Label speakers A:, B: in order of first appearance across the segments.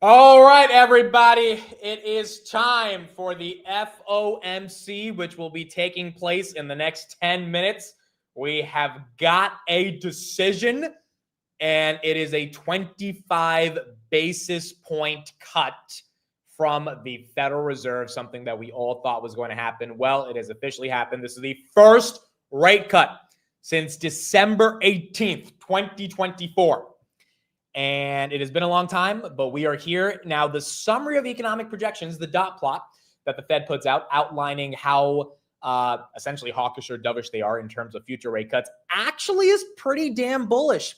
A: All right, everybody. It is time for the FOMC, which will be taking place in the next 10 minutes. We have got a decision, and it is a 25 basis point cut from the Federal Reserve, something that we all thought was going to happen. Well, it has officially happened. This is the first rate cut since December 18th, 2024. And it has been a long time, but we are here. Now, the summary of economic projections, the dot plot that the Fed puts out outlining how essentially hawkish or dovish they are in terms of future rate cuts, actually is pretty damn bullish.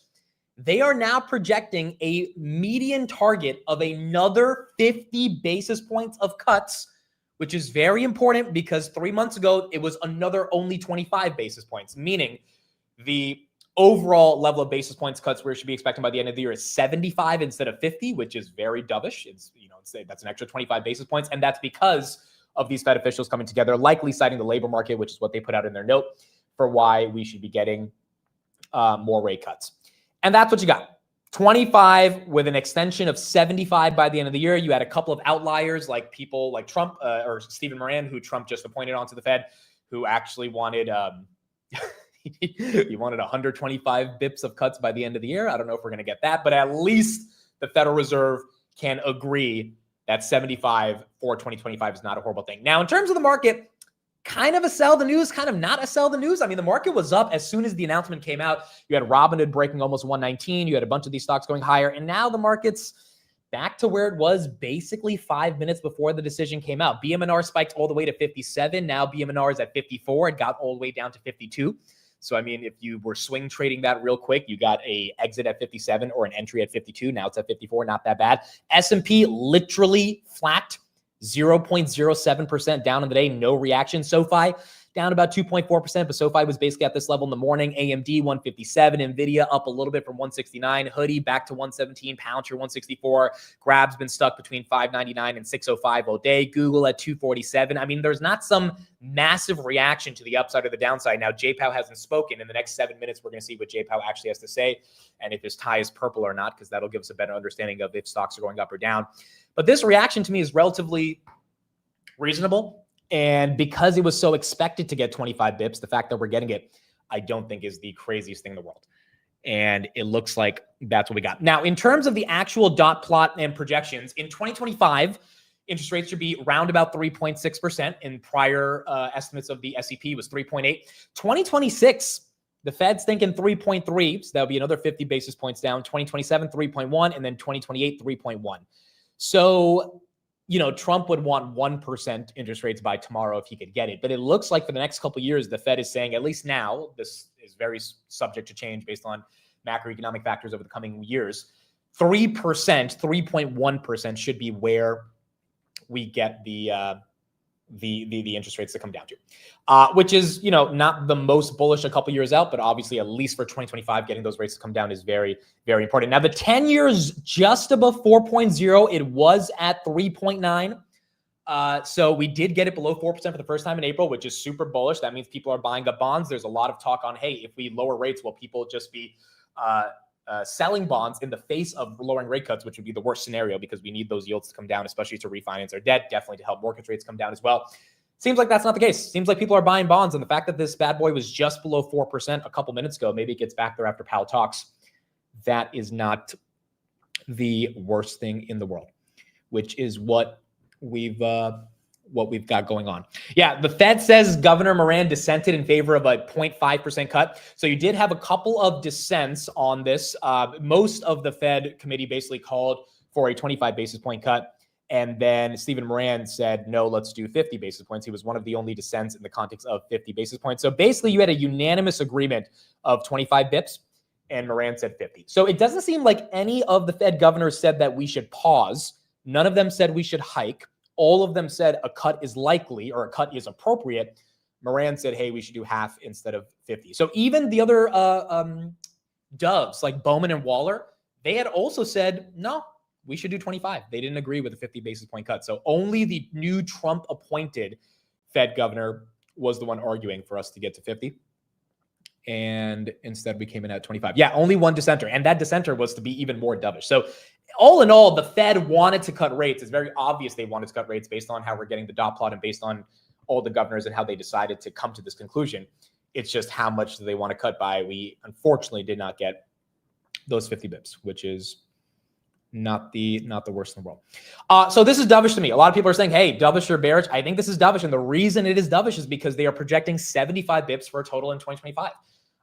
A: They are now projecting a median target of another 50 basis points of cuts, which is very important because 3 months ago, it was another only 25 basis points, meaning the overall level of basis points cuts we should be expecting by the end of the year is 75 instead of 50, which is very dovish. That's an extra 25 basis points. And that's because of these Fed officials coming together, likely citing the labor market, which is what they put out in their note for why we should be getting more rate cuts. And that's what you got. 25 with an extension of 75 by the end of the year. You had a couple of outliers like people like Trump or Stephen Moran, who Trump just appointed onto the Fed, who actually wanted he wanted 125 bips of cuts by the end of the year. I don't know if we're going to get that, but at least the Federal Reserve can agree that 75 for 2025 is not a horrible thing. Now, in terms of the market, kind of a sell the news, kind of not a sell the news. I mean, the market was up as soon as the announcement came out. You had Robinhood breaking almost 119. You had a bunch of these stocks going higher. And now the market's back to where it was basically 5 minutes before the decision came out. BMNR spiked all the way to 57. Now BMNR is at 54. It got all the way down to 52. So, I mean, if you were swing trading that real quick, you got a exit at 57 or an entry at 52. Now it's at 54. Not that bad. S&P literally flat, 0.07% down in the day. No reaction. SoFi down about 2.4%, but SoFi was basically at this level in the morning. AMD 157, Nvidia up a little bit from 169, Hoodie back to 117, Palantir 164, Grab's been stuck between 599 and 605 all day, Google at 247. I mean, there's not some massive reaction to the upside or the downside. Now, Powell hasn't spoken. In the next 7 minutes, we're going to see what Powell actually has to say and if his tie is purple or not, because that'll give us a better understanding of if stocks are going up or down. But this reaction to me is relatively reasonable. And because it was so expected to get 25 bips, the fact that we're getting it, I don't think is the craziest thing in the world. And it looks like that's what we got. Now, in terms of the actual dot plot and projections, in 2025, interest rates should be round about 3.6%. In prior estimates of the SEP was 3.8. 2026, the Fed's thinking 3.3. So that'll be another 50 basis points down. 2027, 3.1. And then 2028, 3.1. So, you know, Trump would want 1% interest rates by tomorrow if he could get it. But it looks like for the next couple of years, the Fed is saying, at least now, this is very subject to change based on macroeconomic factors over the coming years, 3%, 3.1% should be where we get the interest rates to come down to, which is, you know, not the most bullish a couple years out, but obviously at least for 2025, getting those rates to come down is very, very important. Now, the 10 years just above 4.0, it was at 3.9. So we did get it below 4% for the first time in April, which is super bullish. That means people are buying up bonds. There's a lot of talk on, hey, if we lower rates, will people just be selling bonds in the face of lowering rate cuts, which would be the worst scenario because we need those yields to come down, especially to refinance our debt, definitely to help mortgage rates come down as well. Seems like that's not the case. Seems like people are buying bonds, and the fact that this bad boy was just below 4% a couple minutes ago, maybe it gets back there after Powell talks. That is not the worst thing in the world, which is what we've got going on. Yeah, the Fed says Governor Moran dissented in favor of a 0.5% cut. So you did have a couple of dissents on this. Most of the Fed committee basically called for a 25 basis point cut. And then Stephen Moran said, no, let's do 50 basis points. He was one of the only dissents in the context of 50 basis points. So basically you had a unanimous agreement of 25 bips and Moran said 50. So it doesn't seem like any of the Fed governors said that we should pause. None of them said we should hike. All of them said a cut is likely or a cut is appropriate. Moran said, hey, we should do half instead of 50. So even the other doves like Bowman and Waller, they had also said, no, we should do 25. They didn't agree with a 50 basis point cut. So only the new Trump appointed Fed governor was the one arguing for us to get to 50. And instead we came in at 25. Yeah, only one dissenter. And that dissenter was to be even more dovish. So all in all, the Fed wanted to cut rates. It's very obvious they wanted to cut rates based on how we're getting the dot plot and based on all the governors and how they decided to come to this conclusion. It's just how much do they want to cut by. We unfortunately did not get those 50 bips, which is not the worst in the world. So this is dovish to me. A lot of people are saying, hey, dovish or bearish. I think this is dovish. And the reason it is dovish is because they are projecting 75 bips for a total in 2025.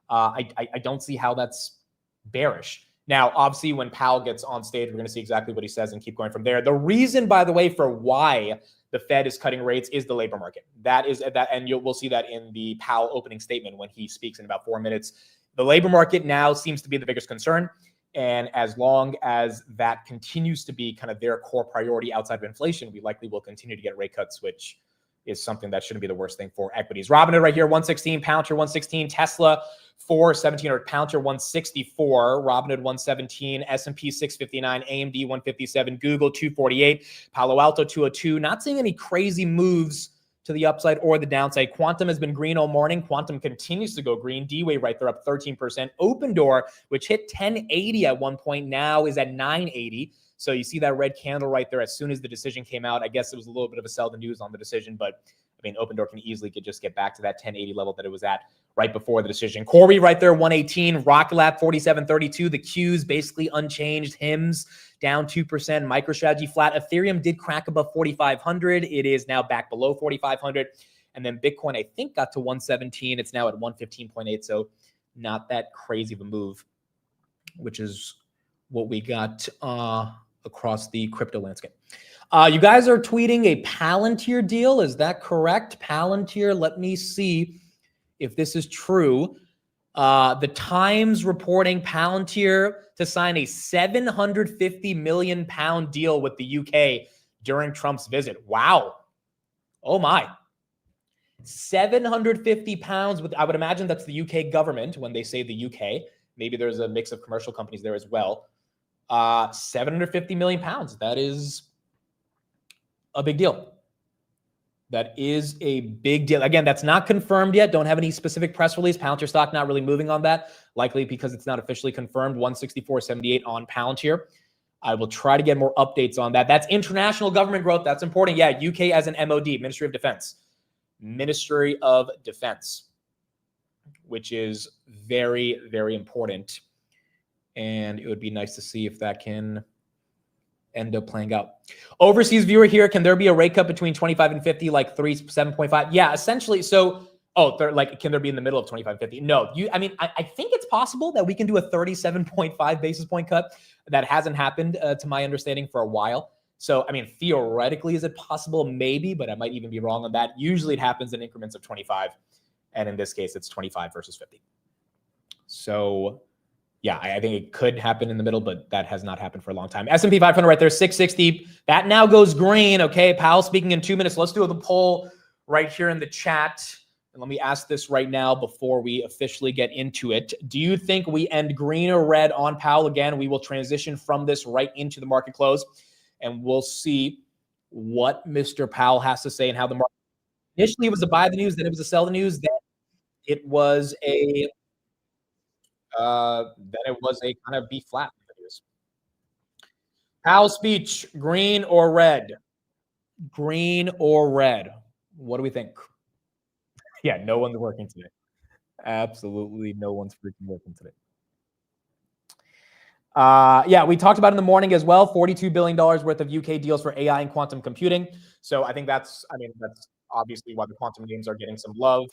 A: I don't see how that's bearish. Now, obviously, when Powell gets on stage, we're going to see exactly what he says and keep going from there. The reason, by the way, for why the Fed is cutting rates is the labor market. That is that, and we'll see that in the Powell opening statement when he speaks in about 4 minutes. The labor market now seems to be the biggest concern. And as long as that continues to be kind of their core priority outside of inflation, we likely will continue to get rate cuts, which is something that shouldn't be the worst thing for equities. Robinhood right here, 116, Palantir 116, Tesla 417, or Palantir 164, Robinhood 117, S&P 659, AMD 157, Google 248, Palo Alto 202. Not seeing any crazy moves to the upside or the downside. Quantum has been green all morning. Quantum continues to go green. D-Wave right there up 13%. Open Door, which hit 1080 at one point, now is at 980. So you see that red candle right there as soon as the decision came out. I guess it was a little bit of a sell the news on the decision, but I mean, Open Door can easily just get back to that 1080 level that it was at right before the decision. Corby right there, 118. Rocket Lab, 4732. The Qs basically unchanged. HIMS down 2%. MicroStrategy flat. Ethereum did crack above 4,500. It is now back below 4,500. And then Bitcoin, I think, got to 117. It's now at 115.8. So not that crazy of a move, which is what we got across the crypto landscape. You guys are tweeting a Palantir deal. Is that correct? Palantir, let me see if this is true. The Times reporting Palantir to sign a £750 million deal with the UK during Trump's visit. Wow. Oh my. £750 with, I would imagine that's the UK government when they say the UK. Maybe there's a mix of commercial companies there as well. £750 million. That is a big deal. That is a big deal. Again, that's not confirmed yet. Don't have any specific press release. Palantir stock not really moving on that, likely because it's not officially confirmed. 164.78 on Palantir. I will try to get more updates on that. That's international government growth. That's important. Yeah, UK as an MOD, Ministry of Defense. Ministry of Defense, which is very, very important. And it would be nice to see if that can end up playing out. Overseas viewer here, can there be a rate cut between 25 and 50, like 7.5? Yeah, essentially. So, like, can there be in the middle of 25 and 50? No, I mean, I think it's possible that we can do a 37.5 basis point cut. That hasn't happened to my understanding for a while. So, I mean, theoretically, is it possible? Maybe, but I might even be wrong on that. Usually it happens in increments of 25. And in this case, it's 25 versus 50. So, yeah, I think it could happen in the middle, but that has not happened for a long time. S&P 500 right there, 660. That now goes green. Okay, Powell speaking in 2 minutes. Let's do the poll right here in the chat. And let me ask this right now before we officially get into it. Do you think we end green or red on Powell? Again, we will transition from this right into the market close, and we'll see what Mr. Powell has to say and how the market. Initially, it was a buy the news, then it was a sell the news, then it was a kind of be flat news. Powell's speech, green or red? Green or red? What do we think? Yeah, no one's working today. Absolutely no one's freaking working today. Yeah, we talked about in the morning as well, $42 billion worth of UK deals for AI and quantum computing. So I think that's obviously why the quantum names are getting some love.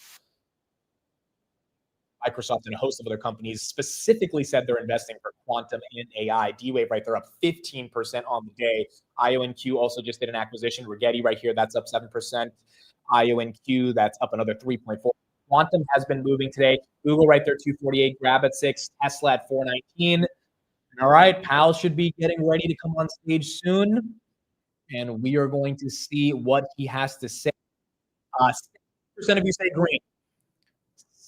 A: Microsoft and a host of other companies specifically said they're investing for quantum and AI. D-Wave right there up 15% on the day. IONQ also just did an acquisition. Rigetti right here, that's up 7%. IONQ, that's up another 3.4%. Quantum has been moving today. Google right there, 248, Grab at 6, Tesla at 419. All right, Powell should be getting ready to come on stage soon, and we are going to see what he has to say. 60% of you say green.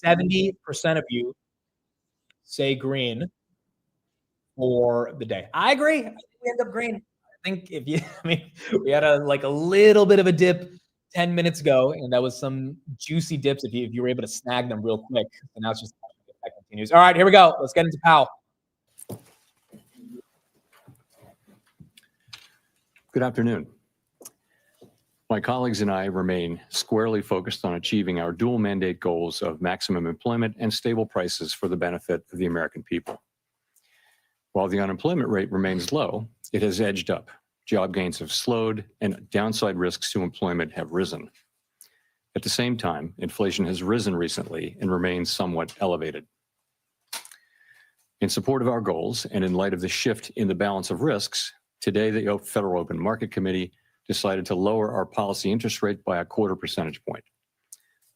A: 70% of you say green for the day. I agree. I think we end up green. I think we had a little bit of a dip 10 minutes ago, and that was some juicy dips if you were able to snag them real quick. And now it's just that continues. All right, here we go. Let's get into Powell.
B: Good afternoon. My colleagues and I remain squarely focused on achieving our dual mandate goals of maximum employment and stable prices for the benefit of the American people. While the unemployment rate remains low, it has edged up. Job gains have slowed and downside risks to employment have risen. At the same time, inflation has risen recently and remains somewhat elevated. In support of our goals and in light of the shift in the balance of risks, today the Federal Open Market Committee decided to lower our policy interest rate by 1/4 percentage point.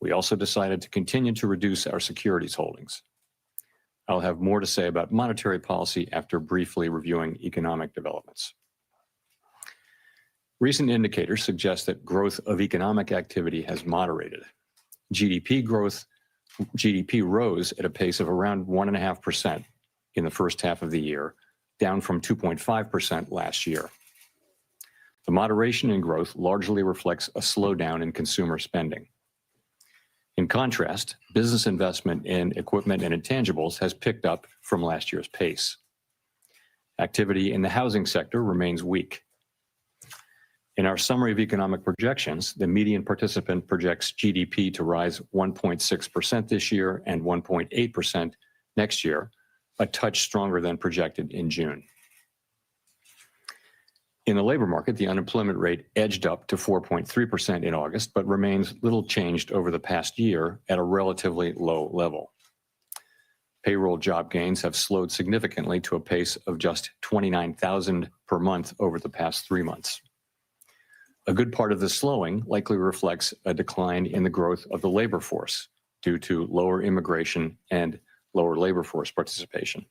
B: We also decided to continue to reduce our securities holdings. I'll have more to say about monetary policy after briefly reviewing economic developments. Recent indicators suggest that growth of economic activity has moderated. GDP rose at a pace of around 1.5% in the first half of the year, down from 2.5% last year. The moderation in growth largely reflects a slowdown in consumer spending. In contrast, business investment in equipment and intangibles has picked up from last year's pace. Activity in the housing sector remains weak. In our summary of economic projections, the median participant projects GDP to rise 1.6% this year and 1.8% next year, a touch stronger than projected in June. In the labor market, the unemployment rate edged up to 4.3% in August, but remains little changed over the past year at a relatively low level. Payroll job gains have slowed significantly to a pace of just 29,000 per month over the past 3 months. A good part of the slowing likely reflects a decline in the growth of the labor force due to lower immigration and lower labor force participation.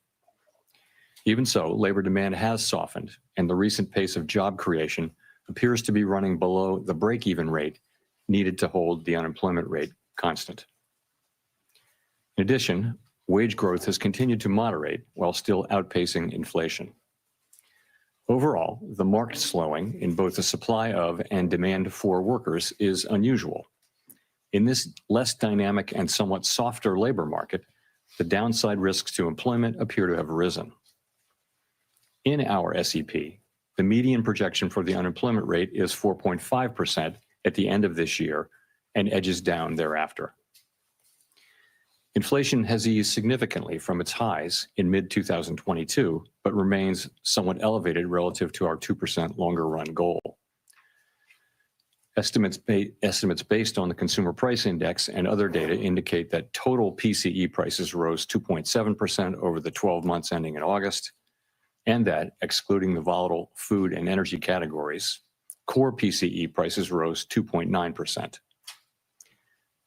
B: Even so, labor demand has softened, and the recent pace of job creation appears to be running below the break-even rate needed to hold the unemployment rate constant. In addition, wage growth has continued to moderate while still outpacing inflation. Overall, the marked slowing in both the supply of and demand for workers is unusual. In this less dynamic and somewhat softer labor market, the downside risks to employment appear to have risen. In our SEP, the median projection for the unemployment rate is 4.5% at the end of this year and edges down thereafter. Inflation has eased significantly from its highs in mid-2022, but remains somewhat elevated relative to our 2% longer-run goal. Estimates based on the Consumer Price Index and other data indicate that total PCE prices rose 2.7% over the 12 months ending in August, and that, excluding the volatile food and energy categories, core PCE prices rose 2.9%.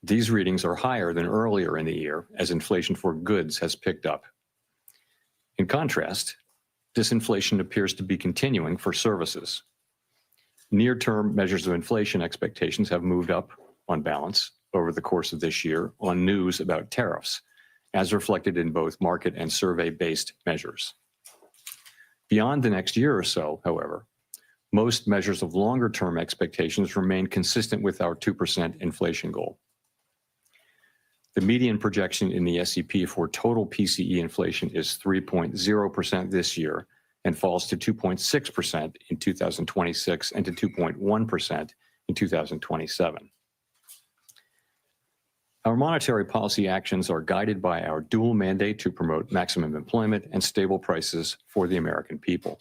B: These readings are higher than earlier in the year as inflation for goods has picked up. In contrast, disinflation appears to be continuing for services. Near-term measures of inflation expectations have moved up on balance over the course of this year on news about tariffs, as reflected in both market and survey-based measures. Beyond the next year or so, however, most measures of longer-term expectations remain consistent with our 2% inflation goal. The median projection in the SEP for total PCE inflation is 3.0% this year and falls to 2.6% in 2026 and to 2.1% in 2027. Our monetary policy actions are guided by our dual mandate to promote maximum employment and stable prices for the American people.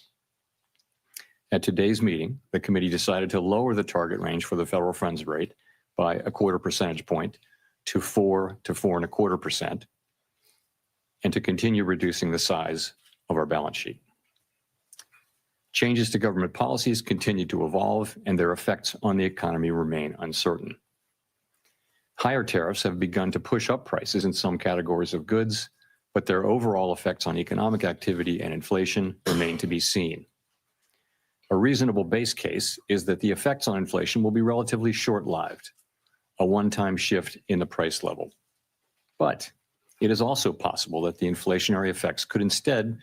B: At today's meeting, the committee decided to lower the target range for the federal funds rate by 1/4 percentage point to 4 to 4.25%, and to continue reducing the size of our balance sheet. Changes to government policies continue to evolve, and their effects on the economy remain uncertain. Higher tariffs have begun to push up prices in some categories of goods, but their overall effects on economic activity and inflation remain to be seen. A reasonable base case is that the effects on inflation will be relatively short-lived, a one-time shift in the price level. But it is also possible that the inflationary effects could instead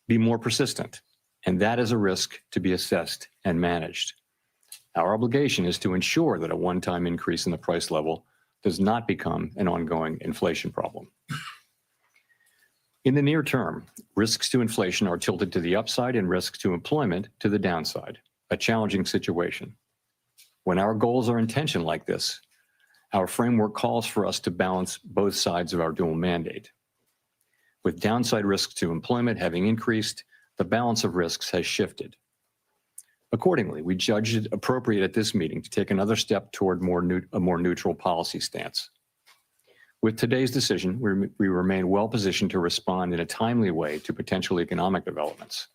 B: be more persistent, and that is a risk to be assessed and managed. Our obligation is to ensure that a one-time increase in the price level does not become an ongoing inflation problem. In the near term, risks to inflation are tilted to the upside and risks to employment to the downside. a challenging situation. When our goals are in tension like this, our framework calls for us to balance both sides of our dual mandate. With downside risks to employment having increased, the balance of risks has shifted. Accordingly, we judged it appropriate at this meeting to take another step toward a more neutral policy stance. With today's decision, we remain well positioned to respond in a timely way to potential economic developments.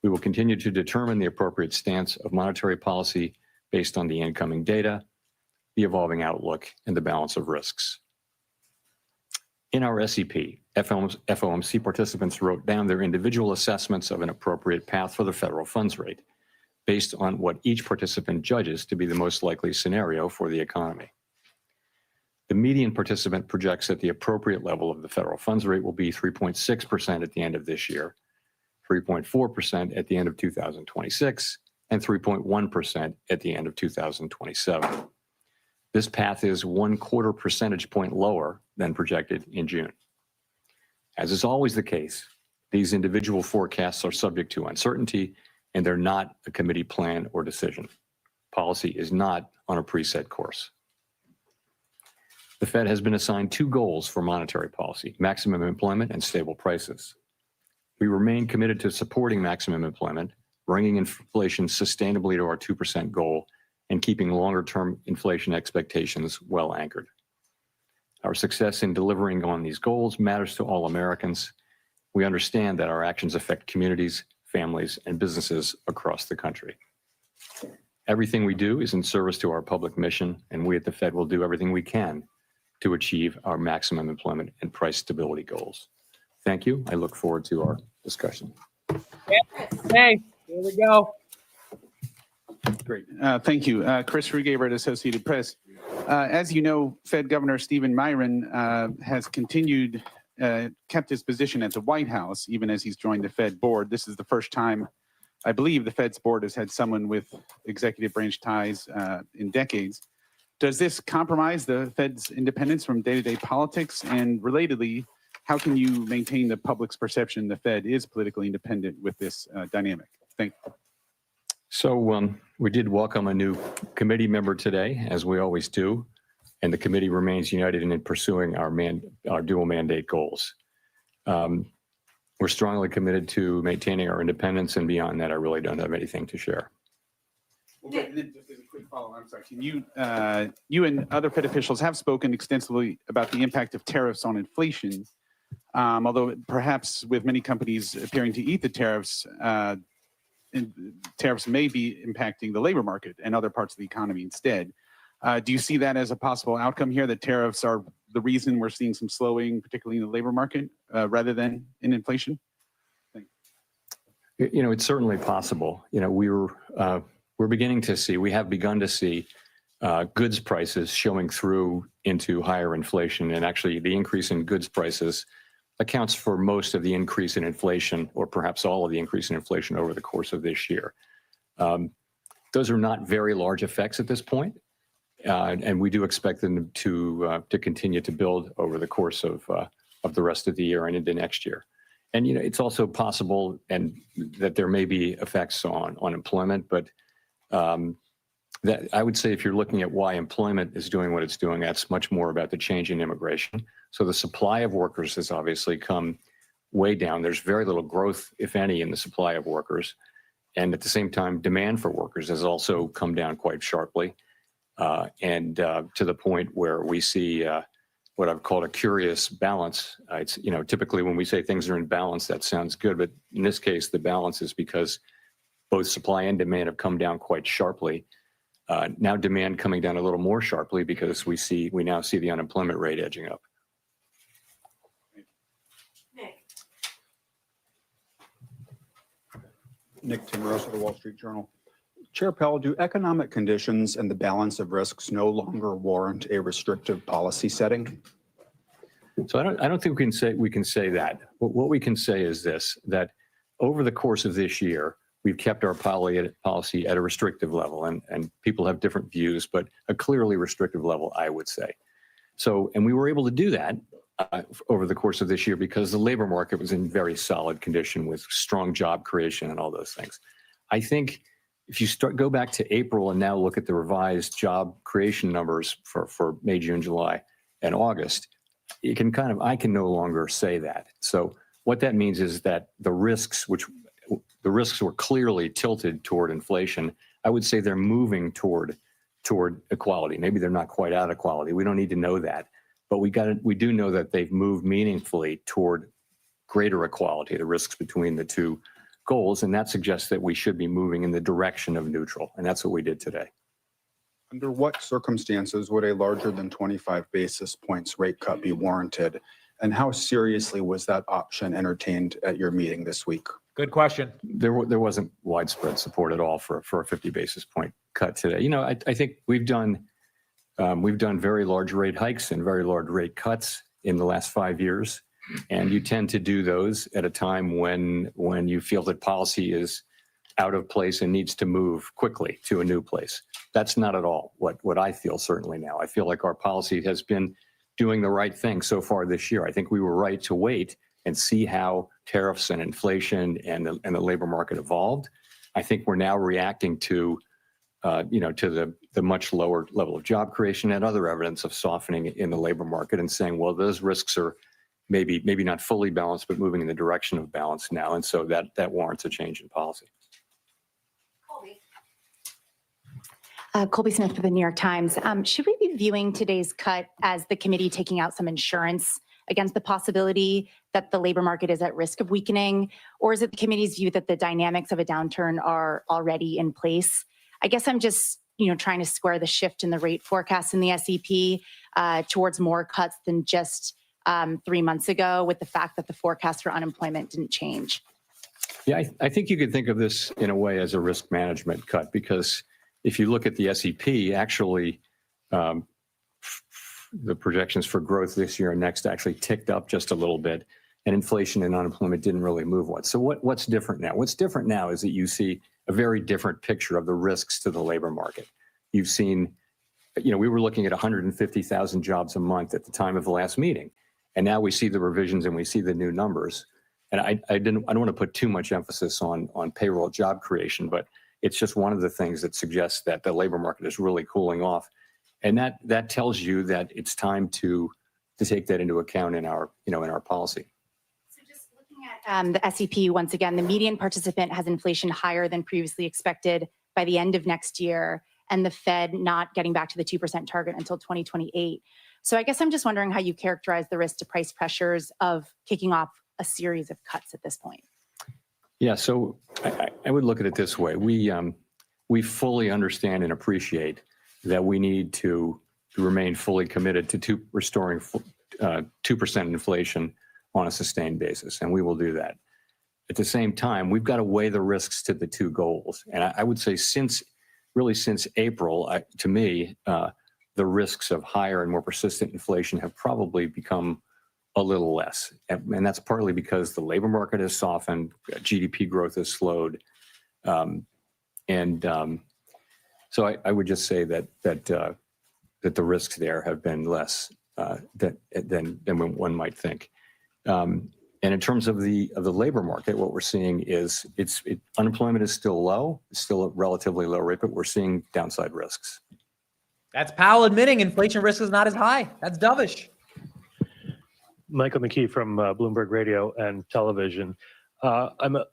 B: We will continue to determine the appropriate stance of monetary policy based on the incoming data, the evolving outlook, and the balance of risks. In our SEP, FOMC participants wrote down their individual assessments of an appropriate path for the federal funds rate, based on what each participant judges to be the most likely scenario for the economy. The median participant projects that the appropriate level of the federal funds rate will be 3.6% at the end of this year, 3.4% at the end of 2026, and 3.1% at the end of 2027. This path is 1/4 percentage point lower than projected in June. As is always the case, these individual forecasts are subject to uncertainty, and they're not a committee plan or decision. Policy is not on a preset course. The Fed has been assigned 2 goals for monetary policy: maximum employment and stable prices. We remain committed to supporting maximum employment, bringing inflation sustainably to our 2% goal, and keeping longer-term inflation expectations well anchored. Our success in delivering on these goals matters to all Americans. We understand that our actions affect communities, families, and businesses across the country. Everything we do is in service to our public mission, and we at the Fed will do everything we can to achieve our maximum employment and price stability goals. Thank you. I look forward to our discussion.
A: Thanks. Here we go.
C: Great. Thank you. Kris Rugaber, Associated Press. As you know, Fed Governor Stephen Miron has kept his position at the White House, even as he's joined the Fed board. This is the first time, I believe, the Fed's board has had someone with executive branch ties in decades. Does this compromise the Fed's independence from day-to-day politics? And relatedly, how can you maintain the public's perception the Fed is politically independent with this dynamic? Thank you.
B: So we did welcome a new committee member today, as we always do, and the committee remains united in pursuing our dual mandate goals. We're strongly committed to maintaining our independence, and beyond that, I really don't have anything to share.
C: Okay, and then just as a quick follow-up, I'm sorry. Can you and other Fed officials have spoken extensively about the impact of tariffs on inflation, although perhaps with many companies appearing to eat the tariffs, tariffs may be impacting the labor market and other parts of the economy instead. Do you see that as a possible outcome here, that tariffs are the reason we're seeing some slowing, particularly in the labor market, rather than in inflation? Thanks.
B: You know, it's certainly possible. You know, we're beginning to see, we have begun to see goods prices showing through into higher inflation, and actually the increase in goods prices accounts for most of the increase in inflation, or perhaps all of the increase in inflation over the course of this year. Those are not very large effects at this point, and we do expect them to continue to build over the course of the rest of the year and into next year. And you know, it's also possible that there may be effects on employment, but that I would say if you're looking at why employment is doing what it's doing, that's much more about the change in immigration. So the supply of workers has obviously come way down. There's very little growth, if any, in the supply of workers. And at the same time, demand for workers has also come down quite sharply, and to the point where we see what I've called a curious balance. It's, you know, typically when we say things are in balance, that sounds good. But in this case, the balance is because both supply and demand have come down quite sharply. Now demand coming down a little more sharply because we now see the unemployment rate edging up.
D: Nick Timrose of the Wall Street Journal. Chair Powell, do economic conditions and the balance of risks no longer warrant a restrictive policy setting?
B: So I don't think we can say that. What we can say is this: that over the course of this year, we've kept our policy at a restrictive level, and people have different views, but a clearly restrictive level, I would say. So, and we were able to do that over the course of this year because the labor market was in very solid condition with strong job creation and all those things. I think if you go back to April and now look at the revised job creation numbers for May, June, July, and August, you can I can no longer say that. So what that means is that the risks were clearly tilted toward inflation. I would say they're moving toward equality. Maybe they're not quite out of equality. We don't need to know that, but we do know that they've moved meaningfully toward greater equality, the risks between the two goals, and that suggests that we should be moving in the direction of neutral, and that's what we did today.
D: Under what circumstances would a larger than 25 basis points rate cut be warranted? And how seriously was that option entertained at your meeting this week?
A: Good question.
B: There wasn't widespread support at all for a 50 basis point cut today. I think we've done very large rate hikes and very large rate cuts in the last 5 years. And you tend to do those at a time when you feel that policy is out of place and needs to move quickly to a new place. That's not at all what I feel certainly now. I feel like our policy has been doing the right thing so far this year. I think we were right to wait and see how tariffs and inflation and the labor market evolved. I think we're now reacting to the much lower level of job creation and other evidence of softening in the labor market and saying, well, those risks are maybe not fully balanced, but moving in the direction of balance now. And so that warrants a change in policy.
E: Colby Smith for the New York Times. Should we be viewing today's cut as the committee taking out some insurance against the possibility that the labor market is at risk of weakening? Or is it the committee's view that the dynamics of a downturn are already in place? I guess I'm just trying to square the shift in the rate forecast in the SEP towards more cuts than just 3 months ago, with the fact that the forecast for unemployment didn't change.
B: Yeah, I think you could think of this in a way as a risk management cut, because if you look at the SEP, actually, the projections for growth this year and next actually ticked up just a little bit, and inflation and unemployment didn't really move much. So what's different now? What's different now is that you see a very different picture of the risks to the labor market. You've seen, we were looking at 150,000 jobs a month at the time of the last meeting, and now we see the revisions and we see the new numbers. And I don't want to put too much emphasis on payroll job creation, but it's just one of the things that suggests that the labor market is really cooling off. And that tells you that it's time to take that into account in our policy.
E: So just looking at the SEP, once again, the median participant has inflation higher than previously expected by the end of next year, and the Fed not getting back to the 2% target until 2028. So I guess I'm just wondering how you characterize the risk to price pressures of kicking off a series of cuts at this point.
B: Yeah, so I would look at it this way. We fully understand and appreciate that we need to remain fully committed to restoring 2% inflation on a sustained basis, and we will do that. At the same time, we've got to weigh the risks to the two goals. And I would say since April, to me, the risks of higher and more persistent inflation have probably become a little less. And that's partly because the labor market has softened, GDP growth has slowed. So I would just say that the risks there have been less than one might think. And in terms of the labor market, what we're seeing is unemployment is still low. It's still a relatively low rate, but we're seeing downside risks.
A: That's Powell admitting inflation risk is not as high. That's dovish.
F: Michael McKee from Bloomberg Radio and Television. I'm a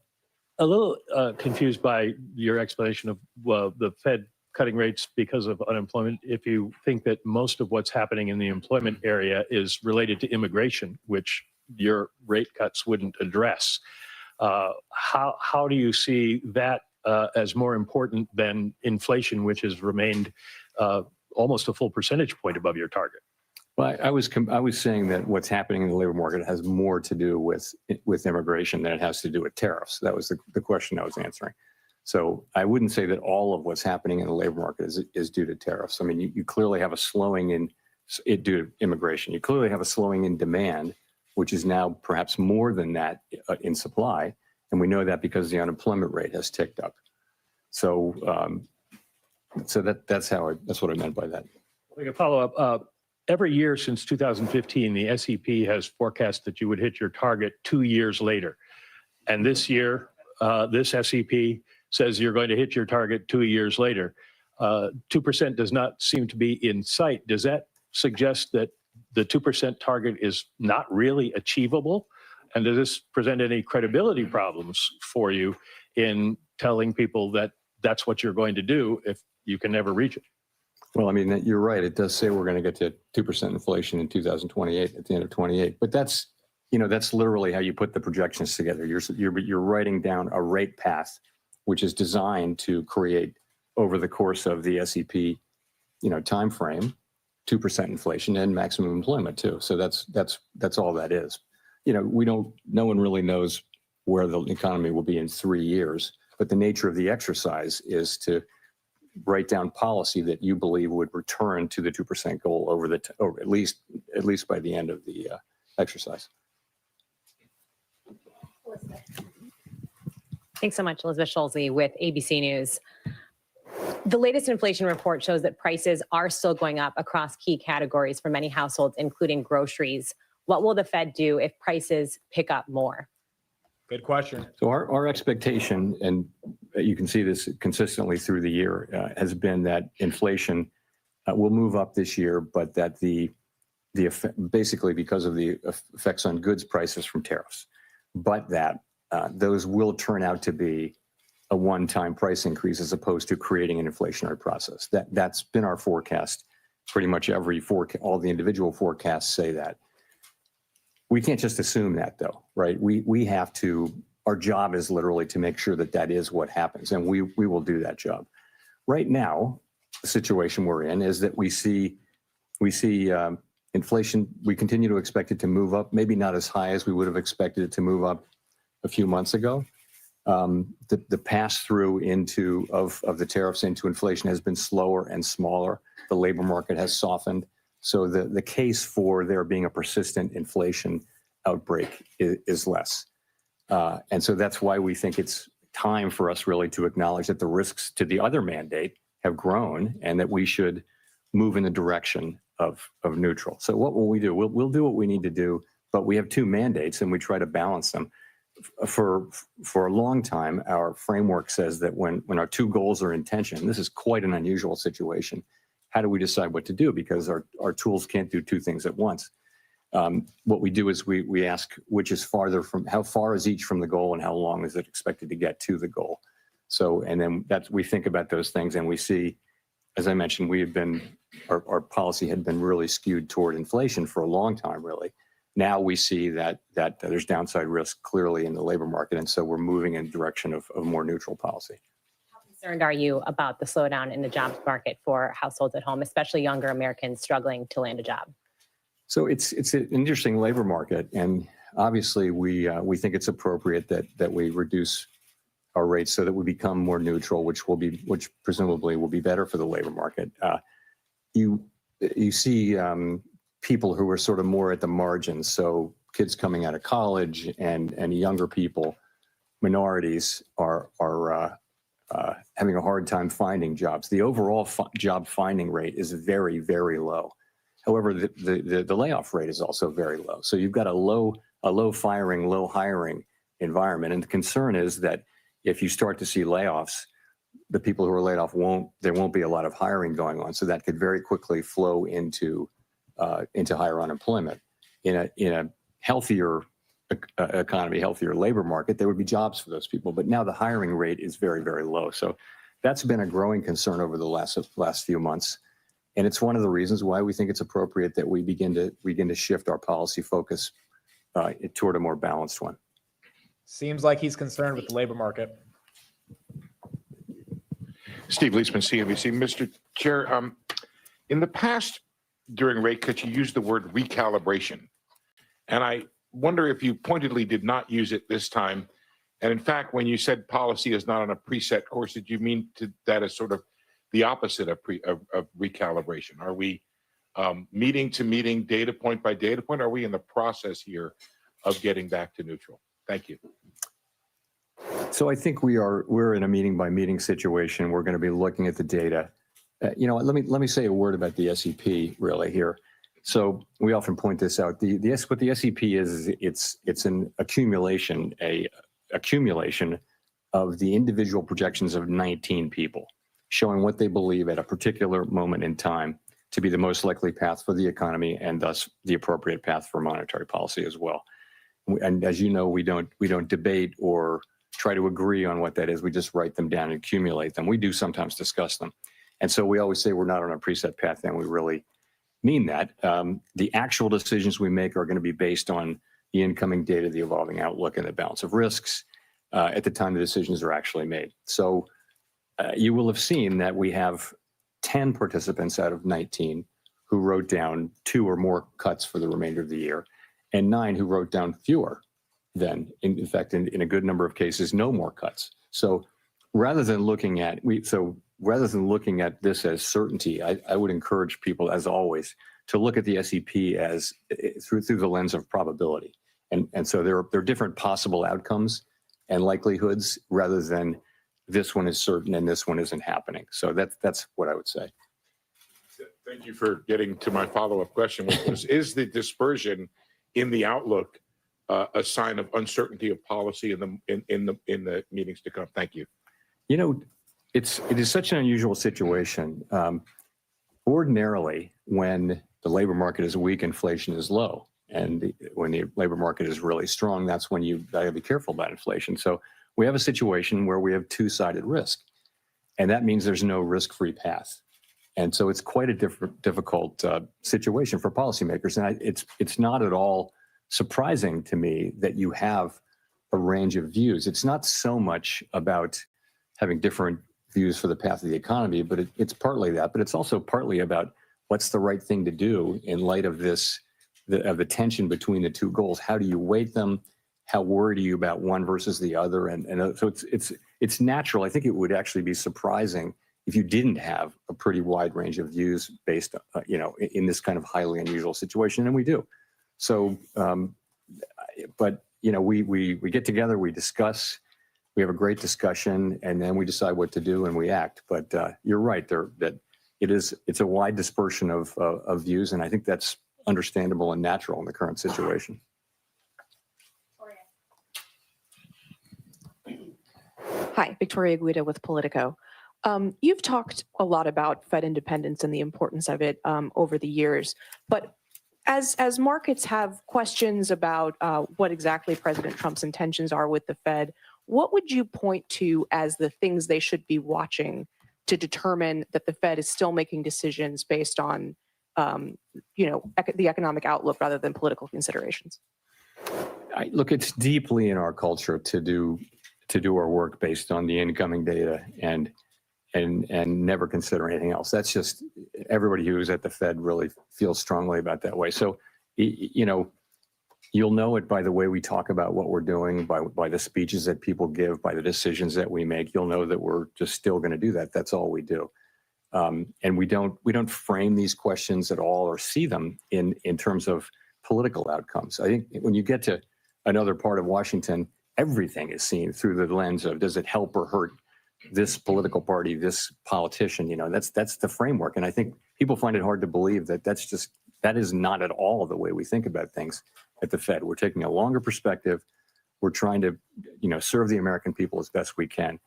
F: little confused by your explanation of the Fed cutting rates because of unemployment. If you think that most of what's happening in the employment area is related to immigration, which your rate cuts wouldn't address, how do you see that as more important than inflation, which has remained almost a full percentage point above your target?
B: Well, I was saying that what's happening in the labor market has more to do with immigration than it has to do with tariffs. That was the question I was answering. So I wouldn't say that all of what's happening in the labor market is due to tariffs. I mean, you clearly have a slowing in it due to immigration. You clearly have a slowing in demand, which is now perhaps more than that in supply, and we know that because the unemployment rate has ticked up. So that's what I meant by that.
F: We can follow up. Every year since 2015, the SEP has forecast that you would hit your target 2 years later. And this year, this SEP says you're going to hit your target 2 years later. 2% does not seem to be in sight. Does that suggest that the 2% target is not really achievable? And does this present any credibility problems for you in telling people that that's what you're going to do if you can never reach it?
B: Well, I mean, you're right. It does say we're going to get to 2% inflation in 2028 at the end of 28. But that's literally how you put the projections together. You're writing down a rate path, which is designed to create over the course of the SEP, time frame, 2% inflation and maximum employment too. So that's all that is. No one really knows where the economy will be in 3 years, but the nature of the exercise is to write down policy that you believe would return to the 2% goal over at least by the end of the exercise.
G: Thanks so much, Elizabeth Schulze with ABC News. The latest inflation report shows that prices are still going up across key categories for many households, including groceries. What will the Fed do if prices pick up more?
A: Good question.
B: So our expectation, and you can see this consistently through the year, has been that inflation will move up this year, but that the basically because of the effects on goods prices from tariffs, but that those will turn out to be a one-time price increase as opposed to creating an inflationary process. That's been our forecast. Pretty much all the individual forecasts say that. We can't just assume that though, right? We have to, our job is literally to make sure that is what happens, and we will do that job. Right now, the situation we're in is that we see inflation, we continue to expect it to move up, maybe not as high as we would have expected it to move up a few months ago. The pass-through of the tariffs into inflation has been slower and smaller. The labor market has softened. So the case for there being a persistent inflation outbreak is less. And so that's why we think it's time for us really to acknowledge that the risks to the other mandate have grown and that we should move in the direction of neutral. So what will we do? We'll do what we need to do, but we have two mandates and we try to balance them. For a long time, our framework says that when our two goals are in tension, this is quite an unusual situation. How do we decide what to do? Because our tools can't do two things at once. What we do is we ask which is farther from, how far is each from the goal and how long is it expected to get to the goal? So, and then we think about those things and we see, as I mentioned, our policy had been really skewed toward inflation for a long time, really. Now we see that there's downside risk clearly in the labor market, and so we're moving in the direction of more neutral policy.
G: How concerned are you about the slowdown in the jobs market for households at home, especially younger Americans struggling to land a job?
B: So it's an interesting labor market, and obviously we think it's appropriate that we reduce our rates so that we become more neutral, which presumably will be better for the labor market. You see people who are sort of more at the margins, so kids coming out of college and younger people, minorities are having a hard time finding jobs. The overall job finding rate is very, very low. However, the layoff rate is also very low. So you've got a low firing, low hiring environment, and the concern is that if you start to see layoffs, the people who are laid off there won't be a lot of hiring going on. So that could very quickly flow into higher unemployment. In a healthier economy, healthier labor market, there would be jobs for those people. But now the hiring rate is very, very low. So that's been a growing concern over the last few months. And it's one of the reasons why we think it's appropriate that we begin to shift our policy focus toward a more balanced one.
A: Seems like he's concerned with the labor market.
H: Steve Leisman, CNBC. Mr. Chair, in the past, during rate cuts, you used the word recalibration. And I wonder if you pointedly did not use it this time. And in fact, when you said policy is not on a preset course, did you mean that as sort of the opposite of recalibration? Are we meeting to meeting, data point by data point? Are we in the process here of getting back to neutral? Thank you.
B: So I think we're in a meeting by meeting situation. We're going to be looking at the data. Let me say a word about the SEP really here. So we often point this out. What the SEP is it's an accumulation of the individual projections of 19 people, showing what they believe at a particular moment in time to be the most likely path for the economy and thus the appropriate path for monetary policy as well. And as you know, we don't debate or try to agree on what that is. We just write them down and accumulate them. We do sometimes discuss them. And so we always say we're not on a preset path, and we really mean that. The actual decisions we make are going to be based on the incoming data, the evolving outlook, and the balance of risks at the time the decisions are actually made. So you will have seen that we have 10 participants out of 19 who wrote down 2 or more cuts for the remainder of the year, and 9 who wrote down fewer than, in fact, in a good number of cases, no more cuts. So rather than looking at this as certainty, I would encourage people, as always, to look at the SEP as through the lens of probability. And so there are different possible outcomes and likelihoods rather than this one is certain and this one isn't happening. So that's what I would say.
H: Thank you for getting to my follow-up question, which was, is the dispersion in the outlook a sign of uncertainty of policy in the meetings to come? Thank you.
B: You know, it is such an unusual situation. Ordinarily, when the labor market is weak, inflation is low. And when the labor market is really strong, that's when you got to be careful about inflation. So we have a situation where we have two-sided risk. And that means there's no risk-free path. And so it's quite a difficult situation for policymakers. And it's not at all surprising to me that you have a range of views. It's not so much about having different views for the path of the economy, but it's partly that. But it's also partly about what's the right thing to do in light of this, of the tension between the two goals. How do you weight them? How worried are you about one versus the other? And so it's natural. I think it would actually be surprising if you didn't have a pretty wide range of views based, in this kind of highly unusual situation, and we do. So, but we get together, we discuss, we have a great discussion, and then we decide what to do and we act. But you're right there that it's a wide dispersion of views, and I think that's understandable and natural in the current situation.
I: Hi, Victoria Guida with Politico. You've talked a lot about Fed independence and the importance of it over the years, but as markets have questions about what exactly President Trump's intentions are with the Fed, what would you point to as the things they should be watching to determine that the Fed is still making decisions based on, the economic outlook rather than political considerations?
B: Look, it's deeply in our culture to do our work based on the incoming data and never consider anything else. That's just everybody who's at the Fed really feels strongly about that way. So, you'll know it by the way we talk about what we're doing, by the speeches that people give, by the decisions that we make. You'll know that we're just still going to do that. That's all we do. And we don't frame these questions at all or see them in terms of political outcomes. I think when you get to another part of Washington, everything is seen through the lens of, does it help or hurt this political party, this politician? That's the framework. And I think people find it hard to believe that that is not at all the way we think about things at the Fed. We're taking a longer perspective. We're trying to, serve the American people as best we can.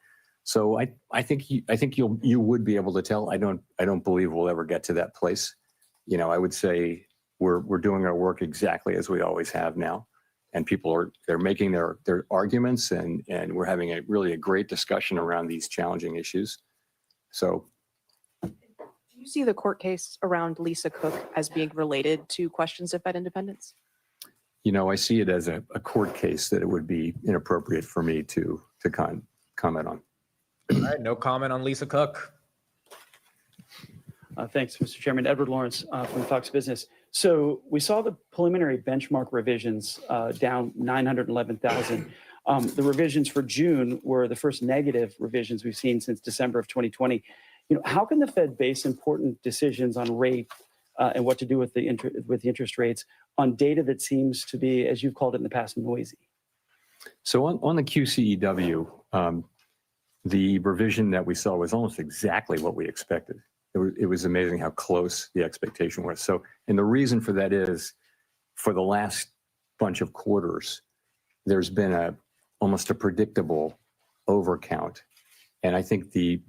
B: So I think you would be able to tell. I don't believe we'll ever get to that place. I would say we're doing our work exactly as we always have now. And people they're making their arguments, and we're having a great discussion around these challenging issues. So,
I: do you see the court case around Lisa Cook as being related to questions of Fed independence?
B: I see it as a court case that it would be inappropriate for me to comment on.
A: All right, no comment on Lisa Cook.
J: Thanks, Mr. Chairman. Edward Lawrence from Fox Business. So we saw the preliminary benchmark revisions down 911,000. The revisions for June were the first negative revisions we've seen since December of 2020. How can the Fed base important decisions on rate and what to do with the interest rates on data that seems to be, as you've called it in the past, noisy?
B: So on the QCEW, the revision that we saw was almost exactly what we expected. It was amazing how close the expectation was. So, and the reason for that is, for the last bunch of quarters, there's been almost a predictable overcount. And I think the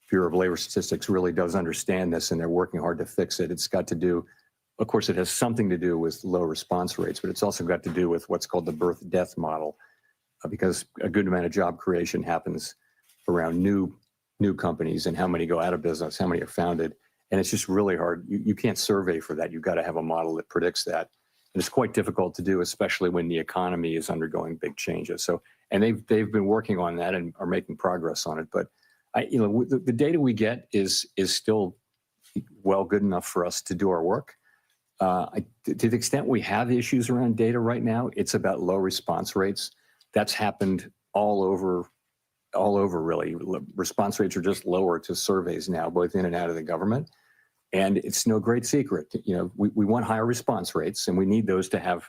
B: Bureau of Labor Statistics really does understand this, and they're working hard to fix it. It's got to do, of course, it has something to do with low response rates, but it's also got to do with what's called the birth-death model, because a good amount of job creation happens around new companies and how many go out of business, how many are founded. And it's just really hard. You can't survey for that. You've got to have a model that predicts that. And it's quite difficult to do, especially when the economy is undergoing big changes. So, and they've been working on that and are making progress on it. But the data we get is still good enough for us to do our work. To the extent we have issues around data right now, it's about low response rates. That's happened all over really. Response rates are just lower to surveys now, both in and out of the government. And it's no great secret. We want higher response rates, and we need those to have,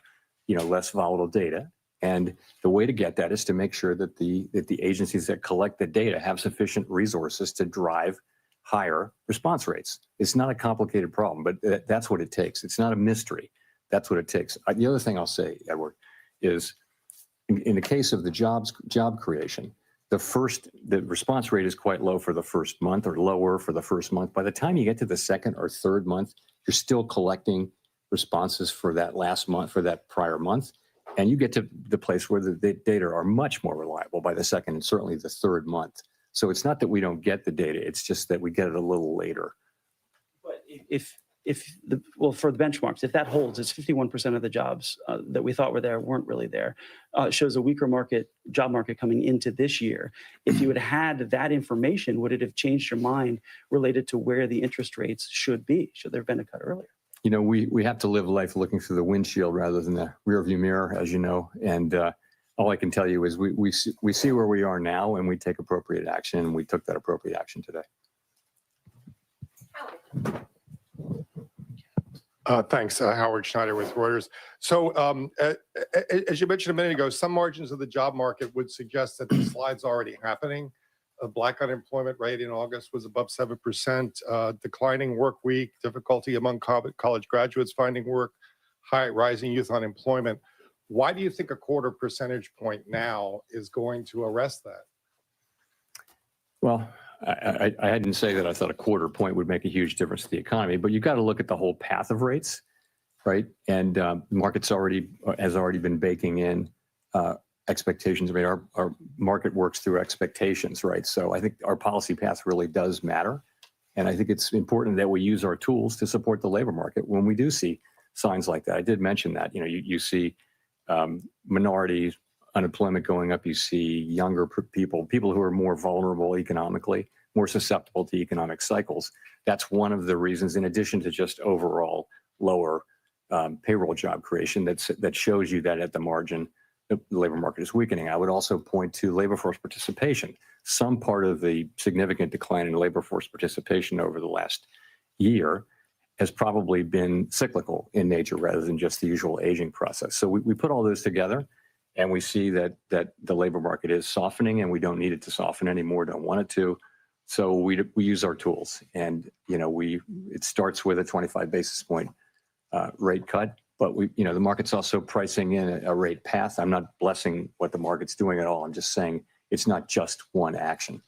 B: less volatile data. And the way to get that is to make sure that the agencies that collect the data have sufficient resources to drive higher response rates. It's not a complicated problem, but that's what it takes. It's not a mystery. That's what it takes. The other thing I'll say, Edward, is in the case of the job creation, the response rate is quite low for the first month, or lower for the first month. By the time you get to the second or third month, you're still collecting responses for that last month, for that prior month. And you get to the place where the data are much more reliable by the second and certainly the third month. So it's not that we don't get the data, it's just that we get it a little later.
J: But for the benchmarks, if that holds, it's 51% of the jobs that we thought were there weren't really there. It shows a weaker job market coming into this year. If you had had that information, would it have changed your mind related to where the interest rates should be? Should there have been a cut earlier?
B: We have to live life looking through the windshield rather than the rearview mirror, as you know. And all I can tell you is we see where we are now, and we take appropriate action, and we took that appropriate action today.
K: Thanks. Howard Schneider with Reuters. So as you mentioned a minute ago, some margins of the job market would suggest that the slide's already happening. Black unemployment rate in August was above 7%, declining work week, difficulty among college graduates finding work, rising youth unemployment. Why do you think a 1/4 percentage point now is going to arrest that?
B: Well, I didn't say that I thought a 1/4 point would make a huge difference to the economy, but you've got to look at the whole path of rates, right? And the market's has already been baking in expectations. I mean, our market works through expectations, right? So I think our policy path really does matter. And I think it's important that we use our tools to support the labor market when we do see signs like that. I did mention that, you see minority unemployment going up, you see younger people who are more vulnerable economically, more susceptible to economic cycles. That's one of the reasons, in addition to just overall lower payroll job creation, that shows you that at the margin, the labor market is weakening. I would also point to labor force participation. Some part of the significant decline in labor force participation over the last year has probably been cyclical in nature rather than just the usual aging process. So we put all those together, and we see that the labor market is softening, and we don't need it to soften anymore, don't want it to. So we use our tools, and it starts with a 25 basis point rate cut. But the market's also pricing in a rate path. I'm not blessing what the market's doing at all. I'm just saying it's not just one action.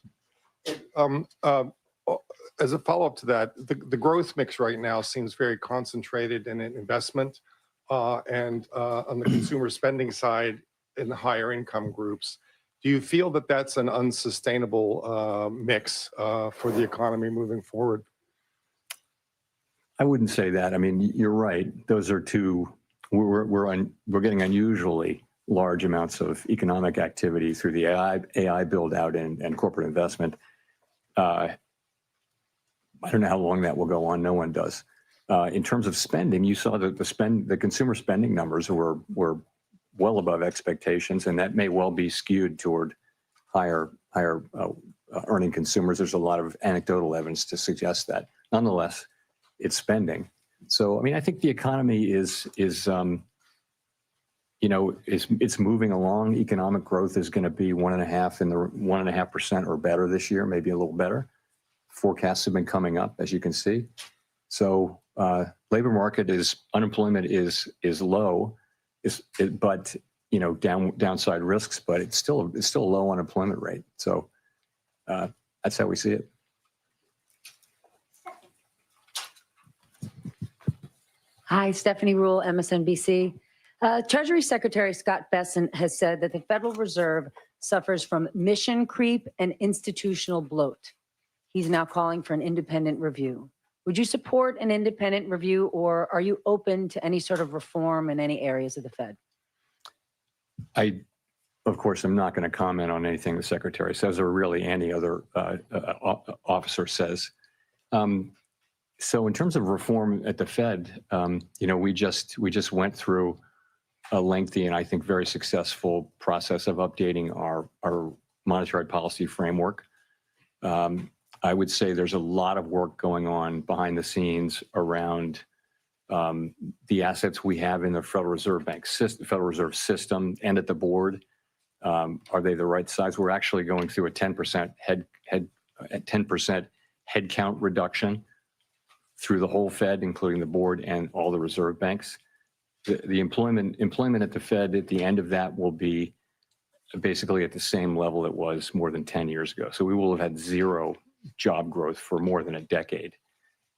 K: As a follow-up to that, the growth mix right now seems very concentrated in investment and on the consumer spending side in the higher income groups. Do you feel that that's an unsustainable mix for the economy moving forward?
B: I wouldn't say that. I mean, you're right. Those are two. We're getting unusually large amounts of economic activity through the AI build out and corporate investment. I don't know how long that will go on. No one does. In terms of spending, you saw that the consumer spending numbers were well above expectations, and that may well be skewed toward higher earning consumers. There's a lot of anecdotal evidence to suggest that. Nonetheless, it's spending. So, I mean, I think the economy is moving along. Economic growth is going to be 1.5% or better this year, maybe a little better. Forecasts have been coming up, as you can see. So, labor market unemployment is low, but downside risks, but it's still a low unemployment rate. So that's how we see it.
L: Hi, Stephanie Rule, MSNBC. Treasury Secretary Scott Bessent has said that the Federal Reserve suffers from mission creep and institutional bloat. He's now calling for an independent review. Would you support an independent review, or are you open to any sort of reform in any areas of the Fed?
B: Of course, I'm not going to comment on anything the Secretary says or really any other officer says. So in terms of reform at the Fed, we just went through a lengthy and I think very successful process of updating our monetary policy framework. I would say there's a lot of work going on behind the scenes around the assets we have in the Federal Reserve Bank system, Federal Reserve system, and at the board. Are they the right size? We're actually going through a 10% headcount reduction through the whole Fed, including the board and all the reserve banks. The employment at the Fed at the end of that will be basically at the same level it was more than 10 years ago. So we will have had zero job growth for more than a decade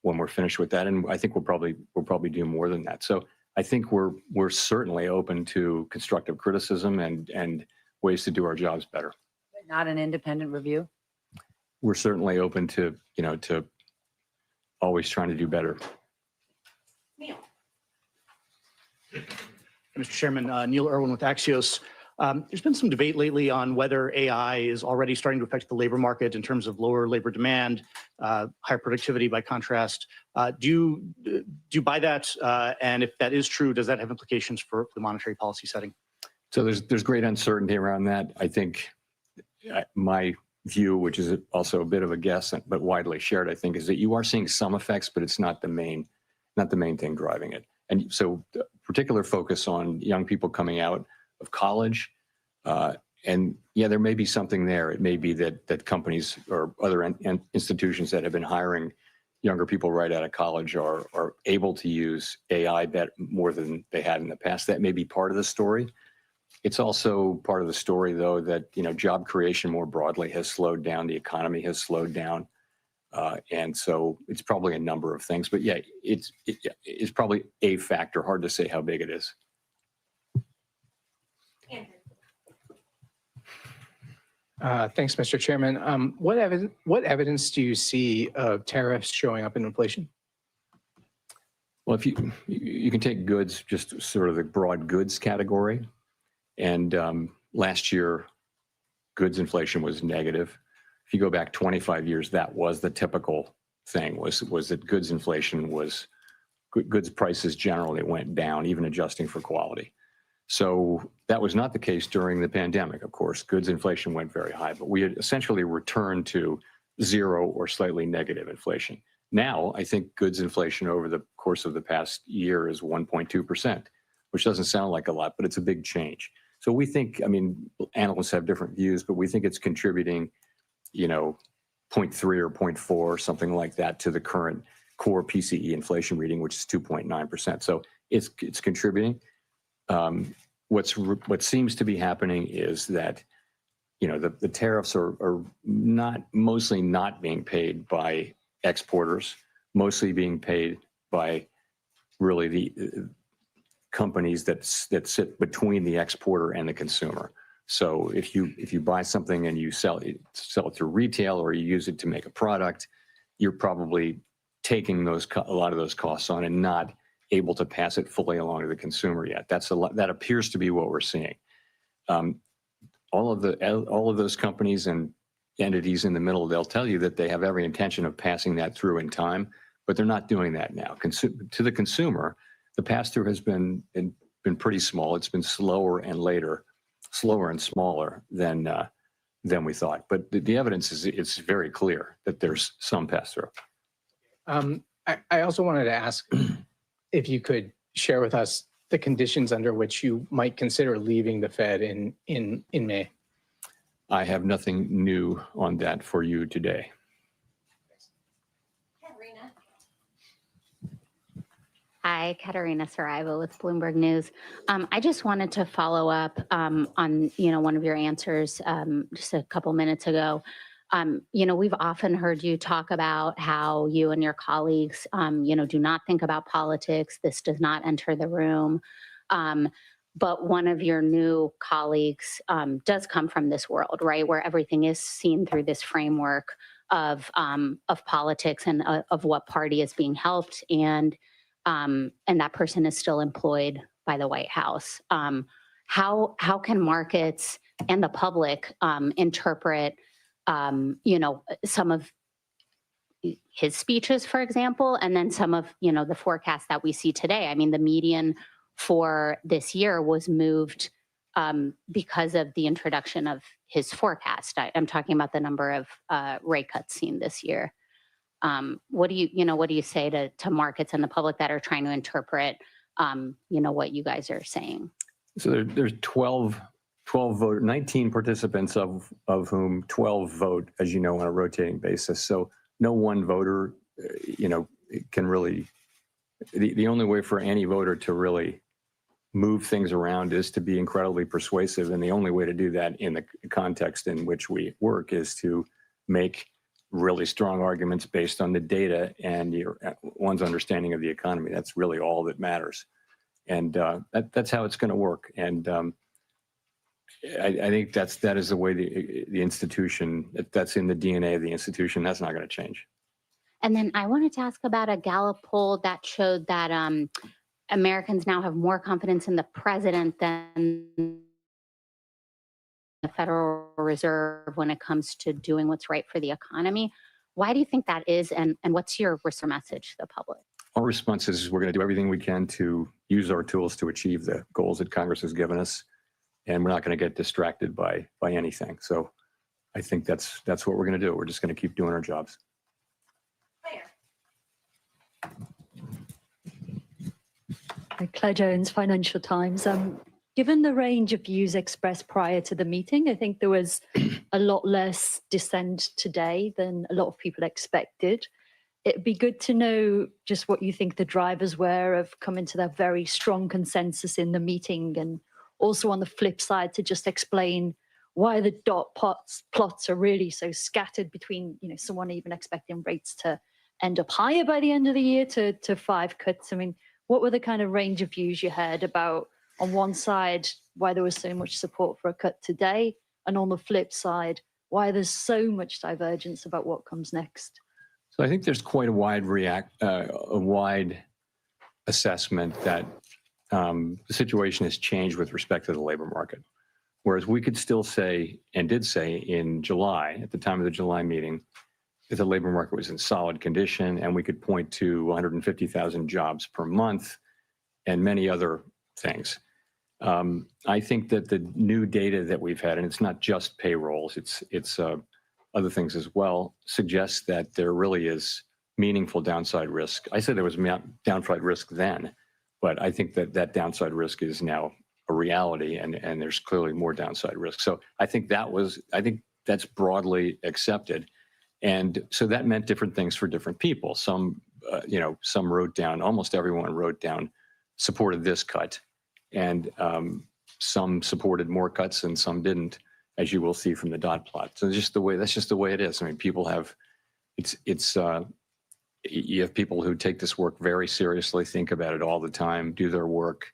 B: when we're finished with that, and I think we'll probably do more than that. So I think we're certainly open to constructive criticism and ways to do our jobs better.
L: But not an independent review?
B: We're certainly open to to always trying to do better.
M: Mr. Chairman, Neil Irwin with Axios. There's been some debate lately on whether AI is already starting to affect the labor market in terms of lower labor demand, higher productivity by contrast. Do you buy that? And if that is true, does that have implications for the monetary policy setting?
B: So there's great uncertainty around that. I think my view, which is also a bit of a guess, but widely shared, I think, is that you are seeing some effects, but it's not the main thing driving it. And so particular focus on young people coming out of college. And yeah, there may be something there. It may be that companies or other institutions that have been hiring younger people right out of college are able to use AI more than they had in the past. That may be part of the story. It's also part of the story, though, that job creation more broadly has slowed down. The economy has slowed down. And so it's probably a number of things. But yeah, it's probably a factor. Hard to say how big it is.
N: Thanks, Mr. Chairman. What evidence do you see of tariffs showing up in inflation?
B: Well, if you can take goods, just sort of the broad goods category, and last year, goods inflation was negative. If you go back 25 years, that was the typical thing, was that goods inflation was, goods prices generally went down, even adjusting for quality. So that was not the case during the pandemic, of course. Goods inflation went very high, but we had essentially returned to zero or slightly negative inflation. Now, I think goods inflation over the course of the past year is 1.2%, which doesn't sound like a lot, but it's a big change. So we think, analysts have different views, but we think it's contributing, 0.3 or 0.4 or something like that to the current core PCE inflation reading, which is 2.9%. So it's contributing. What seems to be happening is that, the tariffs are mostly not being paid by exporters, mostly being paid by really the companies that sit between the exporter and the consumer. So if you buy something and you sell it through retail or you use it to make a product, you're probably taking a lot of those costs on and not able to pass it fully along to the consumer yet. That appears to be what we're seeing. All of those companies and entities in the middle, they'll tell you that they have every intention of passing that through in time, but they're not doing that now. To the consumer, the pass-through has been pretty small. It's been slower and smaller than we thought. But the evidence it's very clear that there's some pass-through.
N: I also wanted to ask if you could share with us the conditions under which you might consider leaving the Fed in May.
B: I have nothing new on that for you today.
O: Hi, Katerina Saraiva with Bloomberg News. I just wanted to follow up on, one of your answers just a couple minutes ago. We've often heard you talk about how you and your colleagues, do not think about politics. This does not enter the room. But one of your new colleagues does come from this world, right, where everything is seen through this framework of politics and of what party is being helped, and that person is still employed by the White House. How can markets and the public interpret, some of his speeches, for example, and then some of the forecasts that we see today? I mean, the median for this year was moved because of the introduction of his forecast. I'm talking about the number of rate cuts seen this year. What do you say to markets and the public that are trying to interpret, what you guys are saying?
B: So there's 19 participants of whom 12 vote, as you know, on a rotating basis. So no one voter, can really, the only way for any voter to really move things around is to be incredibly persuasive. And the only way to do that in the context in which we work is to make really strong arguments based on the data and one's understanding of the economy. That's really all that matters. And that's how it's going to work. And I think that is the way the institution, that's in the DNA of the institution. That's not going to change.
O: And then I wanted to ask about a Gallup poll that showed that Americans now have more confidence in the president than the Federal Reserve when it comes to doing what's right for the economy. Why do you think that is? And what's your message to the public?
B: Our response is we're going to do everything we can to use our tools to achieve the goals that Congress has given us. And we're not going to get distracted by anything. So I think that's what we're going to do. We're just going to keep doing our jobs.
L: Claire Jones, Financial Times. Given the range of views expressed prior to the meeting, I think there was a lot less dissent today than a lot of people expected. It'd be good to know just what you think the drivers were of coming to that very strong consensus in the meeting, and also on the flip side to just explain why the dot plots are really so scattered between, someone even expecting rates to end up higher by the end of the year to 5 cuts. I mean, what were the kind of range of views you heard about, on one side, why there was so much support for a cut today, and on the flip side, why there's so much divergence about what comes next?
B: So I think there's quite a wide assessment that the situation has changed with respect to the labor market. Whereas we could still say, and did say in July, at the time of the July meeting, that the labor market was in solid condition, and we could point to 150,000 jobs per month and many other things. I think that the new data that we've had, and it's not just payrolls, it's other things as well, suggests that there really is meaningful downside risk. I said there was downside risk then, but I think that downside risk is now a reality, and there's clearly more downside risk. So I think that's broadly accepted. And so that meant different things for different people. Some wrote down, almost everyone wrote down, supported this cut. And some supported more cuts and some didn't, as you will see from the dot plot. So that's just the way it is. I mean, people have, you have people who take this work very seriously, think about it all the time, do their work,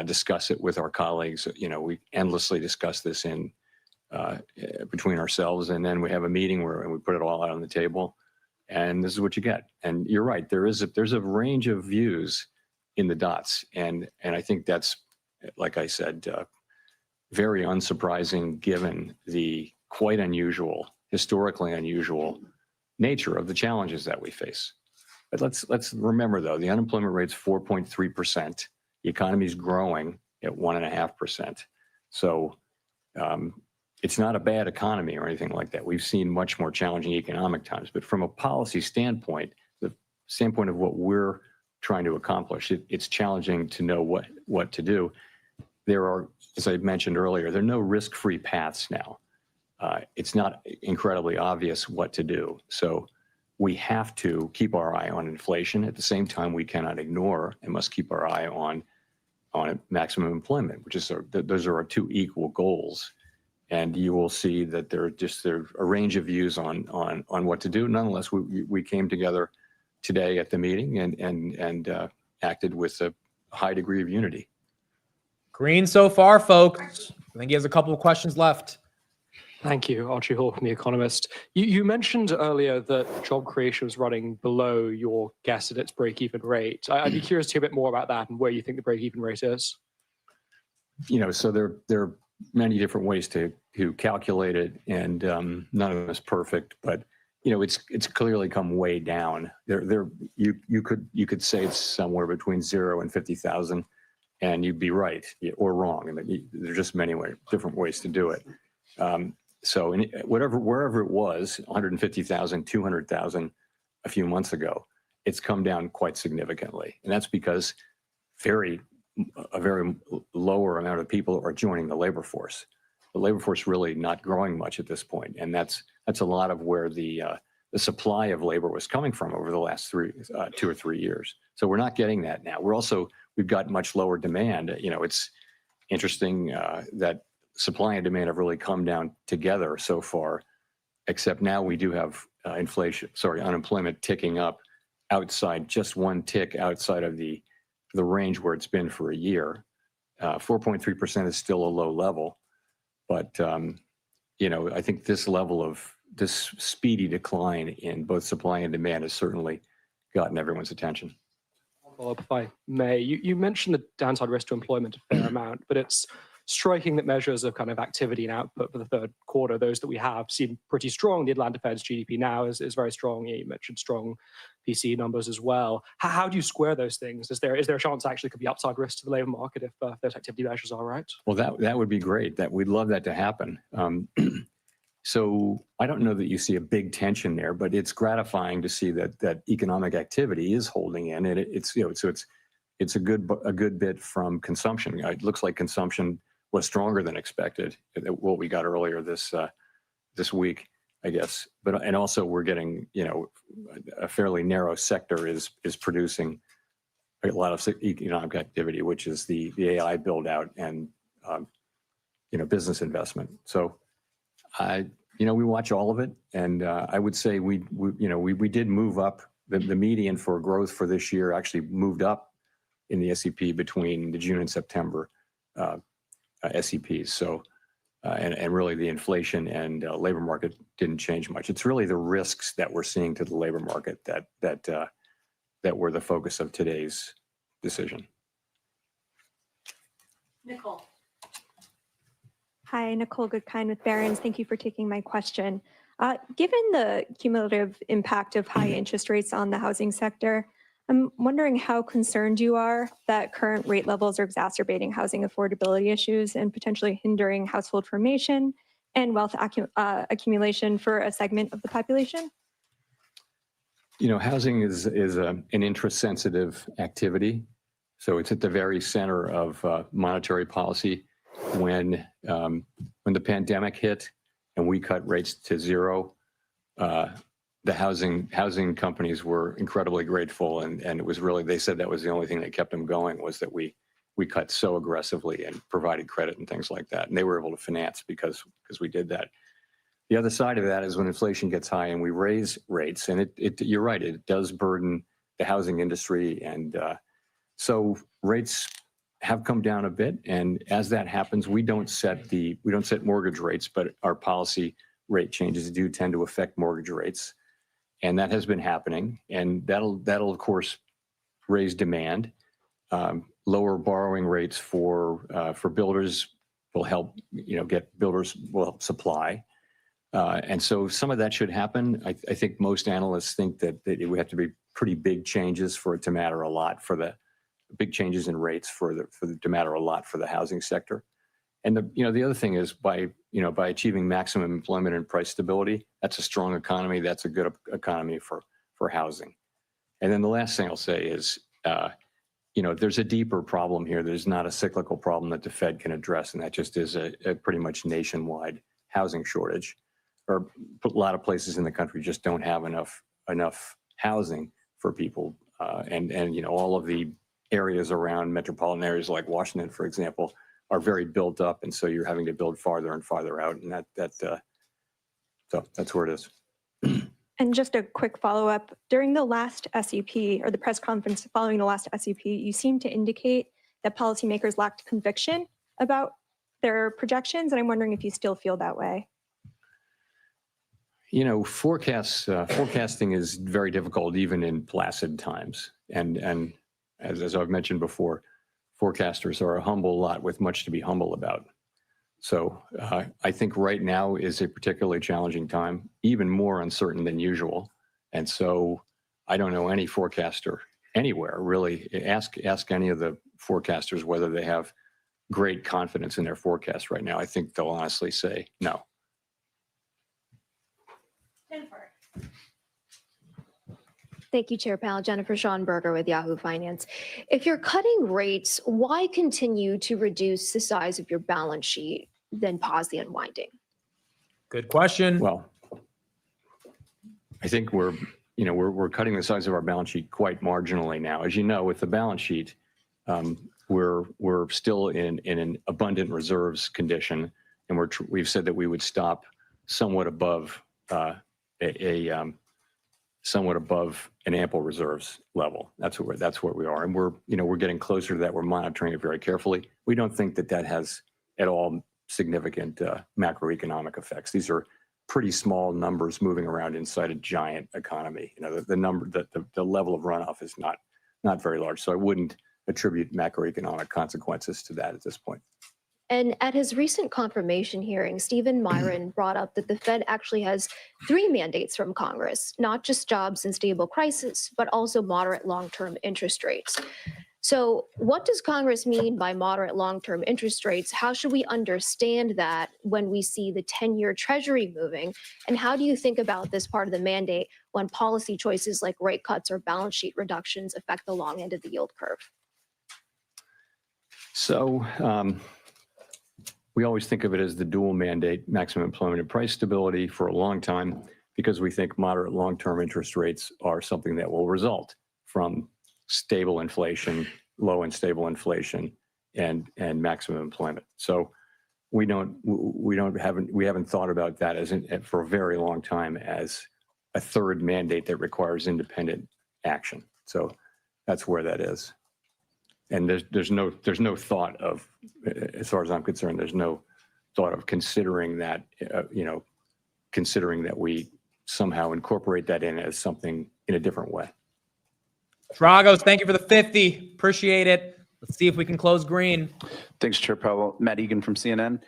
B: discuss it with our colleagues. We endlessly discuss this between ourselves, and then we have a meeting where we put it all out on the table, and this is what you get. And you're right, there's a range of views in the dots, and I think that's, like I said, very unsurprising given the quite unusual, historically unusual nature of the challenges that we face. But let's remember though, the unemployment rate's 4.3%. The economy is growing at 1.5%. So it's not a bad economy or anything like that. We've seen much more challenging economic times, but from a policy standpoint, the standpoint of what we're trying to accomplish, it's challenging to know what to do. There are, as I mentioned earlier, there are no risk-free paths now. It's not incredibly obvious what to do. So we have to keep our eye on inflation. At the same time, we cannot ignore and must keep our eye on maximum employment, which is those are our two equal goals. And you will see that there are a range of views on what to do. Nonetheless, we came together today at the meeting and acted with a high degree of unity.
A: Green so far, folks. I think he has a couple of questions left.
P: Thank you. Archie Hall from The Economist. You mentioned earlier that job creation was running below your guess at its break-even rate. I'd be curious to hear a bit more about that and where you think the break-even rate is.
B: So there are many different ways to calculate it, and none of them is perfect, but it's clearly come way down. You could say it's somewhere between 0 and 50,000, and you'd be right or wrong. I mean, there's just many different ways to do it. So wherever it was, 150,000, 200,000 a few months ago, it's come down quite significantly, and that's because a very lower amount of people are joining the labor force. The labor force really not growing much at this point, and that's a lot of where the supply of labor was coming from over the last 2 or 3 years. So we're not getting that now. We've got much lower demand. It's interesting that supply and demand have really come down together so far, except now we do have unemployment ticking up just one tick outside of the range where it's been for a year. 4.3% is still a low level, but I think this speedy decline in both supply and demand has certainly gotten everyone's attention.
P: Follow up, if I may. You mentioned the downside risk to employment a fair amount, but it's striking that measures of kind of activity and output for the third quarter, those that we have, seem pretty strong. The Atlanta Fed's GDP now is very strong. You mentioned strong PCE numbers as well. How do you square those things? Is there a chance actually could be upside risk to the labor market if those activity measures are right?
B: Well, that would be great. We'd love that to happen. So I don't know that you see a big tension there, but it's gratifying to see that economic activity is holding in, and it's a good bit from consumption. It looks like consumption was stronger than expected. What we got earlier this week, I guess. And also we're getting a fairly narrow sector is producing a lot of economic activity, which is the AI build out and business investment. So we watch all of it, and I would say we did move up the median for growth for this year. Actually moved up in the SEP between the June and September SEPs. So and really the inflation and labor market didn't change much. It's really the risks that we're seeing to the labor market that were the focus of today's decision.
Q: Nicole. Hi, Nicole Goodkind with Barron's. Thank you for taking my question. Given the cumulative impact of high interest rates on the housing sector, I'm wondering how concerned you are that current rate levels are exacerbating housing affordability issues and potentially hindering household formation and wealth accumulation for a segment of the population?
B: Housing is an interest-sensitive activity, so it's at the very center of monetary policy. When the pandemic hit and we cut rates to zero, the housing companies were incredibly grateful, and it was really, they said that was the only thing that kept them going, was that we cut so aggressively and provided credit and things like that, and they were able to finance because we did that. The other side of that is when inflation gets high and we raise rates, and you're right, it does burden the housing industry, and so rates have come down a bit, and as that happens, we don't set mortgage rates, but our policy rate changes do tend to affect mortgage rates. And that has been happening, and that'll of course raise demand. Lower borrowing rates for builders will help, builders will help supply, and so some of that should happen. I think most analysts think that it would have to be pretty big changes for it to matter a lot, big changes in rates for it to matter a lot for the housing sector. And the other thing is by achieving maximum employment and price stability, that's a strong economy. That's a good economy for housing. And then the last thing I'll say is, there's a deeper problem here. There's not a cyclical problem that the Fed can address, and that just is a pretty much nationwide housing shortage. Or a lot of places in the country just don't have enough enough housing for people. And all of the areas around metropolitan areas like Washington, for example, are very built up. And so you're having to build farther and farther out. And so that's where it is.
Q: And just a quick follow-up, during the last SEP or the press conference following the last SEP, you seemed to indicate that policymakers lacked conviction about their projections. And I'm wondering if you still feel that way.
B: Forecasting is very difficult even in placid times. And as I've mentioned before, forecasters are a humble lot with much to be humble about. So I think right now is a particularly challenging time, even more uncertain than usual. And so I don't know any forecaster anywhere, really. Ask any of the forecasters whether they have great confidence in their forecast right now. I think they'll honestly say no.
Q: Jennifer.
R: Thank you, Chair Powell. Jennifer Schonberger with Yahoo Finance. If you're cutting rates, why continue to reduce the size of your balance sheet, then pause the unwinding?
A: Good question.
B: Well, I think we're cutting the size of our balance sheet quite marginally now. As you know, with the balance sheet, we're still in an abundant reserves condition, and we've said that we would stop somewhat above somewhat above an ample reserves level. That's where we are, and we're getting closer to that. We're monitoring it very carefully. We don't think that has at all significant macroeconomic effects. These are pretty small numbers moving around inside a giant economy. The level of runoff is not very large, so I wouldn't attribute macroeconomic consequences to that at this point.
R: And at his recent confirmation hearing, Stephen Myron brought up that the Fed actually has 3 mandates from Congress, not just jobs and stable prices, but also moderate long-term interest rates. So what does Congress mean by moderate long-term interest rates? How should we understand that when we see the 10-year Treasury moving? And how do you think about this part of the mandate when policy choices like rate cuts or balance sheet reductions affect the long end of the yield curve?
B: So we always think of it as the dual mandate, maximum employment and price stability, for a long time, because we think moderate long-term interest rates are something that will result from stable inflation, low and stable inflation, and maximum employment. So we haven't thought about that for a very long time as a third mandate that requires independent action. So that's where that is. And there's no thought of, as far as I'm concerned, there's no thought of considering that, considering that we somehow incorporate that in as something in a different way.
A: Dragos, thank you for the 50. Appreciate it. Let's see if we can close green.
S: Thanks, Chair Powell. Matt Egan from CNN.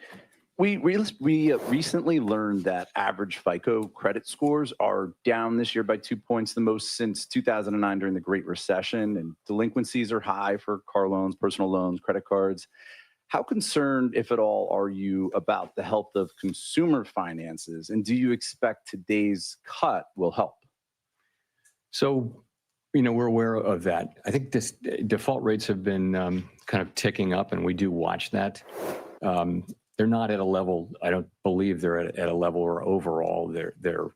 S: We recently learned that average FICO credit scores are down this year by 2 points, the most since 2009 during the Great Recession, and delinquencies are high for car loans, personal loans, credit cards. How concerned, if at all, are you about the health of consumer finances, and do you expect today's cut will help?
B: So, we're aware of that. I think this default rates have been kind of ticking up, and we do watch that. They're not at a level, I don't believe they're at a level where overall they're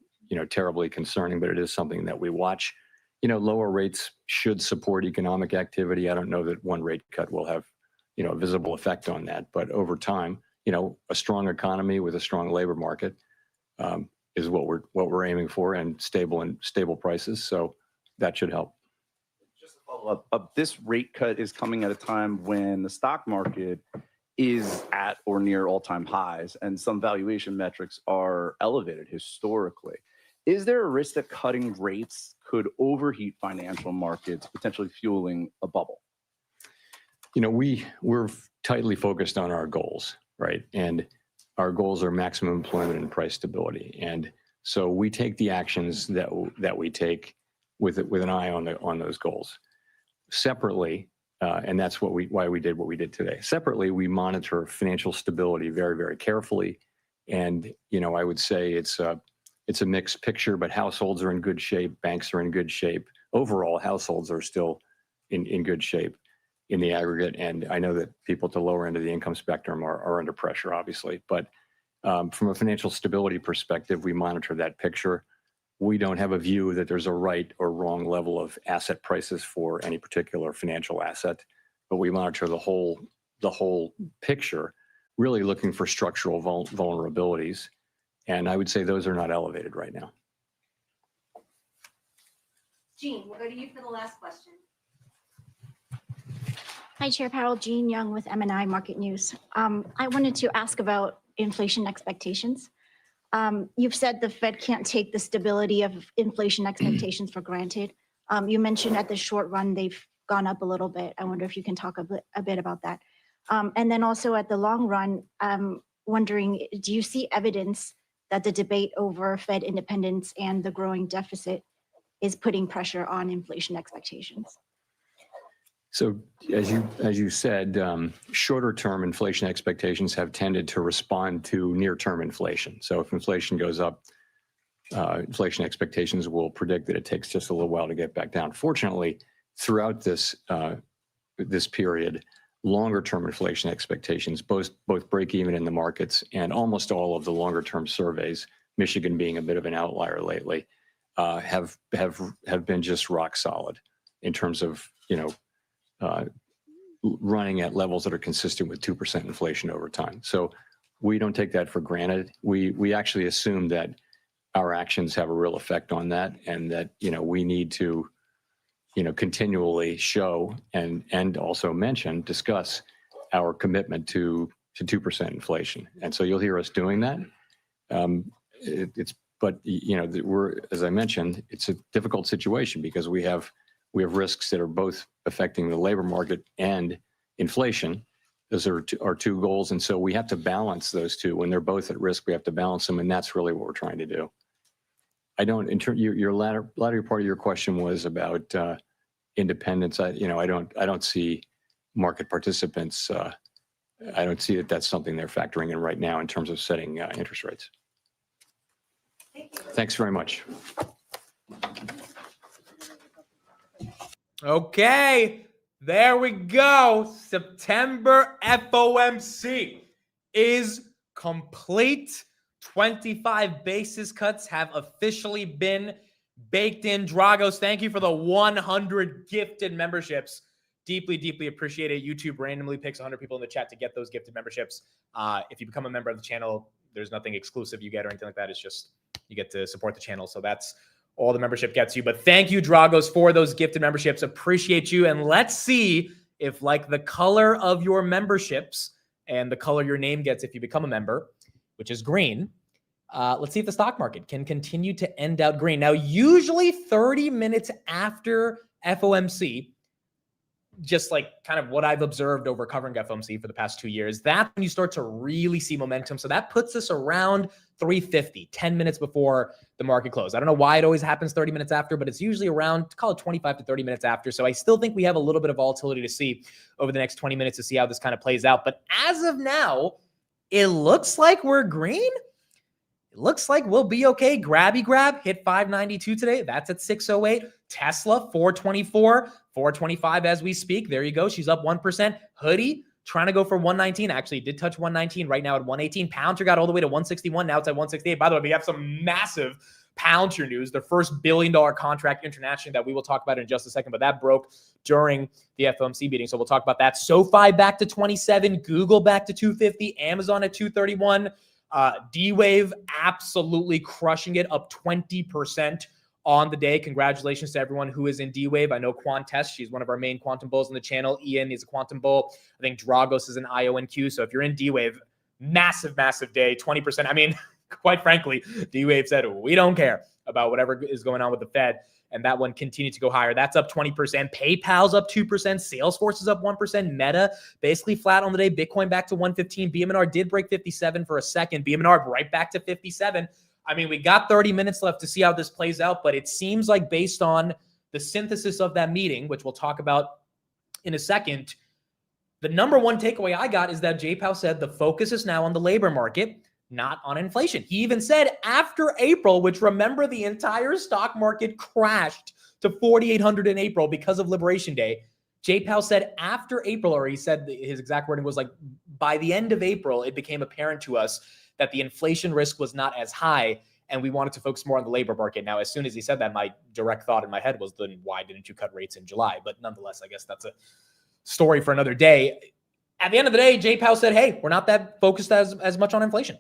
B: terribly concerning, but it is something that we watch. Lower rates should support economic activity. I don't know that one rate cut will have, a visible effect on that, but over time, a strong economy with a strong labor market is what we're aiming for, and stable prices. So that should help.
S: Just to follow up, this rate cut is coming at a time when the stock market is at or near all-time highs, and some valuation metrics are elevated historically. Is there a risk that cutting rates could overheat financial markets, potentially fueling a bubble?
B: We're tightly focused on our goals, right? And our goals are maximum employment and price stability. And so we take the actions that we take with an eye on those goals. Separately, and that's why we did what we did today. Separately, we monitor financial stability very, very carefully. And, I would say it's a mixed picture, but households are in good shape. Banks are in good shape. Overall, households are still in good shape in the aggregate. And I know that people at the lower end of the income spectrum are under pressure, obviously. But from a financial stability perspective, we monitor that picture. we don't have a view that there's a right or wrong level of asset prices for any particular financial asset, but we monitor the whole picture, really looking for structural vulnerabilities. And I would say those are not elevated right now.
T: Jean, we'll go to you for the last question.
U: Hi, Chair Powell. Jean Young with M&I Market News. I wanted to ask about inflation expectations. You've said the Fed can't take the stability of inflation expectations for granted. You mentioned at the short run, they've gone up a little bit. I wonder if you can talk a bit about that. And then also at the long run, I'm wondering, do you see evidence that the debate over Fed independence and the growing deficit is putting pressure on inflation expectations?
B: So as you said, shorter term inflation expectations have tended to respond to near term inflation. So if inflation goes up, inflation expectations will predict that it takes just a little while to get back down. Fortunately, throughout this period, longer term inflation expectations, both break even in the markets, and almost all of the longer term surveys, Michigan being a bit of an outlier lately, have been just rock solid in terms of, running at levels that are consistent with 2% inflation over time. So we don't take that for granted. We actually assume that our actions have a real effect on that, and that, we need to, continually show and also discuss our commitment to 2% inflation. And so you'll hear us doing that. We're, as I mentioned, it's a difficult situation because we have risks that are both affecting the labor market and inflation. Those are our two goals. And so we have to balance those two. When they're both at risk, we have to balance them. And that's really what we're trying to do. Your latter part of your question was about independence. I don't see market participants. I don't see that that's something they're factoring in right now in terms of setting interest rates. Thanks very much.
A: Okay, there we go. September FOMC is complete. 25 basis cuts have officially been baked in. Dragos, thank you for the 100 gifted memberships. Deeply, deeply appreciate it. YouTube randomly picks 100 people in the chat to get those gifted memberships. If you become a member of the channel, there's nothing exclusive you get or anything like that. It's just you get to support the channel. So that's all the membership gets you. But thank you, Dragos, for those gifted memberships. Appreciate you. And let's see if, like, the color of your memberships and the color your name gets if you become a member, which is green, let's see if the stock market can continue to end out green. Now, usually 30 minutes after FOMC, just like kind of what I've observed over covering FOMC for the past 2 years, that's when you start to really see momentum. So that puts us around 3:50, 10 minutes before the market close. I don't know why it always happens 30 minutes after, but it's usually around, call it 25 to 30 minutes after. So I still think we have a little bit of volatility to see over the next 20 minutes to see how this kind of plays out. But as of now, it looks like we're green. It looks like we'll be okay. Grabby grab hit 592 today. That's at 608. Tesla 424, 425 as we speak. There you go. She's up 1%. Hoodie trying to go for 119. Actually did touch 119 right now at 118. Palantir got all the way to 161. Now it's at 168. By the way, we have some massive Palantir news. The first $1 billion contract internationally that we will talk about in just a second, but that broke during the FOMC meeting. So we'll talk about that. SoFi back to 27. Google back to 250. Amazon at 231. D-Wave absolutely crushing it, up 20% on the day. Congratulations to everyone who is in D-Wave. I know Quantess, she's one of our main quantum bulls on the channel. Ian is a quantum bull. I think Dragos is an IONQ. So if you're in D-Wave, massive, massive day, 20%. I mean, quite frankly, D-Wave said, we don't care about whatever is going on with the Fed. And that one continued to go higher. That's up 20%. PayPal's up 2%. Salesforce is up 1%. Meta basically flat on the day. Bitcoin back to 115. BMNR did break 57 for a second. BMNR right back to 57. I mean, we got 30 minutes left to see how this plays out, but it seems like based on the synthesis of that meeting, which we'll talk about in a second, the number one takeaway I got is that Jay Powell said the focus is now on the labor market, not on inflation. He even said after April, which remember the entire stock market crashed to 4,800 in April because of Liberation Day. Jay Powell said after April, or he said his exact wording was like, by the end of April, it became apparent to us that the inflation risk was not as high and we wanted to focus more on the labor market. Now, as soon as he said that, my direct thought in my head was, then why didn't you cut rates in July? But nonetheless, I guess that's a story for another day. At the end of the day, Jay Powell said, hey, we're not that focused as much on inflation,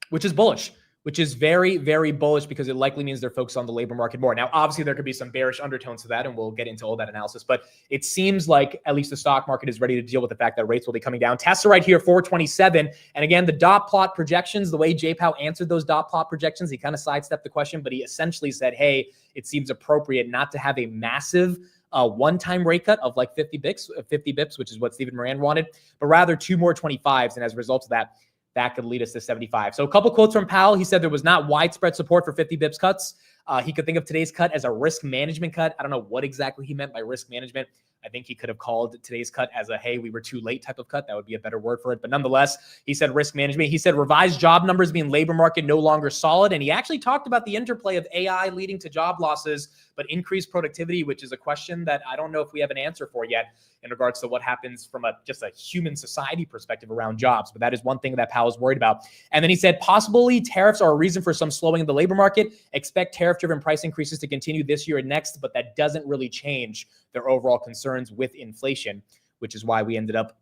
A: which is bullish, which is very, very bullish because it likely means they're focused on the labor market more. Now, obviously, there could be some bearish undertones to that, and we'll get into all that analysis. But it seems like at least the stock market is ready to deal with the fact that rates will be coming down. Tesla right here, 427. And again, the dot plot projections, the way Jay Powell answered those dot plot projections, he kind of sidestepped the question, but he essentially said, hey, it seems appropriate not to have a massive one-time rate cut of like 50 bips, which is what Stephen Moran wanted, but rather 2 more 25s. And as a result of that, that could lead us to 75. So a couple quotes from Powell. He said there was not widespread support for 50 bips cuts. He could think of today's cut as a risk management cut. I don't know what exactly he meant by risk management. I think he could have called today's cut as a, hey, we were too late type of cut. That would be a better word for it. But nonetheless, he said risk management. He said revised job numbers mean labor market no longer solid. And he actually talked about the interplay of AI leading to job losses, but increased productivity, which is a question that I don't know if we have an answer for yet in regards to what happens from just a human society perspective around jobs. But that is one thing that Powell is worried about. And then he said, possibly tariffs are a reason for some slowing in the labor market. Expect tariff-driven price increases to continue this year and next, but that doesn't really change their overall concerns with inflation, which is why we ended up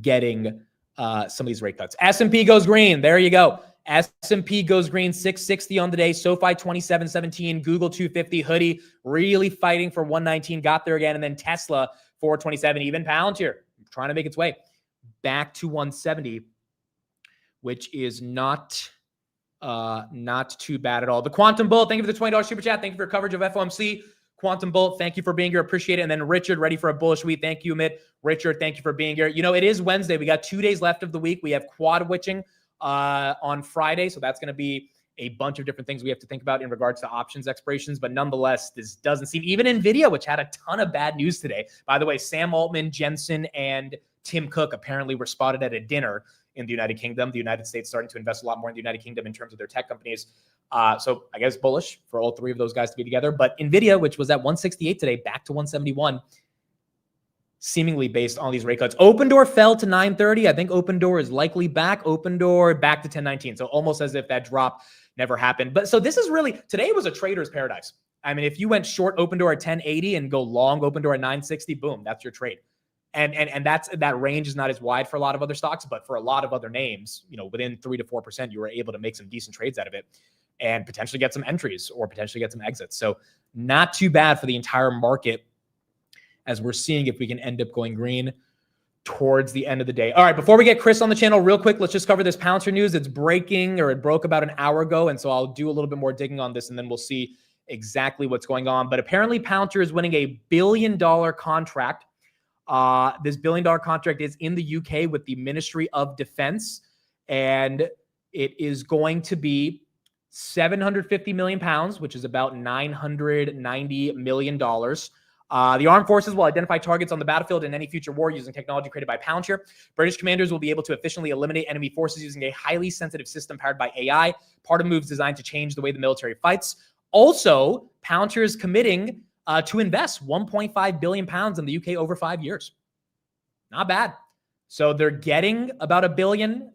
A: getting some of these rate cuts. S&P goes green. There you go. S&P goes green, 660 on the day. SoFi 2717, Google 250, Hoodie really fighting for 119, got there again, and then Tesla 427. Even Palantir trying to make its way back to 170, which is not too bad at all. The Quantum Bull, thank you for the $20 super chat. Thank you for your coverage of FOMC. Quantum Bolt, thank you for being here. Appreciate it. And then Richard, ready for a bullish week. Thank you, Amit. Richard, thank you for being here. You know, it is Wednesday. We got 2 days left of the week. We have quad witching on Friday. So that's going to be a bunch of different things we have to think about in regards to options expirations. But nonetheless, this doesn't seem, even NVIDIA, which had a ton of bad news today. By the way, Sam Altman, Jensen, and Tim Cook apparently were spotted at a dinner in the United Kingdom. The United States starting to invest a lot more in the United Kingdom in terms of their tech companies. So I guess bullish for all three of those guys to be together. But NVIDIA, which was at 168 today, back to 171, seemingly based on these rate cuts. Open Door fell to 930. I think Open Door is likely back. Open Door back to 1019. So almost as if that drop never happened. But so this is really, today was a trader's paradise. I mean, if you went short Open Door at 1080 and go long Open Door at 960, boom, that's your trade. And that range is not as wide for a lot of other stocks, but for a lot of other names, you know, within 3 to 4%, you were able to make some decent trades out of it and potentially get some entries or potentially get some exits. So not too bad for the entire market as we're seeing if we can end up going green towards the end of the day. All right, before we get Kris on the channel, real quick, let's just cover this Palantir news. It's breaking, or it broke about an hour ago. And so I'll do a little bit more digging on this and then we'll see exactly what's going on. But apparently Palantir is winning a $1 billion contract. This $1 billion contract is in the UK with the Ministry of Defense, and it is going to be 750 million pounds, which is about $990 million. The armed forces will identify targets on the battlefield in any future war using technology created by Palantir. British commanders will be able to efficiently eliminate enemy forces using a highly sensitive system powered by AI. Part of the move is designed to change the way the military fights. Also, Palantir is committing to invest 1.5 billion pounds in the UK over 5 years. Not bad. So they're getting about $1 billion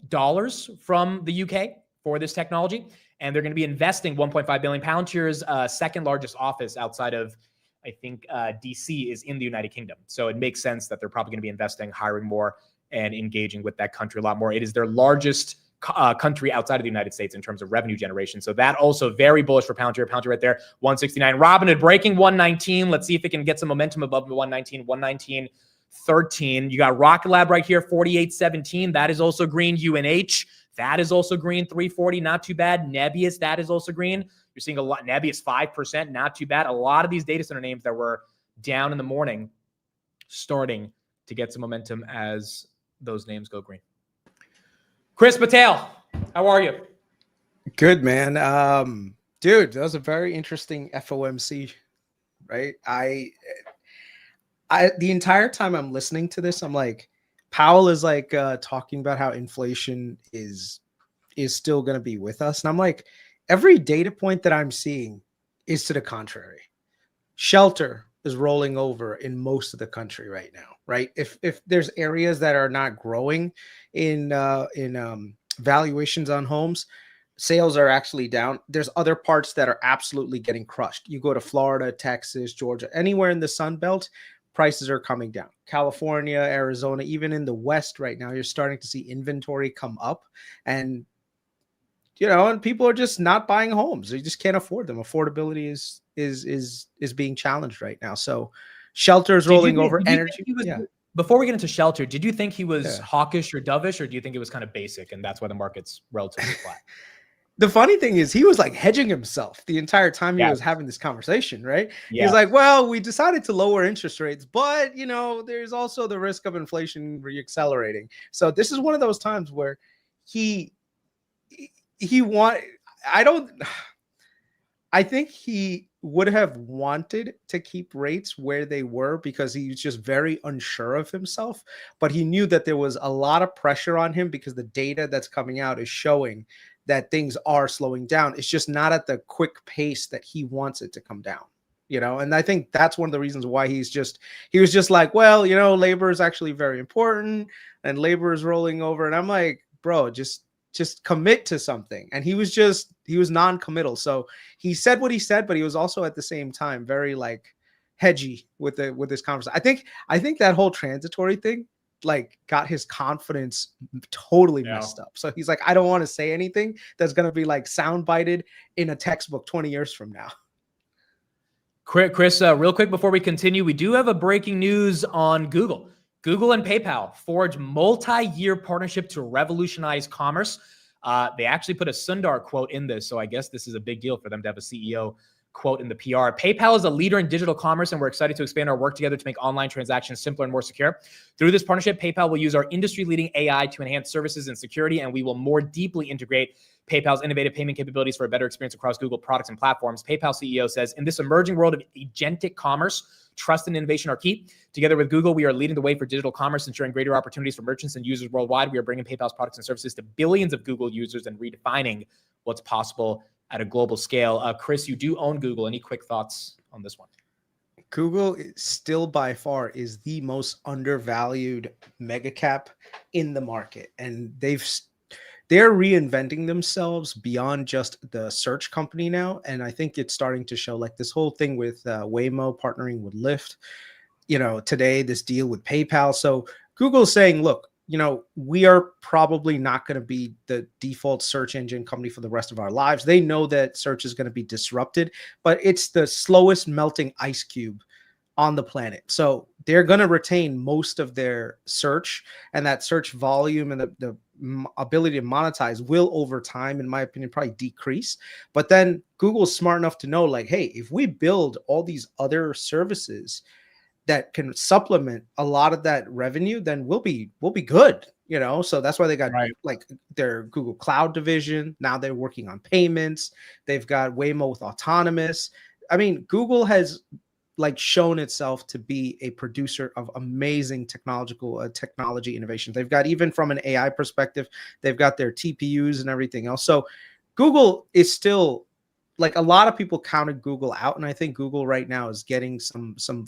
A: from the UK for this technology, and they're going to be investing 1.5 billion. Palantir's second largest office outside of, I think, DC is in the United Kingdom. So it makes sense that they're probably going to be investing, hiring more, and engaging with that country a lot more. It is their largest country outside of the United States in terms of revenue generation. So that also very bullish for Palantir. Palantir right there, 169. Robinhood breaking 119. Let's see if it can get some momentum above the 119, 119.13. You got Rocket Lab right here, 48.17. That is also green. UNH, that is also green. 340, not too bad. Nebius, that is also green. You're seeing a lot. Nebius 5%, not too bad. A lot of these data center names that were down in the morning starting to get some momentum as those names go green. Kris Patel, how are you?
C: Good, man. Dude, that was a very interesting FOMC, right? I the entire time I'm listening to this, I'm like, Powell is like talking about how inflation is still going to be with us. And I'm like, every data point that I'm seeing is to the contrary. Shelter is rolling over in most of the country right now, right? If there's areas that are not growing in valuations on homes, sales are actually down. There's other parts that are absolutely getting crushed. You go to Florida, Texas, Georgia, anywhere in the Sun Belt, prices are coming down. California, Arizona, even in the West right now, you're starting to see inventory come up, and and people are just not buying homes. They just can't afford them. Affordability is being challenged right now. So shelters rolling over, energy.
A: Before we get into shelter, did you think he was
C: Yeah.
A: hawkish or dovish, or do you think it was kind of basic and that's why the market's relatively flat?
C: The funny thing is he was like hedging himself the entire time he was having this conversation, right? He's like, well, we decided to lower interest rates, but there's also the risk of inflation reaccelerating. So this is one of those times where he I think he would have wanted to keep rates where they were because he was just very unsure of himself, but he knew that there was a lot of pressure on him because the data that's coming out is showing that things are slowing down. It's just not at the quick pace that he wants it to come down, and I think that's one of the reasons why he was just like, well, labor is actually very important and labor is rolling over. And I'm like, bro, just commit to something. And he was non-committal. So he said what he said, but he was also at the same time very like hedgy with this conversation. I think that whole transitory thing got his confidence totally messed up. So he's like, I don't want to say anything that's going to be like soundbited in a textbook 20 years from now.
A: Kris, real quick before we continue, we do have a breaking news on Google. Google and PayPal forge multi-year partnership to revolutionize commerce. They actually put a Sundar quote in this, so I guess this is a big deal for them to have a CEO quote in the PR. PayPal is a leader in digital commerce, and we're excited to expand our work together to make online transactions simpler and more secure. Through this partnership, PayPal will use our industry-leading AI to enhance services and security, and we will more deeply integrate PayPal's innovative payment capabilities for a better experience across Google products and platforms. PayPal CEO says, in this emerging world of agentic commerce, trust and innovation are key. Together with Google, we are leading the way for digital commerce, ensuring greater opportunities for merchants and users worldwide. We are bringing PayPal's products and services to billions of Google users and redefining what's possible at a global scale. Kris, you do own Google. Any quick thoughts on this one?
C: Google still by far is the most undervalued mega cap in the market, and they're reinventing themselves beyond just the search company now. And I think it's starting to show, like this whole thing with Waymo partnering with Lyft, today, this deal with PayPal. So Google's saying, look, we are probably not going to be the default search engine company for the rest of our lives. They know that search is going to be disrupted, but it's the slowest melting ice cube on the planet. So they're going to retain most of their search, and that search volume and the ability to monetize will over time, in my opinion, probably decrease. But then Google's smart enough to know, like, hey, if we build all these other services that can supplement a lot of that revenue, then we'll be good, So that's why they got like their Google Cloud division. Now they're working on payments. They've got Waymo with autonomous. I mean, Google has shown itself to be a producer of amazing technology innovations. They've got, even from an AI perspective, they've got their TPUs and everything else. So Google is still, a lot of people counted Google out, and I think Google right now is getting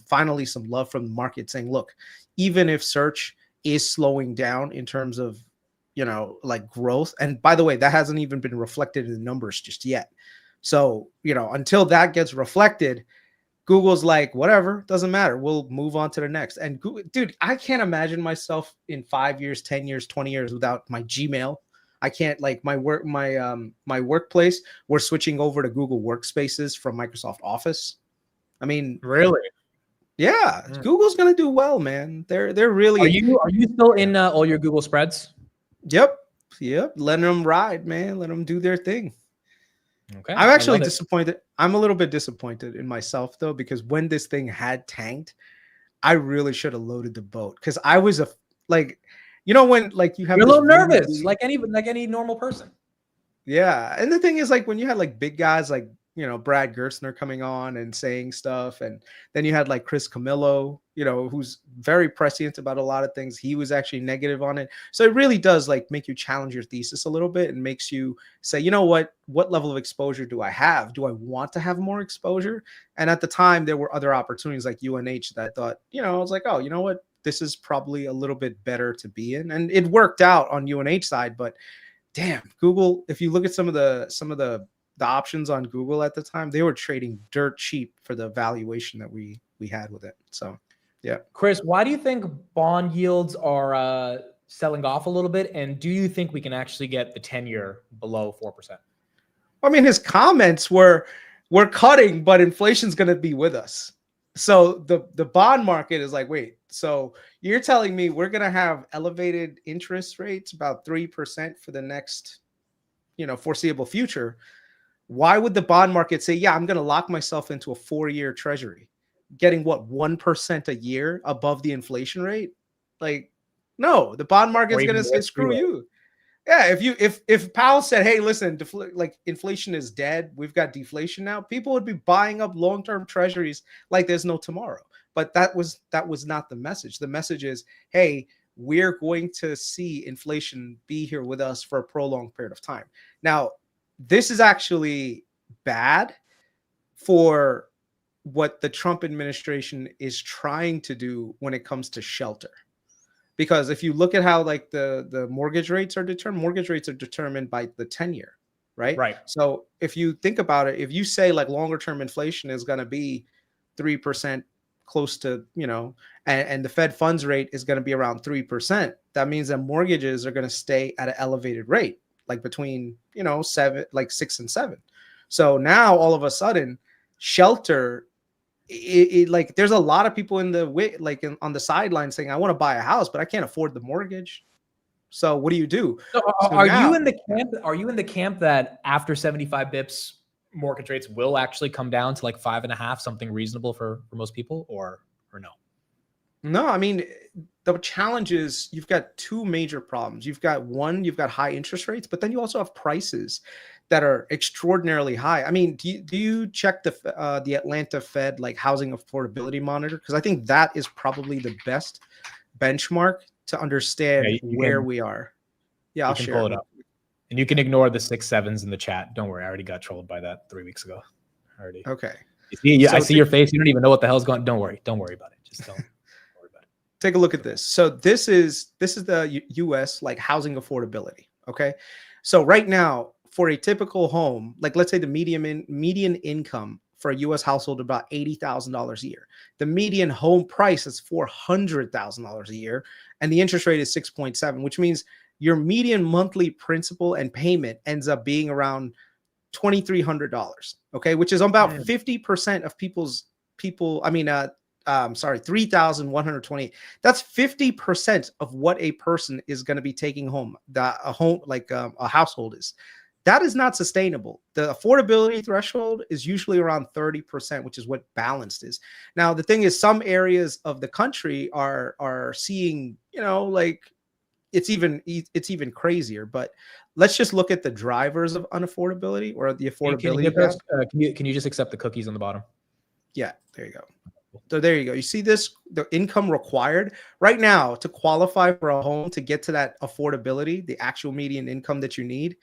C: finally some love from the market, saying, look, even if search is slowing down in terms of growth, and by the way, that hasn't even been reflected in the numbers just yet. So until that gets reflected, Google's like, whatever, doesn't matter. We'll move on to the next. And Google, dude, I can't imagine myself in 5 years, 10 years, 20 years without my Gmail. I can't, my workplace, we're switching over to Google Workspaces from Microsoft Office. I mean,
A: really?
C: Yeah, Google's gonna do well, man. They're really.
A: Are you still in all your Google spreads?
C: Yep. Letting them ride, man. Let them do their thing.
A: Okay.
C: I'm actually disappointed. I'm a little bit disappointed in myself though, because when this thing had tanked, I really should have loaded the boat, because I was when you have
A: you're a little nervous, like any normal person.
C: Yeah, and the thing is, when you had big guys Brad Gerstner coming on and saying stuff, and then you had Chris Camillo, who's very prescient about a lot of things. He was actually negative on it. So it really does make you challenge your thesis a little bit, and makes you say, what level of exposure do I have? Do I want to have more exposure? And at the time, there were other opportunities like UNH that I thought, I was like, oh, you know what? This is probably a little bit better to be in. And it worked out on UNH side, but damn, Google, if you look at some of the options on Google at the time, they were trading dirt cheap for the valuation that we had with it. So yeah.
A: Kris, why do you think bond yields are selling off a little bit? And do you think we can actually get the 10-year below 4%?
C: I mean, his comments were, we're cutting, but inflation's going to be with us. So the bond market is like, wait, so you're telling me we're going to have elevated interest rates, about 3% for the next, foreseeable future. Why would the bond market say, yeah, I'm going to lock myself into a 4-year treasury, getting what, 1% a year above the inflation rate? Like, no, the bond market's going to say, screw you. Yeah, if Powell said, "Hey, listen, like inflation is dead, we've got deflation now," people would be buying up long-term treasuries like there's no tomorrow. But that was not the message. The message is, "Hey, we're going to see inflation be here with us for a prolonged period of time." Now, this is actually bad for what the Trump administration is trying to do when it comes to shelter. Because if you look at how like the mortgage rates are determined by the 10-year, right?
A: Right.
C: So if you think about it, if you say like longer term inflation is going to be 3%, close to, and the Fed funds rate is going to be around 3%, that means that mortgages are going to stay at an elevated rate, like between, 6 and 7. So now all of a sudden, shelter, like there's a lot of people on the sidelines saying, I want to buy a house, but I can't afford the mortgage. So what do you do?
A: So are you in the camp that after 75 bips, mortgage rates will actually come down to like 5.5, something reasonable for most people, or no?
C: No, I mean, the challenge is you've got two major problems. You've got high interest rates, but then you also have prices that are extraordinarily high. I mean, do you check the Atlanta Fed like housing affordability monitor? Because I think that is probably the best benchmark to understand where we are. Yeah, I'll share
A: pull it up, and you can ignore the 6 7s in the chat. Don't worry, I already got trolled by that 3 weeks ago. Already.
C: Okay.
A: I see your face. You don't even know what the hell's going. Don't worry about it. Just don't.
C: Take a look at this. So this is the U.S. like housing affordability. Okay, so right now for a typical home, like let's say the median income for a U.S. household about $80,000 a year. The median home price is $400,000 a year, and the interest rate is 6.7, which means your median monthly principal and payment ends up being around $2,300. Okay, which is about 50% of $3,120. That's 50% of what a person is going to be taking home. A household is. That is not sustainable. The affordability threshold is usually around 30%, which is what balanced is. Now, the thing is, some areas of the country are seeing, it's even crazier. But let's just look at the drivers of unaffordability or the affordability.
A: Can you just accept the cookies on the bottom?
C: Yeah, there you go. So there you go. You see this, the income required right now to qualify for a home, to get to that affordability, the actual median income that you need,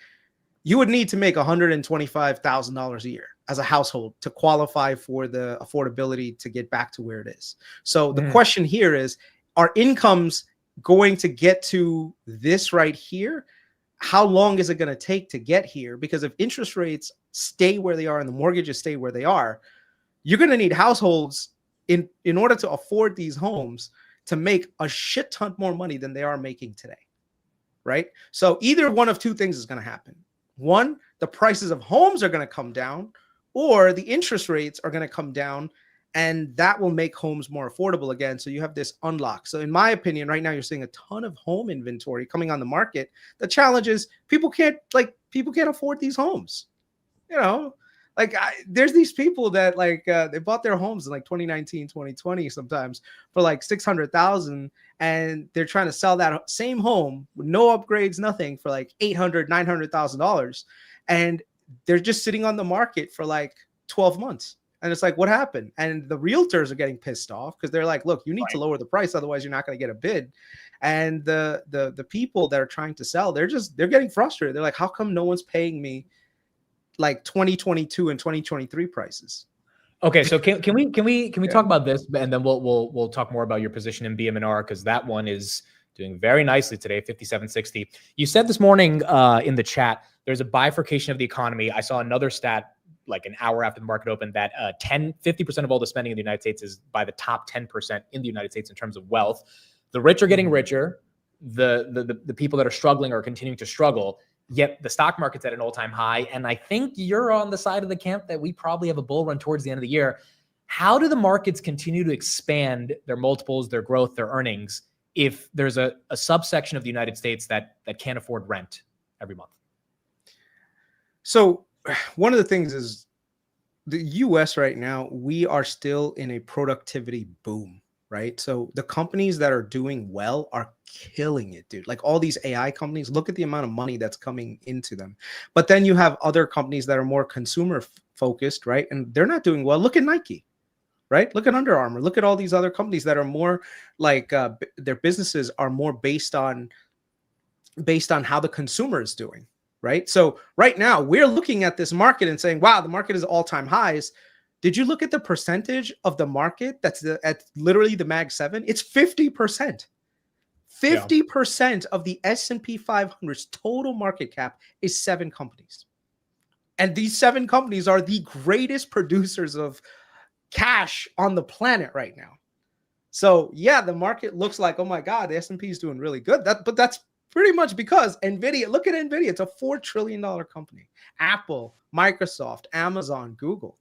C: you would need to make $125,000 a year as a household to qualify for the affordability to get back to where it is. So the question here is, are incomes going to get to this right here? How long is it going to take to get here? Because if interest rates stay where they are and the mortgages stay where they are, you're going to need households in order to afford these homes to make a shit ton more money than they are making today, right? So either one of two things is going to happen. One, the prices of homes are going to come down, or the interest rates are going to come down, and that will make homes more affordable again. So you have this unlock. So in my opinion, right now you're seeing a ton of home inventory coming on the market. The challenge is people can't afford these homes. There's these people that they bought their homes in 2019, 2020 sometimes for $600,000, and they're trying to sell that same home with no upgrades, nothing, for $800,000, $900,000, and they're just sitting on the market for 12 months. And it's what happened? And the realtors are getting pissed off because they're like, look, you need to lower the price, otherwise you're not going to get a bid. And the people that are trying to sell, they're getting frustrated. They're like, how come no one's paying me 2022 and 2023 prices?
A: Okay, so can we talk about this, and then we'll talk more about your position in BM&R, because that one is doing very nicely today, 57.60. You said this morning in the chat, there's a bifurcation of the economy. I saw another stat like an hour after the market opened that 50% of all the spending in the United States is by the top 10% in the United States in terms of wealth. The rich are getting richer. The people that are struggling are continuing to struggle. Yet the stock market's at an all-time high. And I think you're on the side of the camp that we probably have a bull run towards the end of the year. How do the markets continue to expand their multiples, their growth, their earnings, if there's a subsection of the United States that can't afford rent every month?
C: So one of the things is the US right now, we are still in a productivity boom, right? So the companies that are doing well are killing it, dude. Like all these AI companies, look at the amount of money that's coming into them. But then you have other companies that are more consumer focused, right? And they're not doing well. Look at Nike, right? Look at Under Armour. Look at all these other companies that are more like their businesses are more based on how the consumer is doing, right? So right now we're looking at this market and saying, wow, the market is all-time highs. Did you look at the percentage of the market that's at literally the Mag 7? It's 50%. 50% of the S&P 500's total market cap is 7 companies. And these 7 companies are the greatest producers of cash on the planet right now. So yeah, the market looks like, oh my God, the S&P is doing really good. But that's pretty much because NVIDIA, look at NVIDIA, it's a $4 trillion company. Apple, Microsoft, Amazon, Google.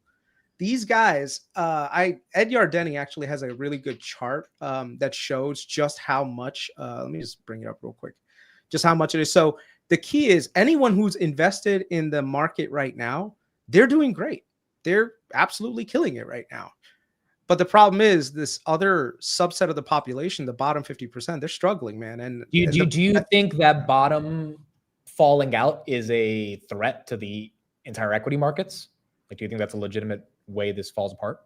C: These guys, Ed Yardeni actually has a really good chart that shows just how much, let me just bring it up real quick, just how much it is. So the key is anyone who's invested in the market right now, they're doing great. They're absolutely killing it right now. But the problem is this other subset of the population, the bottom 50%, they're struggling, man. And
A: do you think that bottom falling out is a threat to the entire equity markets? Like, do you think that's a legitimate way this falls apart?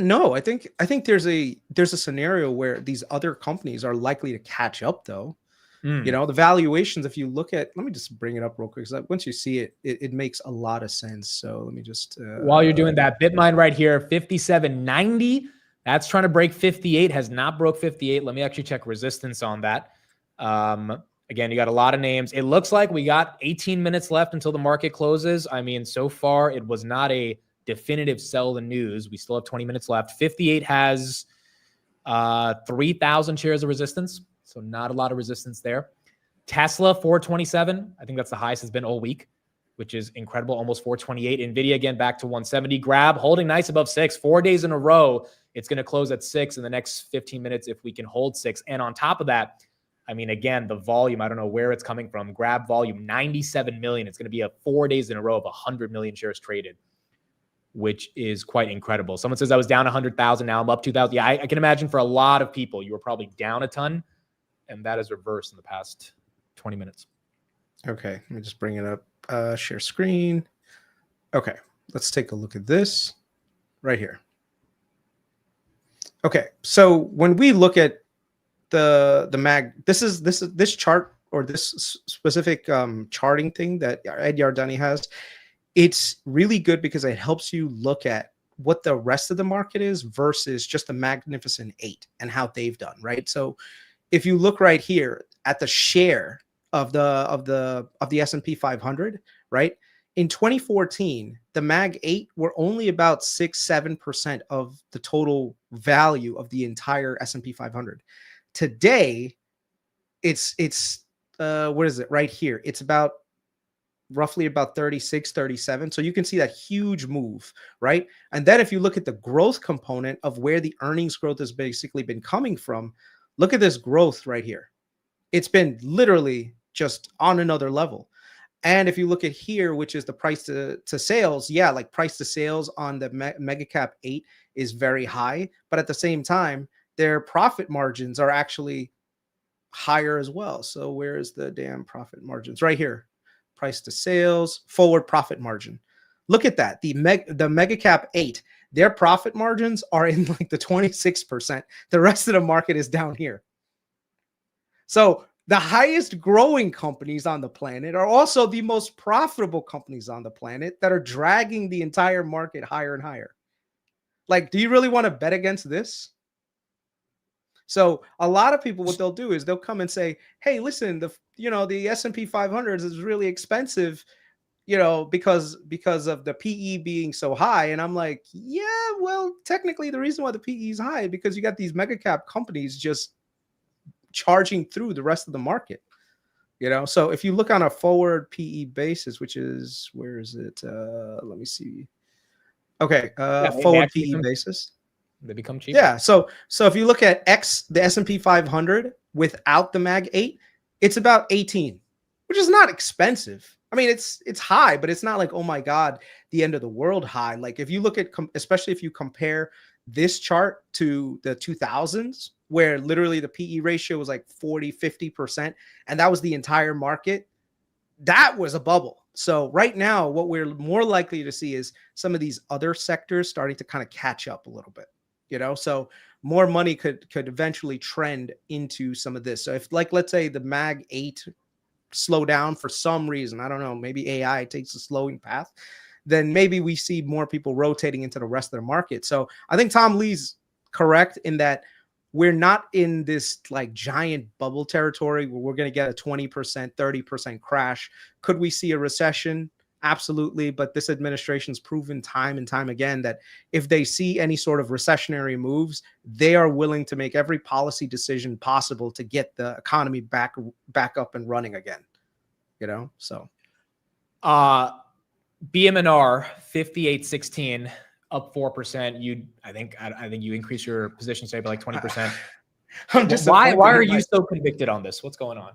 C: No, I think there's a scenario where these other companies are likely to catch up though. You know, the valuations, if you look at, let me just bring it up real quick, because once you see it, it makes a lot of sense. So let me just
A: while you're doing that, Bitmine right here, 57.90. That's trying to break 58, has not broke 58. Let me actually check resistance on that. Again, you got a lot of names. It looks like we got 18 minutes left until the market closes. I mean, so far it was not a definitive sell the news. We still have 20 minutes left. 58 has 3,000 shares of resistance. So not a lot of resistance there. Tesla, 427. I think that's the highest has been all week, which is incredible. Almost 428. NVIDIA again back to 170. Grab holding nice above 6. 4 days in a row. It's going to close at 6 in the next 15 minutes if we can hold 6. And on top of that, I mean, again, the volume, I don't know where it's coming from. Grab volume, 97 million. It's going to be 4 days in a row of 100 million shares traded, which is quite incredible. Someone says I was down 100,000. Now I'm up 2,000. Yeah, I can imagine for a lot of people, you were probably down a ton. And that is reversed in the past 20 minutes.
C: Okay, let me just bring it up. Share screen. Okay, let's take a look at this right here. Okay, so when we look at the mag, this chart or this specific charting thing that Ed Yardeni has, it's really good because it helps you look at what the rest of the market is versus just the Magnificent 8 and how they've done, right? So if you look right here at the share of the S&P 500, right? In 2014, the Mag 8 were only about 6-7% of the total value of the entire S&P 500. Today, it's what is it right here? It's about roughly about 36, 37. So you can see that huge move, right? And then if you look at the growth component of where the earnings growth has basically been coming from, look at this growth right here. It's been literally just on another level. And if you look at here, which is the price to sales, yeah, like price to sales on the mega cap 8 is very high. But at the same time, their profit margins are actually higher as well. So where is the damn profit margins? Right here. Price to sales, forward profit margin. Look at that. The mega cap 8. Their profit margins are in like the 26%. The rest of the market is down here. So the highest growing companies on the planet are also the most profitable companies on the planet that are dragging the entire market higher and higher. Like, do you really want to bet against this? So a lot of people, what they'll do is they'll come and say, hey, listen, the S&P 500 is really expensive, because of the PE being so high. And I'm like, yeah, well, technically the reason why the PE is high is because you got these mega cap companies just charging through the rest of the market. So if you look on a forward PE basis, which is, where is it? Let me see. Okay, forward PE basis.
A: They become cheaper.
C: Yeah. So if you look at the S&P 500 without the Mag 8, it's about 18, which is not expensive. I mean, it's high, but it's not like, oh my God, the end of the world high. Like if you look at, especially if you compare this chart to the 2000s, where literally the PE ratio was like 40-50%, and that was the entire market, that was a bubble. So right now, what we're more likely to see is some of these other sectors starting to kind of catch up a little bit, so more money could eventually trend into some of this. So if, like, let's say the Mag 8 slow down for some reason, I don't know, maybe AI takes a slowing path, then maybe we see more people rotating into the rest of the market. So I think Tom Lee's correct in that we're not in this like giant bubble territory where we're going to get a 20%, 30% crash. Could we see a recession? Absolutely. But this administration's proven time and time again that if they see any sort of recessionary moves, they are willing to make every policy decision possible to get the economy back up and running again. So
A: BM&R 58.16 up 4%. I think you increase your position today by like 20%.
C: I'm just
A: why are you so convicted on this? What's going on?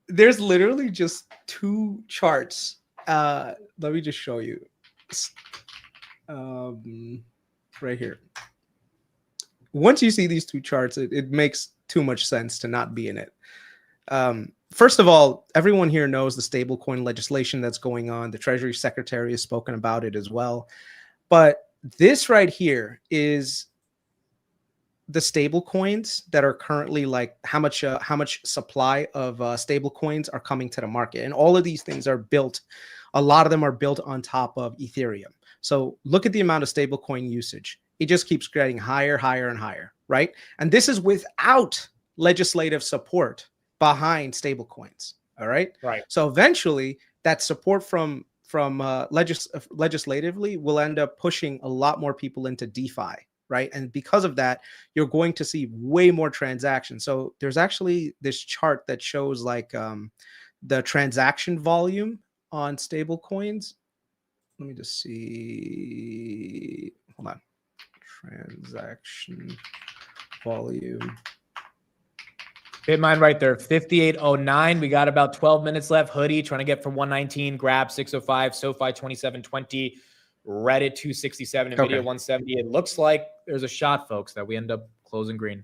C: There's literally just two charts. Let me just show you. Right here. Once you see these two charts, it makes too much sense to not be in it. First of all, everyone here knows the stablecoin legislation that's going on. The Treasury Secretary has spoken about it as well. But this right here is the stable coins that are currently, like, how much supply of stable coins are coming to the market. And all of these things are built, a lot of them are built on top of Ethereum. So look at the amount of stable coin usage. It just keeps getting higher, higher, and higher, right? And this is without legislative support behind stable coins. All right.
A: Right.
C: So eventually that support from legislatively will end up pushing a lot more people into DeFi. Right. And because of that, you're going to see way more transactions. So there's actually this chart that shows like the transaction volume on stable coins. Let me just see. Hold on. Transaction volume.
A: BitMine right there, 58.09. We got about 12 minutes left. Hoodie trying to get from 119, grab 605, SoFi 2720, Reddit 267, NVIDIA 170. It looks like there's a shot, folks, that we end up closing green.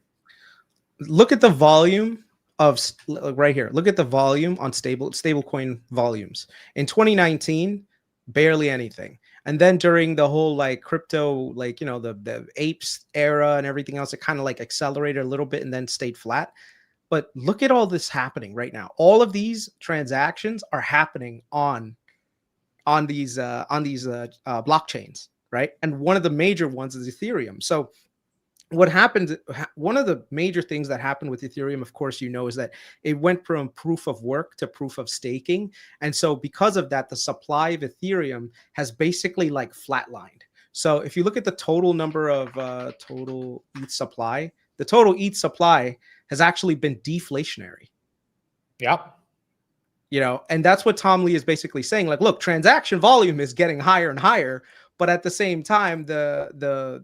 C: Look at the volume of right here. Look at the volume on stablecoin volumes. In 2019, barely anything. And then during the whole like crypto, like, the apes era and everything else, it kind of like accelerated a little bit and then stayed flat. But look at all this happening right now. All of these transactions are happening on these blockchains, right? And one of the major ones is Ethereum. So what happened, one of the major things that happened with Ethereum, of course, is that it went from proof of work to proof of staking. And so because of that, the supply of Ethereum has basically like flatlined. So if you look at the total number of total ETH supply, the total ETH supply has actually been deflationary.
A: Yep.
C: And that's what Tom Lee is basically saying. Like, look, transaction volume is getting higher and higher, but at the same time, the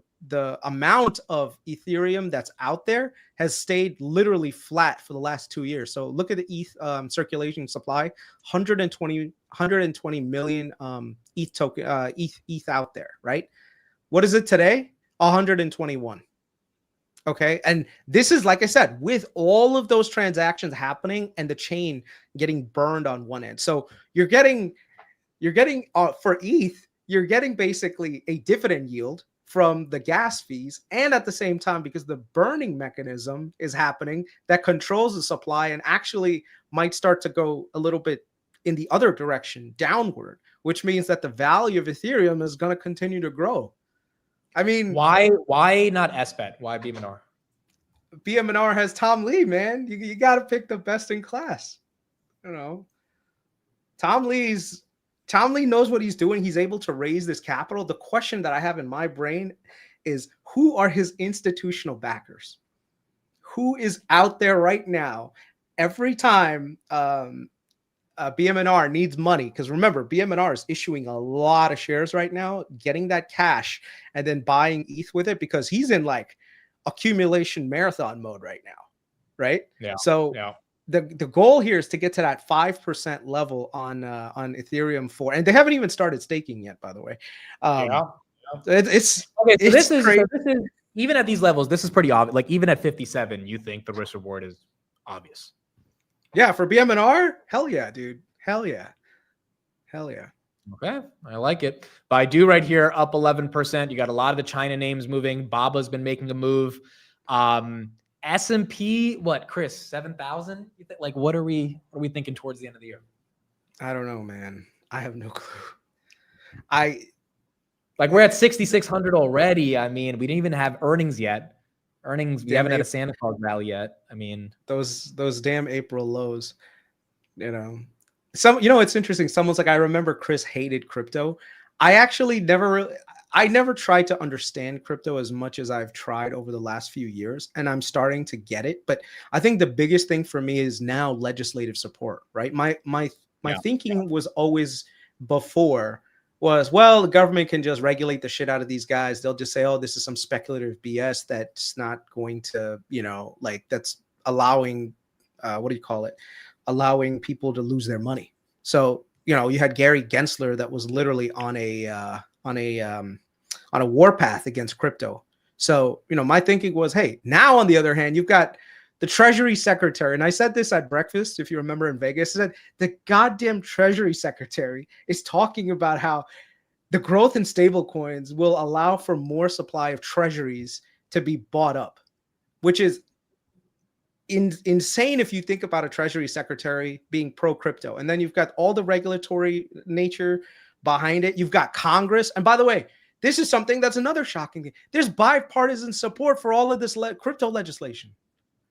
C: amount of Ethereum that's out there has stayed literally flat for the last 2 years. So look at the ETH circulation supply, 120 million ETH token ETH out there, right? What is it today? 121. Okay. And this is, like I said, with all of those transactions happening and the chain getting burned on one end. So you're getting for ETH, you're getting basically a dividend yield from the gas fees. And at the same time, because the burning mechanism is happening that controls the supply and actually might start to go a little bit in the other direction, downward, which means that the value of Ethereum is going to continue to grow. I mean,
A: why not SBET? Why BM&R?
C: BM&R has Tom Lee, man. You got to pick the best in class. You know, Tom Lee knows what he's doing. He's able to raise this capital. The question that I have in my brain is, who are his institutional backers? Who is out there right now? Every time BM&R needs money, because remember, BM&R is issuing a lot of shares right now, getting that cash and then buying ETH with it, because he's in like accumulation marathon mode right now, right?
A: Yeah.
C: So
A: yeah.
C: the goal here is to get to that 5% level on Ethereum 4, and they haven't even started staking yet, by the way. It's
A: okay. So
C: it's
A: this is
C: crazy.
A: Even at these levels, this is pretty obvious. Like even at 57, you think the risk reward is obvious.
C: Yeah, for BM&R, hell yeah, dude, hell yeah.
A: Okay, I like it. Baidu right here up 11%. You got a lot of the China names moving. Baba's been making a move. S&P, what, Kris, 7,000? Like, what are we thinking towards the end of the year?
C: I don't know, man. I have no clue.
A: We're at 6,600 already. I mean, we didn't even have earnings yet. We haven't had a Santa Claus rally yet. I mean,
C: those damn April lows, you know. It's interesting. Someone's like, I remember Kris hated crypto. I never tried to understand crypto as much as I've tried over the last few years, and I'm starting to get it. But I think the biggest thing for me is now legislative support, right? My thinking was always before was, well, the government can just regulate the shit out of these guys. They'll just say, oh, this is some speculative BS that's not going to, that's allowing, allowing people to lose their money. So, you had Gary Gensler that was literally on a warpath against crypto. So, my thinking was, hey, now on the other hand, you've got the Treasury Secretary, and I said this at breakfast, if you remember in Vegas, I said the goddamn Treasury Secretary is talking about how the growth in stable coins will allow for more supply of treasuries to be bought up, which is insane if you think about a Treasury Secretary being pro-crypto. And then you've got all the regulatory nature behind it. You've got Congress. And by the way, this is something that's another shocking thing. There's bipartisan support for all of this crypto legislation.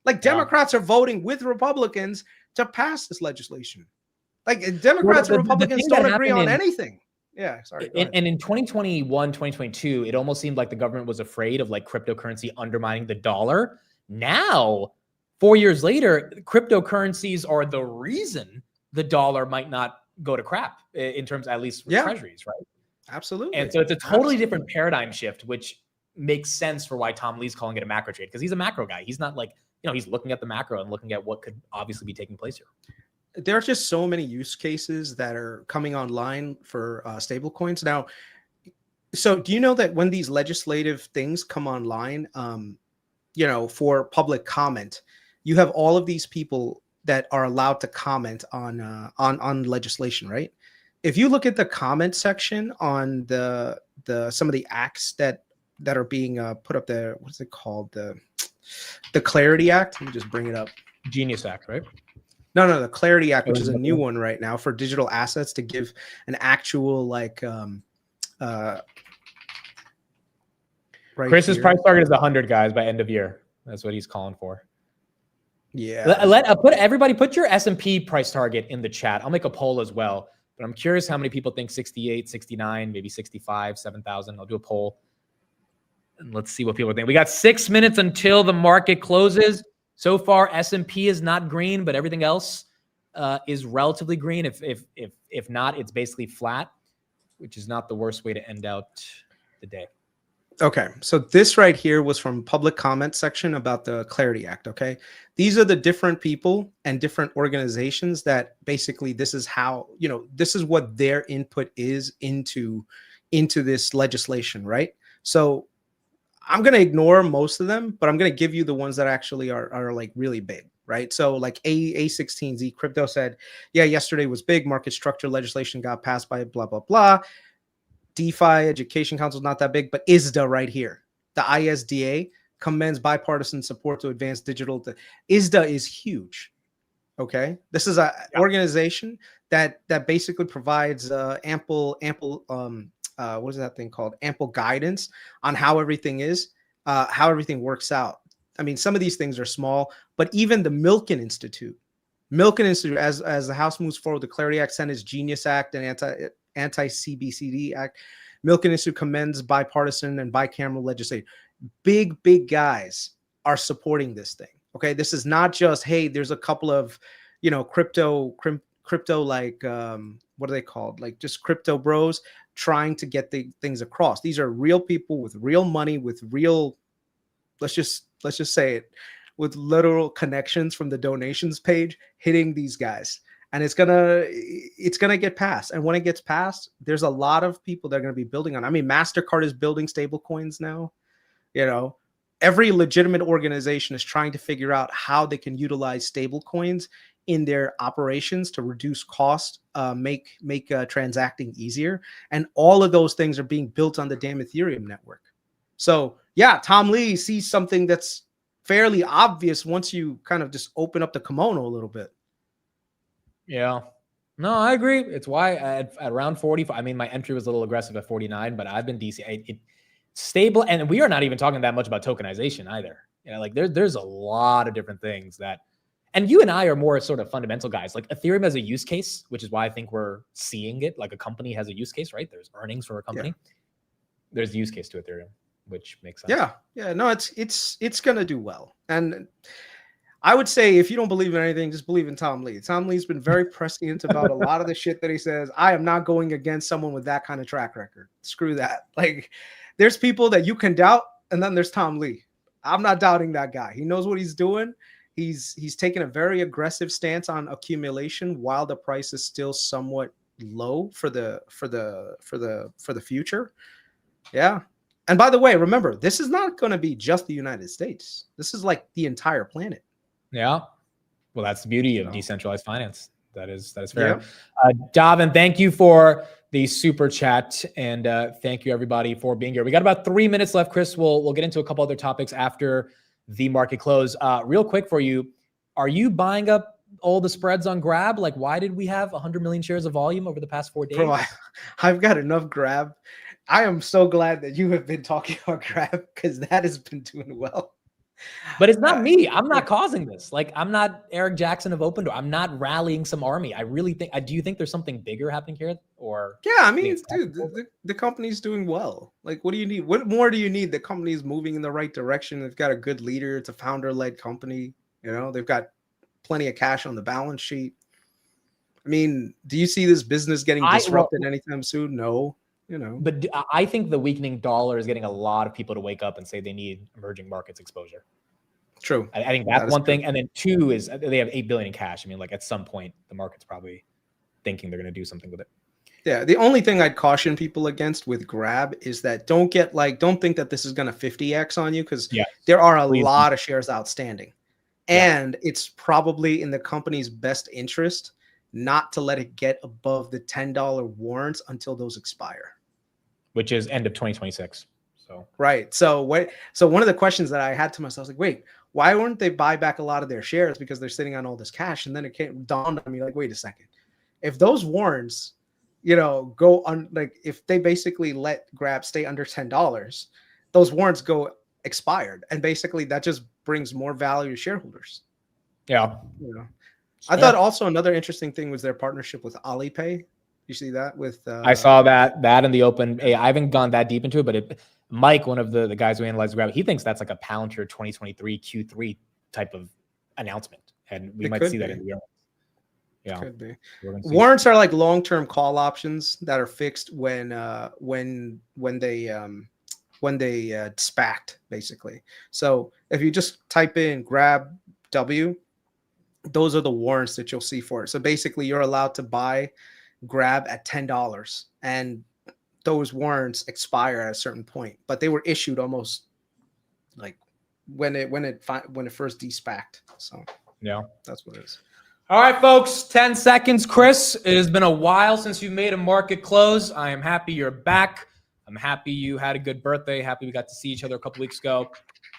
C: Like Democrats are voting with Republicans to pass this legislation. Like Democrats and Republicans don't agree on anything. Yeah, sorry.
A: And in 2021, 2022, it almost seemed like the government was afraid of like cryptocurrency undermining the dollar. Now, 4 years later, cryptocurrencies are the reason the dollar might not go to crap in terms, at least for treasuries, right?
C: Absolutely.
A: And so it's a totally different paradigm shift, which makes sense for why Tom Lee's calling it a macro trade, because he's a macro guy. He's not like, he's looking at the macro and looking at what could obviously be taking place here.
C: There are just so many use cases that are coming online for stable coins now. So do you know that when these legislative things come online, for public comment, you have all of these people that are allowed to comment on legislation, right? If you look at the comment section on the some of the acts that are being put up there, what's it called? The Clarity Act. Let me just bring it up.
A: Genius Act, right?
C: No, the Clarity Act, which is a new one right now for digital assets to give an actual
A: Chris's price target is 100 guys by end of year. That's what he's calling for.
C: Yeah.
A: Everybody put your S&P price target in the chat. I'll make a poll as well, but I'm curious how many people think 68, 69, maybe 65, 7,000. I'll do a poll. And let's see what people think. We got 6 minutes until the market closes. So far, S&P is not green, but everything else is relatively green. If not, it's basically flat, which is not the worst way to end out the day.
C: Okay, so this right here was from public comment section about the Clarity Act, okay? These are the different people and different organizations that basically this is how, this is what their input is into this legislation, right? So I'm going to ignore most of them, but I'm going to give you the ones that actually are like really big, right? So like A16Z Crypto said, yeah, yesterday was big. Market structure legislation got passed by blah, blah, blah. DeFi Education Council is not that big, but ISDA right here. The ISDA commends bipartisan support to advance digital. ISDA is huge, okay? This is an organization that basically provides ample what is that thing called? Ample guidance on how everything is, how everything works out. I mean, some of these things are small, but even the Milken Institute, as the House moves forward, the Clarity Act, Senate's Genius Act, and anti-CBCD Act, Milken Institute commends bipartisan and bicameral legislation. Big guys are supporting this thing. Okay, this is not just, hey, there's a couple of, crypto like what are they called? Like just crypto bros trying to get the things across. These are real people with real money, with real, let's just say it, with literal connections from the donations page hitting these guys. And it's gonna get passed. And when it gets passed, there's a lot of people that are gonna be building on. I mean, MasterCard is building stable coins now. Every legitimate organization is trying to figure out how they can utilize stable coins in their operations to reduce cost, make transacting easier. And all of those things are being built on the damn Ethereum network. So yeah, Tom Lee sees something that's fairly obvious once you kind of just open up the kimono a little bit.
A: Yeah. No, I agree. It's why at around 40, I mean, my entry was a little aggressive at 49, but I've been DC. Stable, and we are not even talking that much about tokenization either. Like there's a lot of different things that, and you and I are more sort of fundamental guys. Like Ethereum has a use case, which is why I think we're seeing it. Like a company has a use case, right? There's earnings for a company. Yeah. There's a use case to Ethereum, which makes sense.
C: Yeah. No, it's gonna do well. And I would say if you don't believe in anything, just believe in Tom Lee. Tom Lee's been very prescient about a lot of the shit that he says. I am not going against someone with that kind of track record. Screw that. Like, there's people that you can doubt, and then there's Tom Lee. I'm not doubting that guy. He knows what he's doing. He's taken a very aggressive stance on accumulation while the price is still somewhat low for the future. Yeah. And by the way, remember, this is not going to be just the United States. This is like the entire planet.
A: Yeah. Well, that's the beauty of decentralized finance. That is fair. Yeah. Davin, thank you for the super chat, and thank you everybody for being here. We got about 3 minutes left, Kris. We'll get into a couple other topics after the market close. Real quick for you, are you buying up all the spreads on Grab? Like, why did we have 100 million shares of volume over the past 4 days?
C: Bro, I've got enough Grab. I am so glad that you have been talking about Grab because that has been doing well.
A: But it's not me. I'm not causing this. Like, I'm not Eric Jackson of Open Door. I'm not rallying some army. I really think, do you think there's something bigger happening here? Or
C: yeah, I mean, dude, the company's doing well. Like, what do you need? What more do you need? The company is moving in the right direction. They've got a good leader. It's a founder-led company. They've got plenty of cash on the balance sheet. I mean, do you see this business getting disrupted anytime soon? No.
A: But I think the weakening dollar is getting a lot of people to wake up and say they need emerging markets exposure.
C: True.
A: I think that's one thing. And then two is they have $8 billion in cash. I mean, like at some point, the market's probably thinking they're going to do something with it.
C: Yeah. The only thing I'd caution people against with Grab is that don't think that this is going to 50x on you because there are a lot of shares outstanding. And it's probably in the company's best interest not to let it get above the $10 warrants until those expire.
A: Which is end of 2026. So
C: right. So one of the questions that I had to myself was like, wait, why wouldn't they buy back a lot of their shares because they're sitting on all this cash? And then it dawned on me like, wait a second. If those warrants, go on, like if they basically let Grab stay under $10, those warrants go expired. And basically that just brings more value to shareholders.
A: Yeah.
C: I thought also another interesting thing was their partnership with Alipay. You see that with
A: I saw that in the open. Hey, I haven't gone that deep into it, but Mike, one of the guys who analyzed Grab, he thinks that's like a Palantir 2023 Q3 type of announcement, and we might see that in the earnings. Yeah,
C: could be. Warrants are like long-term call options that are fixed when they SPAC'd basically. So if you just type in Grab W, those are the warrants that you'll see for it. So basically, you're allowed to buy Grab at $10, and those warrants expire at a certain point. But they were issued almost like when it first de-SPAC'd. So
A: yeah,
C: that's what it is.
A: All right, folks, 10 seconds. Kris, it has been a while since you made a market close. I am happy you're back. I'm happy you had a good birthday. Happy we got to see each other a couple weeks ago.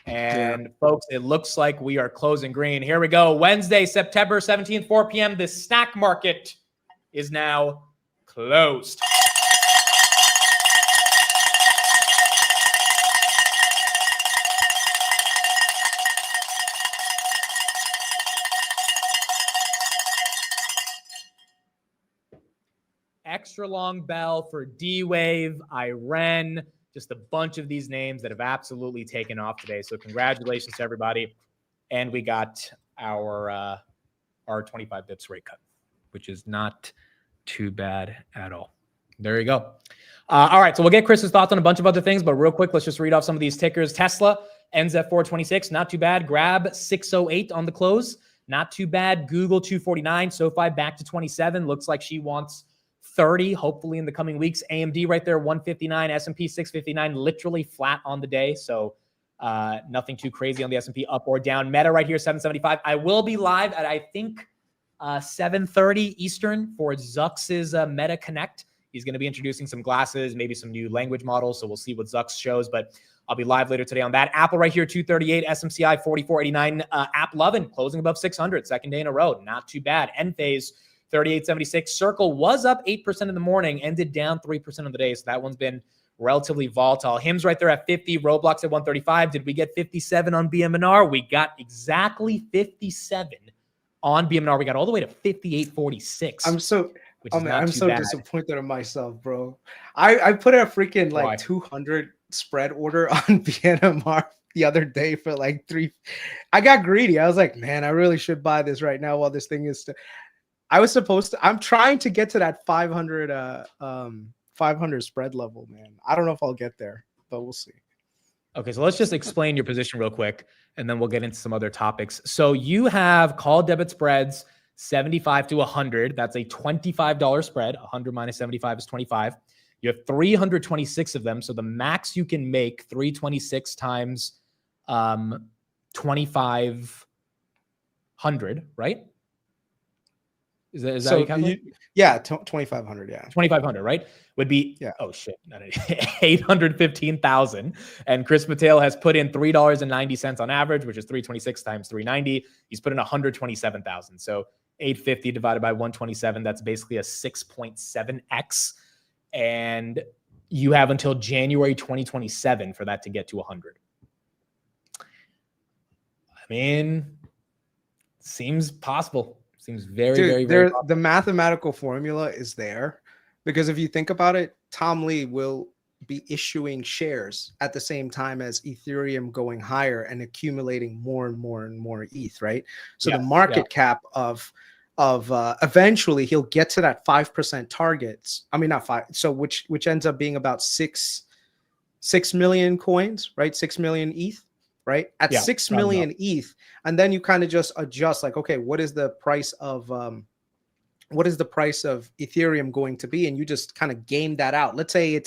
A: And folks, it looks like we are closing green. Here we go. Wednesday, September 17th, 4 p.m. The snack market is now closed. extra long bell for D-Wave, Iren, just a bunch of these names that have absolutely taken off today. So congratulations to everybody. And we got our 25 bips rate cut, which is not too bad at all. There you go. All right, so we'll get Chris's thoughts on a bunch of other things, but real quick, let's just read off some of these tickers. Tesla ends at 426, not too bad. Grab 608 on the close, not too bad. Google 249, SoFi back to 27. Looks like she wants 30, hopefully in the coming weeks. AMD right there, 159. S&P 659, literally flat on the day. So nothing too crazy on the S&P up or down. Meta right here, 775. I will be live at, I think, 7:30 Eastern for Zux's Meta Connect. He's going to be introducing some glasses, maybe some new language models. So we'll see what Zux shows, but I'll be live later today on that. Apple right here, 238, SMCI 4489, App Lovin closing above 600, second day in a row. Not too bad. Enphase 3876. Circle was up 8% in the morning, ended down 3% of the day. So that one's been relatively volatile. Hims right there at 50, Roblox at 135. Did we get 57 on BM&R? We got exactly 57 on BM&R. We got all the way to 58.46.
C: I'm so
A: bad.
C: disappointed in myself, bro. I put a freaking like 200 spread order on BNMR the other day for like 3. I got greedy. I was like, man, I really should buy this right now while this thing is I'm trying to get to that 500 spread level, man. I don't know if I'll get there, but we'll see.
A: Okay, so let's just explain your position real quick, and then we'll get into some other topics. So you have call debit spreads 75 to 100. That's a $25 spread. 100 minus 75 is 25. You have 326 of them. So the max you can make, 326 times 2,500, right? Is that
C: So
A: how you calculate?
C: yeah, 2,500. Yeah,
A: 2,500, right? Would be, oh shit, not 815,000. And Kris Mateo has put in $3.90 on average, which is 326 times 390. He's put in 127,000. So 850 divided by 127, that's basically a 6.7x. And you have until January 2027 for that to get to 100. I mean, seems possible. Seems very possible.
C: The mathematical formula is there, because if you think about it, Tom Lee will be issuing shares at the same time as Ethereum going higher and accumulating more and more and more ETH, right? So the market cap of eventually he'll get to that 5% targets. I mean, not 5. So which ends up being about 6 million coins, right? 6 million ETH, right? At 6 million ETH. And then you kind of just adjust like, okay, what is the price of Ethereum going to be? And you just kind of game that out. Let's say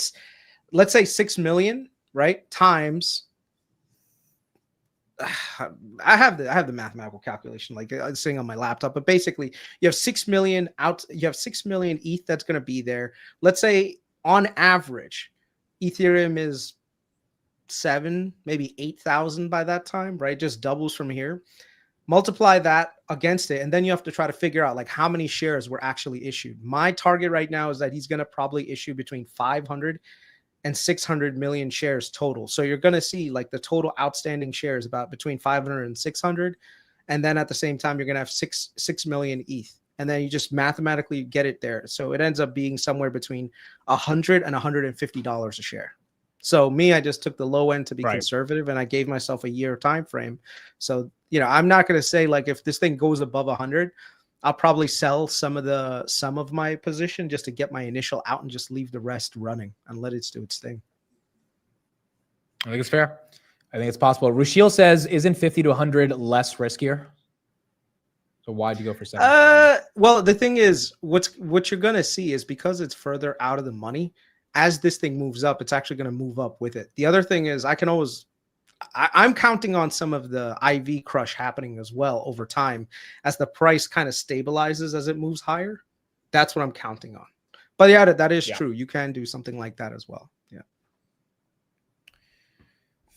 C: 6 million, right? Times, I have the mathematical calculation, like it's sitting on my laptop, but basically you have 6 million you have 6 million ETH that's going to be there. Let's say on average, Ethereum is 7, maybe 8,000 by that time, right? Just doubles from here. Multiply that against it, and then you have to try to figure out like how many shares were actually issued. My target right now is that he's going to probably issue between 500 and 600 million shares total. So you're going to see like the total outstanding shares about between 500 and 600. And then at the same time, you're going to have 6 million ETH. And then you just mathematically get it there. So it ends up being somewhere between $100 and $150 a share. So me, I just took the low end to be conservative, and I gave myself a year time frame. So, I'm not going to say like if this thing goes above 100, I'll probably sell some of my position just to get my initial out and just leave the rest running and let it do its thing.
A: I think it's fair. I think it's possible. Rushil says, isn't 50 to 100 less riskier? So why'd you go for 7?
C: Well, the thing is, what you're going to see is because it's further out of the money, as this thing moves up, it's actually going to move up with it. The other thing is I'm counting on some of the IV crush happening as well over time as the price kind of stabilizes as it moves higher. That's what I'm counting on. But yeah, that is true. You can do something like that as well. Yeah.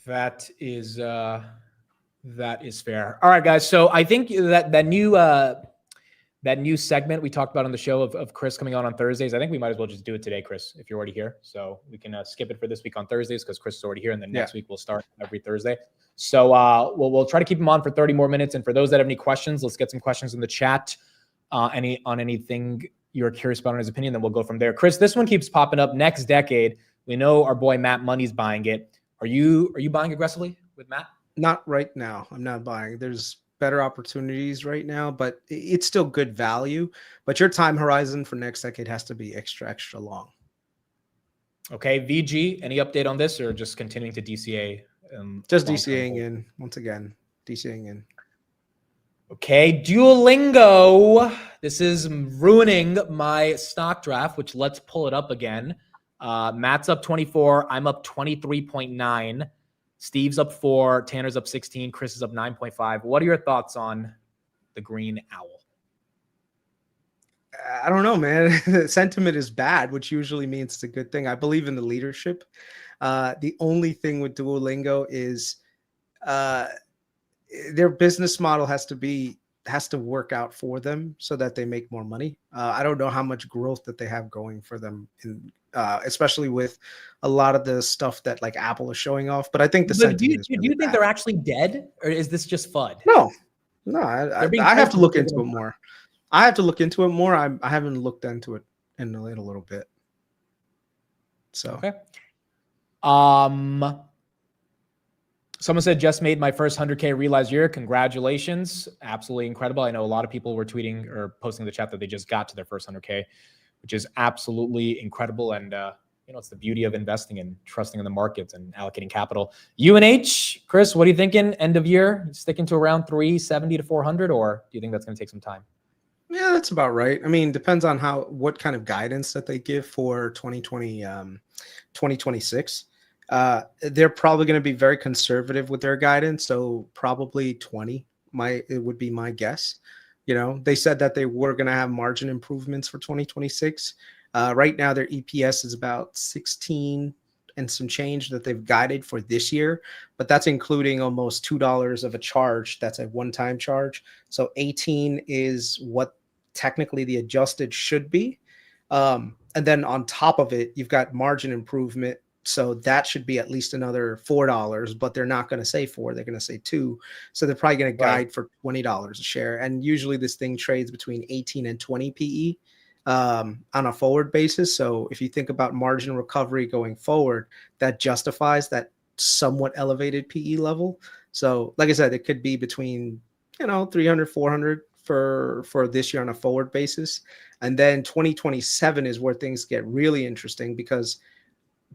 A: That is fair. All right, guys. So I think that new segment we talked about on the show of Kris coming on Thursdays, I think we might as well just do it today, Kris, if you're already here. So we can skip it for this week on Thursdays because Kris is already here, and then next week we'll start every Thursday. So we'll try to keep him on for 30 more minutes. And for those that have any questions, let's get some questions in the chat on anything you're curious about his opinion, then we'll go from there. Kris, this one keeps popping up. Next decade. We know our boy Matt Money's buying it. Are you buying aggressively with Matt?
C: Not right now. I'm not buying. There's better opportunities right now, but it's still good value. But your time horizon for next decade has to be extra long.
A: Okay, VG, any update on this or just continuing to DCA?
C: Just DCAing in, once again, DCAing in.
A: Okay, Duolingo. This is ruining my stock draft, which let's pull it up again. Matt's up 24. I'm up 23.9. Steve's up 4. Tanner's up 16. Kris is up 9.5. What are your thoughts on the green owl?
C: I don't know, man. The sentiment is bad, which usually means it's a good thing. I believe in the leadership. The only thing with Duolingo is their business model has to work out for them so that they make more money. I don't know how much growth that they have going for them, especially with a lot of the stuff that like Apple is showing off. But I think
A: do you think they're actually dead, or is this just FUD?
C: No. I have to look into it more. I haven't looked into it in a little bit. So
A: okay. Someone said just made my first 100K realized year. Congratulations. Absolutely incredible. I know a lot of people were tweeting or posting in the chat that they just got to their first 100K, which is absolutely incredible. And, it's the beauty of investing and trusting in the markets and allocating capital. UNH, Kris, what are you thinking? End of year, sticking to around 370 to 400, or do you think that's going to take some time?
C: Yeah, that's about right. I mean, depends on what kind of guidance that they give for 2026. They're probably going to be very conservative with their guidance. So probably 20 it would be my guess. They said that they were going to have margin improvements for 2026. Right now, their EPS is about 16 and some change that they've guided for this year, but that's including almost $2 of a charge. That's a one-time charge. So 18 is what technically the adjusted should be. And then on top of it, you've got margin improvement. So that should be at least another $4, but they're not going to say 4. They're going to say 2. So they're probably going to guide for $20 a share. And usually this thing trades between 18 and 20 PE. On a forward basis. So if you think about margin recovery going forward, that justifies that somewhat elevated PE level. So like I said, it could be between, 300, 400 for this year on a forward basis. And then 2027 is where things get really interesting, because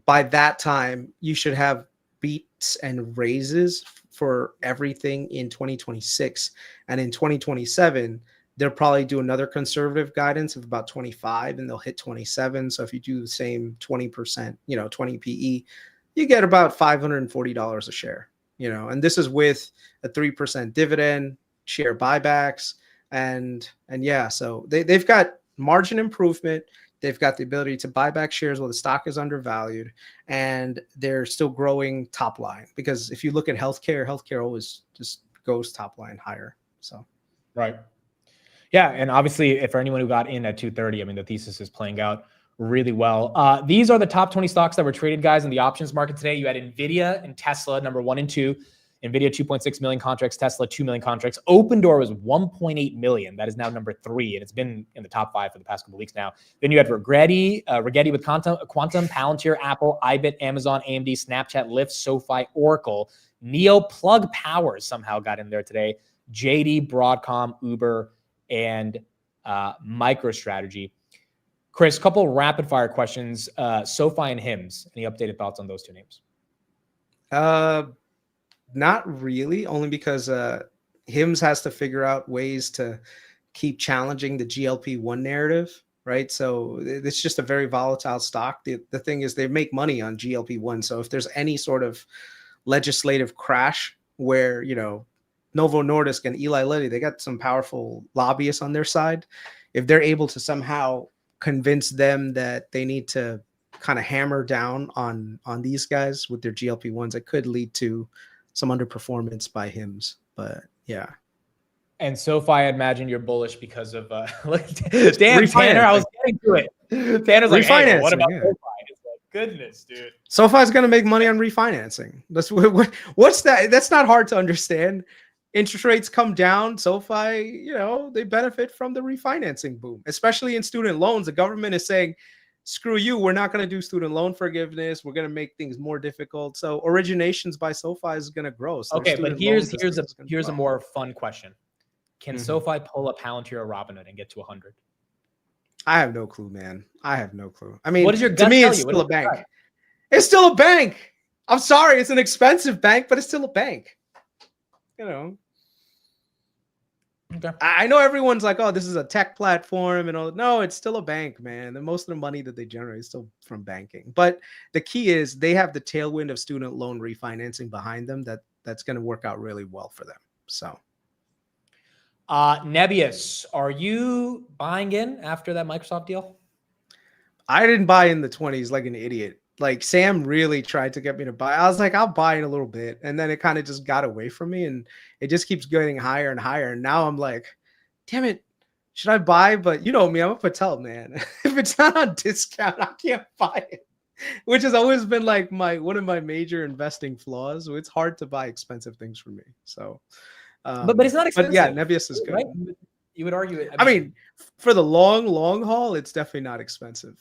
C: by that time you should have beats and raises for everything in 2026. And in 2027, they'll probably do another conservative guidance of about 25 and they'll hit 27. So if you do the same 20%, 20 PE, you get about $540 a share, and this is with a 3% dividend, share buybacks. And yeah, so they've got margin improvement. They've got the ability to buy back shares while the stock is undervalued, and they're still growing top line, because if you look at healthcare always just goes top line higher. So,
A: right. Yeah, and obviously, for anyone who got in at 230, I mean, the thesis is playing out really well. These are the top 20 stocks that were traded, guys, in the options market today. You had NVIDIA and Tesla, number 1 and 2. NVIDIA, 2.6 million contracts. Tesla, 2 million contracts. Open Door was 1.8 million. That is now number 3, and it's been in the top 5 for the past couple of weeks now. Then you had Rigetti with Quantum, Palantir, Apple, iBit, Amazon, AMD, Snapchat, Lyft, SoFi, Oracle. Neo, Plug Power somehow got in there today. JD, Broadcom, Uber, and MicroStrategy. Kris, couple rapid fire questions. SoFi and HIMS. Any updated thoughts on those two names?
C: Not really, only because HIMS has to figure out ways to keep challenging the GLP-1 narrative, right? So it's just a very volatile stock. The thing is, they make money on GLP-1. So if there's any sort of legislative crash where, Novo Nordisk and Eli Lilly, they got some powerful lobbyists on their side. If they're able to somehow convince them that they need to kind of hammer down on these guys with their GLP-1s, it could lead to some underperformance by HIMS. But yeah.
A: And SoFi, I imagine you're bullish because of damn, Tanner, I was getting to it. Tanner's like, hey, what about SoFi? It's like, goodness, dude.
C: SoFi is going to make money on refinancing. What's that? That's not hard to understand. interest rates come down, SoFi, they benefit from the refinancing boom, especially in student loans. The government is saying, screw you, we're not going to do student loan forgiveness. We're going to make things more difficult. So originations by SoFi is going to grow. So
A: Okay, but here's a more fun question. Can
C: Mhm.
A: SoFi pull a Palantir or Robinhood and get to 100?
C: I have no clue, man. I have no clue. I mean,
A: What does your
C: to
A: gut
C: me,
A: tell
C: it's
A: you? What
C: still a
A: does your
C: bank.
A: gut?
C: It's still a bank. I'm sorry, it's an expensive bank, but it's still a bank.
A: Okay.
C: I know everyone's like, oh, this is a tech platform and all. No, it's still a bank, man. And most of the money that they generate is still from banking. But the key is they have the tailwind of student loan refinancing behind them that's going to work out really well for them. So,
A: Nebius, are you buying in after that Microsoft deal?
C: I didn't buy in the 20s like an idiot. Like Sam really tried to get me to buy. I was like, I'll buy in a little bit. And then it kind of just got away from me and it just keeps getting higher and higher. And now I'm like, damn it, should I buy? But you know me, I'm a Patel man. If it's not on discount, I can't buy it. Which has always been like one of my major investing flaws. So it's hard to buy expensive things for me. So
A: But it's not expensive.
C: But yeah, Nebius is good.
A: Right? You would argue it.
C: I mean, for the long haul, it's definitely not expensive.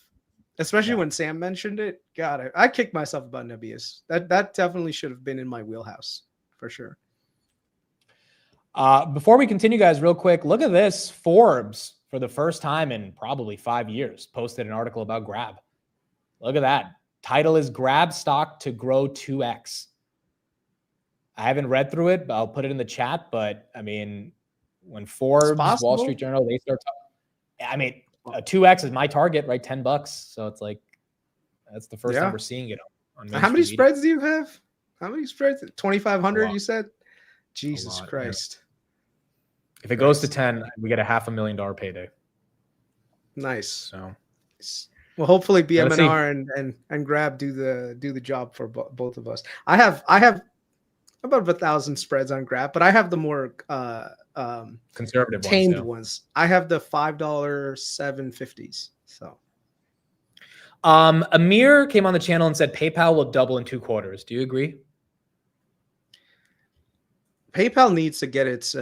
C: Especially when Sam mentioned it. God, I kicked myself about Nebius. That definitely should have been in my wheelhouse for sure.
A: Before we continue, guys, real quick, look at this. Forbes, for the first time in probably 5 years, posted an article about Grab. Look at that. Title is Grab Stock to Grow 2x. I haven't read through it, but I'll put it in the chat. But I mean, when Forbes, Wall Street Journal, they start talking, I mean, a 2x is my target, right? $10. So it's like, that's the first time we're seeing it on
C: How many spreads do you have? How many spreads? 2,500, you said? Jesus Christ.
A: Yeah. If it goes to 10, we get a $500,000 payday.
C: Nice.
A: So,
C: well, hopefully BMNR and Grab do the job for both of us. I have about 1,000 spreads on Grab, but I have the more
A: conservative
C: tamed ones. I have the $5 750s. So
A: Amir came on the channel and said PayPal will double in 2 quarters. Do you agree?
C: PayPal needs to get its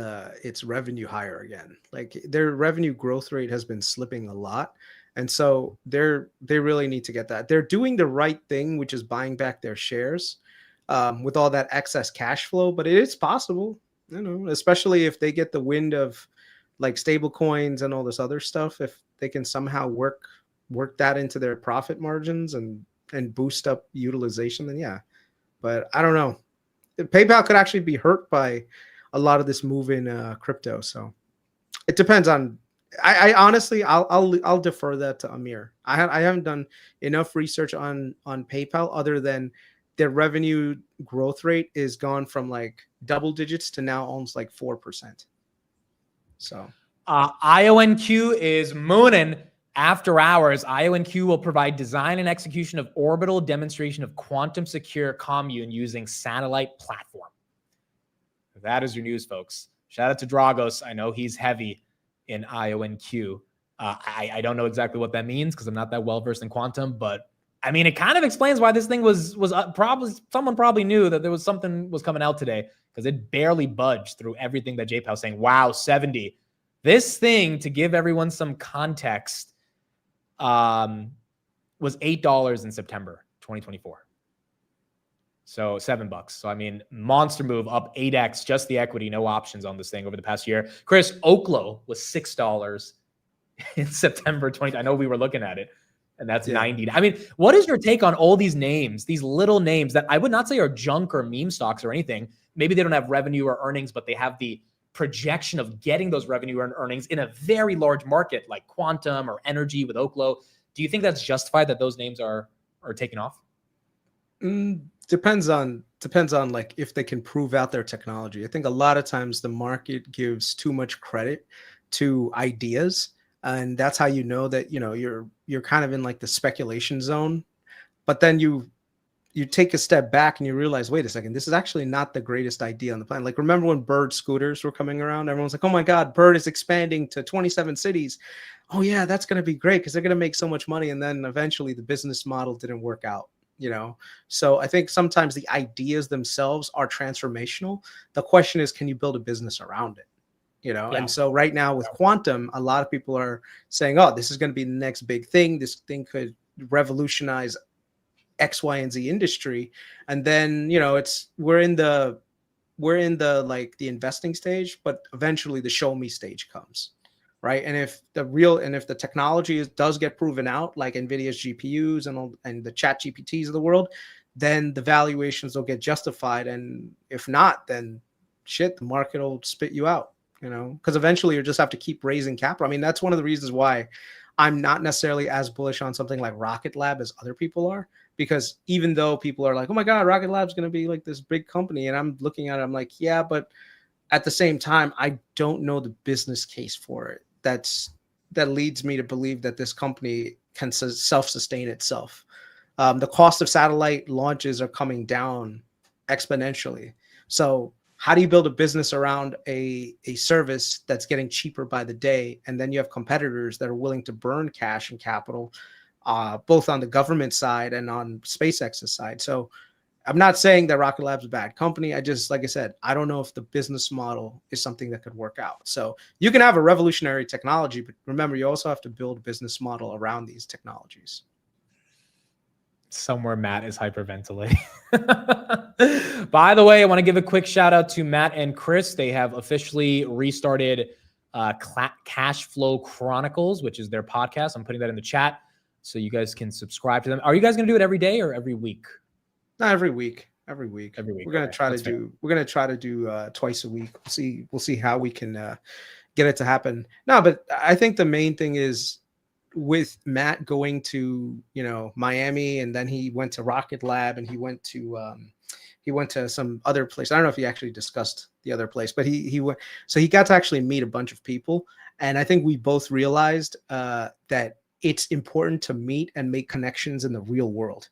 C: revenue higher again. Like their revenue growth rate has been slipping a lot. And so they really need to get that. They're doing the right thing, which is buying back their shares with all that excess cash flow, but it is possible, especially if they get the wind of like stable coins and all this other stuff. If they can somehow work that into their profit margins and boost up utilization, then yeah. But I don't know. PayPal could actually be hurt by a lot of this move in crypto. So it depends on. I honestly, I'll defer that to Amir. I haven't done enough research on PayPal other than their revenue growth rate is gone from like double digits to now almost like 4%. So
A: IONQ is mooning. After hours, IONQ will provide design and execution of orbital demonstration of quantum secure commune using satellite platform. That is your news, folks. Shout out to Dragos. I know he's heavy in IONQ. I don't know exactly what that means because I'm not that well versed in quantum, but I mean, it kind of explains why this thing was probably, someone probably knew that there was something was coming out today because it barely budged through everything that JPAL was saying. Wow, 70. This thing, to give everyone some context, was $8 in September 2024. So $7. So I mean, monster move up 8x, just the equity, no options on this thing over the past year. Kris, Oklo was $6 in September 20. I know we were looking at it, and that's 90. I mean, what is your take on all these names, these little names that I would not say are junk or meme stocks or anything? Maybe they don't have revenue or earnings, but they have the projection of getting those revenue and earnings in a very large market like quantum or energy with Oklo. Do you think that's justified that those names are taking off?
C: Depends on like if they can prove out their technology. I think a lot of times the market gives too much credit to ideas, and that's how you know that you're kind of in like the speculation zone. But then you take a step back and you realize, wait a second, this is actually not the greatest idea on the planet. Like, remember when Bird scooters were coming around? Everyone's like, oh my God, Bird is expanding to 27 cities. Oh yeah, that's going to be great because they're going to make so much money. And then eventually the business model didn't work out. you know? So I think sometimes the ideas themselves are transformational. The question is, can you build a business around it? You know,
A: Yeah.
C: and so right now with quantum, a lot of people are saying, oh, this is going to be the next big thing. This thing could revolutionize X, Y, and Z industry. And then, you know, we're in the like the investing stage, but eventually the show me stage comes. Right. And if the technology does get proven out, like NVIDIA's GPUs and the chat GPTs of the world, then the valuations will get justified. And if not, then shit, the market will spit you out, you know, because eventually you just have to keep raising capital. I mean, that's one of the reasons why I'm not necessarily as bullish on something like Rocket Lab as other people are, because even though people are like, oh my God, Rocket Lab's going to be like this big company. And I'm looking at it, I'm like, yeah, but at the same time, I don't know the business case for it. That leads me to believe that this company can self-sustain itself. The cost of satellite launches are coming down exponentially. So how do you build a business around a service that's getting cheaper by the day? And then you have competitors that are willing to burn cash and capital, both on the government side and on SpaceX's side. So I'm not saying that Rocket Lab's a bad company. I just, like I said, I don't know if the business model is something that could work out. So you can have a revolutionary technology, but remember, you also have to build a business model around these technologies.
A: Somewhere Matt is hyperventilating. By the way, I want to give a quick shout out to Matt and Kris. They have officially restarted Cash Flow Chronicles, which is their podcast. I'm putting that in the chat so you guys can subscribe to them. Are you guys going to do it every day or every week?
C: Not every week. Every week. We're gonna try to do twice a week. We'll see how we can get it to happen. No, but I think the main thing is with Matt going to, you know, Miami, and then he went to Rocket Lab, and he went to some other place. I don't know if he actually discussed the other place, but he went. So he got to actually meet a bunch of people, and I think we both realized that it's important to meet and make connections in the real world.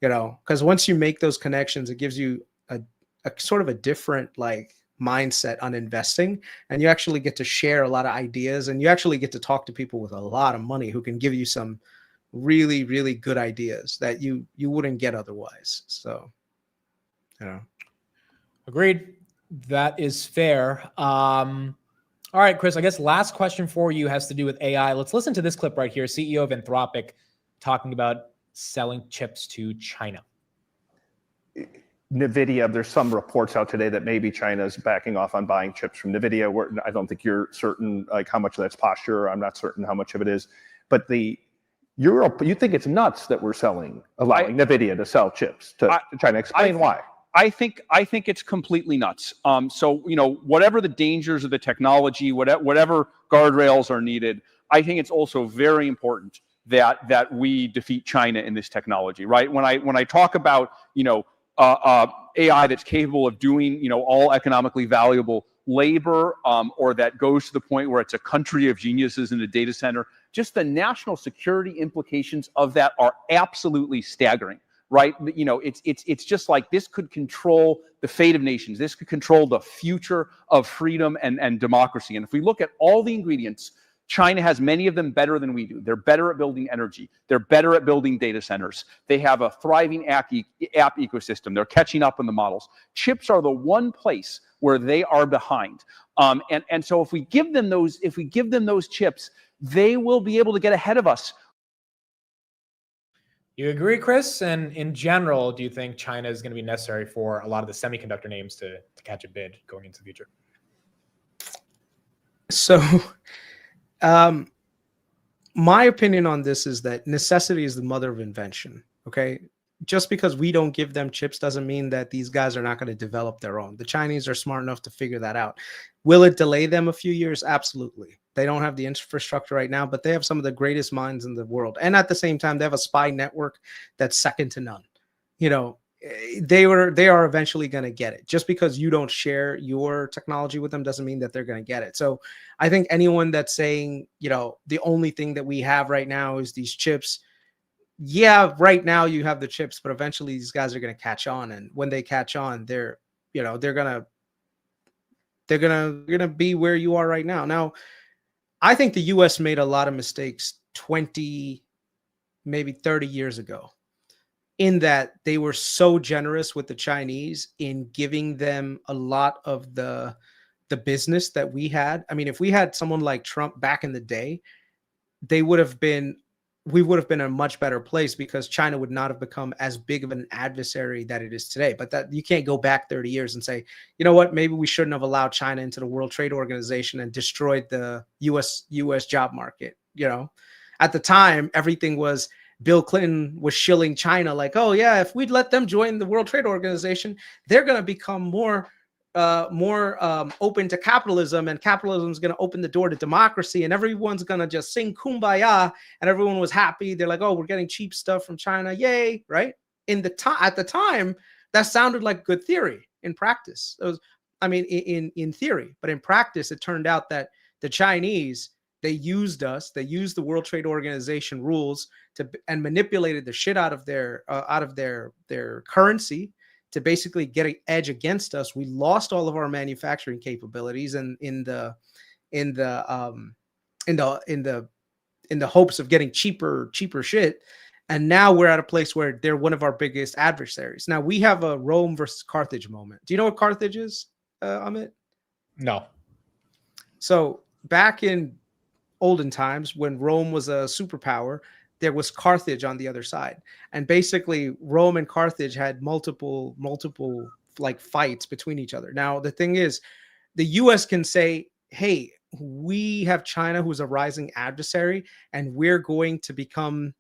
C: You know, because once you make those connections, it gives you a sort of a different like mindset on investing, and you actually get to share a lot of ideas, and you actually get to talk to people with a lot of money who can give you some really, really good ideas that you wouldn't get otherwise. So, you know.
A: Agreed. That is fair. All right, Kris, I guess last question for you has to do with AI. Let's listen to this clip right here. CEO of Anthropic talking about selling chips to China.
D: NVIDIA, there's some reports out today that maybe China's backing off on buying chips from NVIDIA. I don't think you're certain like how much of that's posture. I'm not certain how much of it is. But Europe, you think it's nuts that we're allowing NVIDIA to sell chips to China. Explain why.
V: I think it's completely nuts. So, you know, whatever the dangers of the technology, whatever guardrails are needed, I think it's also very important that we defeat China in this technology, right? When I talk about, you know, AI that's capable of doing, you know, all economically valuable labor, or that goes to the point where it's a country of geniuses in a data center, just the national security implications of that are absolutely staggering, right? You know, it's just like this could control the fate of nations. This could control the future of freedom and democracy. And if we look at all the ingredients, China has many of them better than we do. They're better at building energy. They're better at building data centers. They have a thriving app ecosystem. They're catching up on the models. Chips are the one place where they are behind. And so if we give them those chips, they will be able to get ahead of us.
A: You agree, Kris? And in general, do you think China is going to be necessary for a lot of the semiconductor names to catch a bid going into the future?
C: So, my opinion on this is that necessity is the mother of invention. Okay. Just because we don't give them chips doesn't mean that these guys are not going to develop their own. The Chinese are smart enough to figure that out. Will it delay them a few years? Absolutely. They don't have the infrastructure right now, but they have some of the greatest minds in the world. And at the same time, they have a spy network that's second to none. You know, they are eventually going to get it. Just because you don't share your technology with them doesn't mean that they're going to get it. So I think anyone that's saying, you know, the only thing that we have right now is these chips. Yeah, right now you have the chips, but eventually these guys are going to catch on. And when they catch on, they're going to be where you are right now. Now, I think the US made a lot of mistakes 20, maybe 30 years ago. in that they were so generous with the Chinese in giving them a lot of the business that we had. I mean, if we had someone like Trump back in the day, we would have been in a much better place because China would not have become as big of an adversary that it is today. But that you can't go back 30 years and say, you know what, maybe we shouldn't have allowed China into the World Trade Organization and destroyed the US job market. You know, at the time, everything was Bill Clinton was shilling China like, oh yeah, if we'd let them join the World Trade Organization, they're going to become more open to capitalism, and capitalism is going to open the door to democracy, and everyone's going to just sing kumbaya, and everyone was happy. They're like, oh, we're getting cheap stuff from China, yay, right? At the time, that sounded like good theory. In practice, it was, I mean, in theory, but in practice, it turned out that the Chinese, they used us, they used the World Trade Organization rules and manipulated the shit out of their currency to basically get an edge against us. We lost all of our manufacturing capabilities, and in the hopes of getting cheaper shit. And now we're at a place where they're one of our biggest adversaries. Now we have a Rome versus Carthage moment. Do you know what Carthage is, Amit?
A: No.
C: So back in olden times, when Rome was a superpower, there was Carthage on the other side. And basically Rome and Carthage had multiple like fights between each other. Now, the thing is, the US can say, hey, we have China, who's a rising adversary, and we're going to become,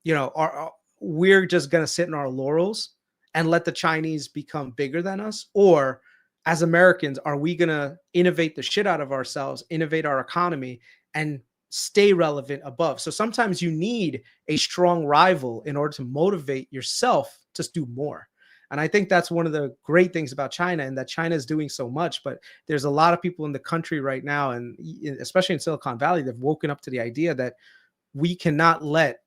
C: you know, we're just going to sit in our laurels and let the Chinese become bigger than us. Or as Americans, are we going to innovate the shit out of ourselves, innovate our economy, and stay relevant above? So sometimes you need a strong rival in order to motivate yourself to do more. And I think that's one of the great things about China, and that China is doing so much. But there's a lot of people in the country right now, and especially in Silicon Valley, that have woken up to the idea that we cannot let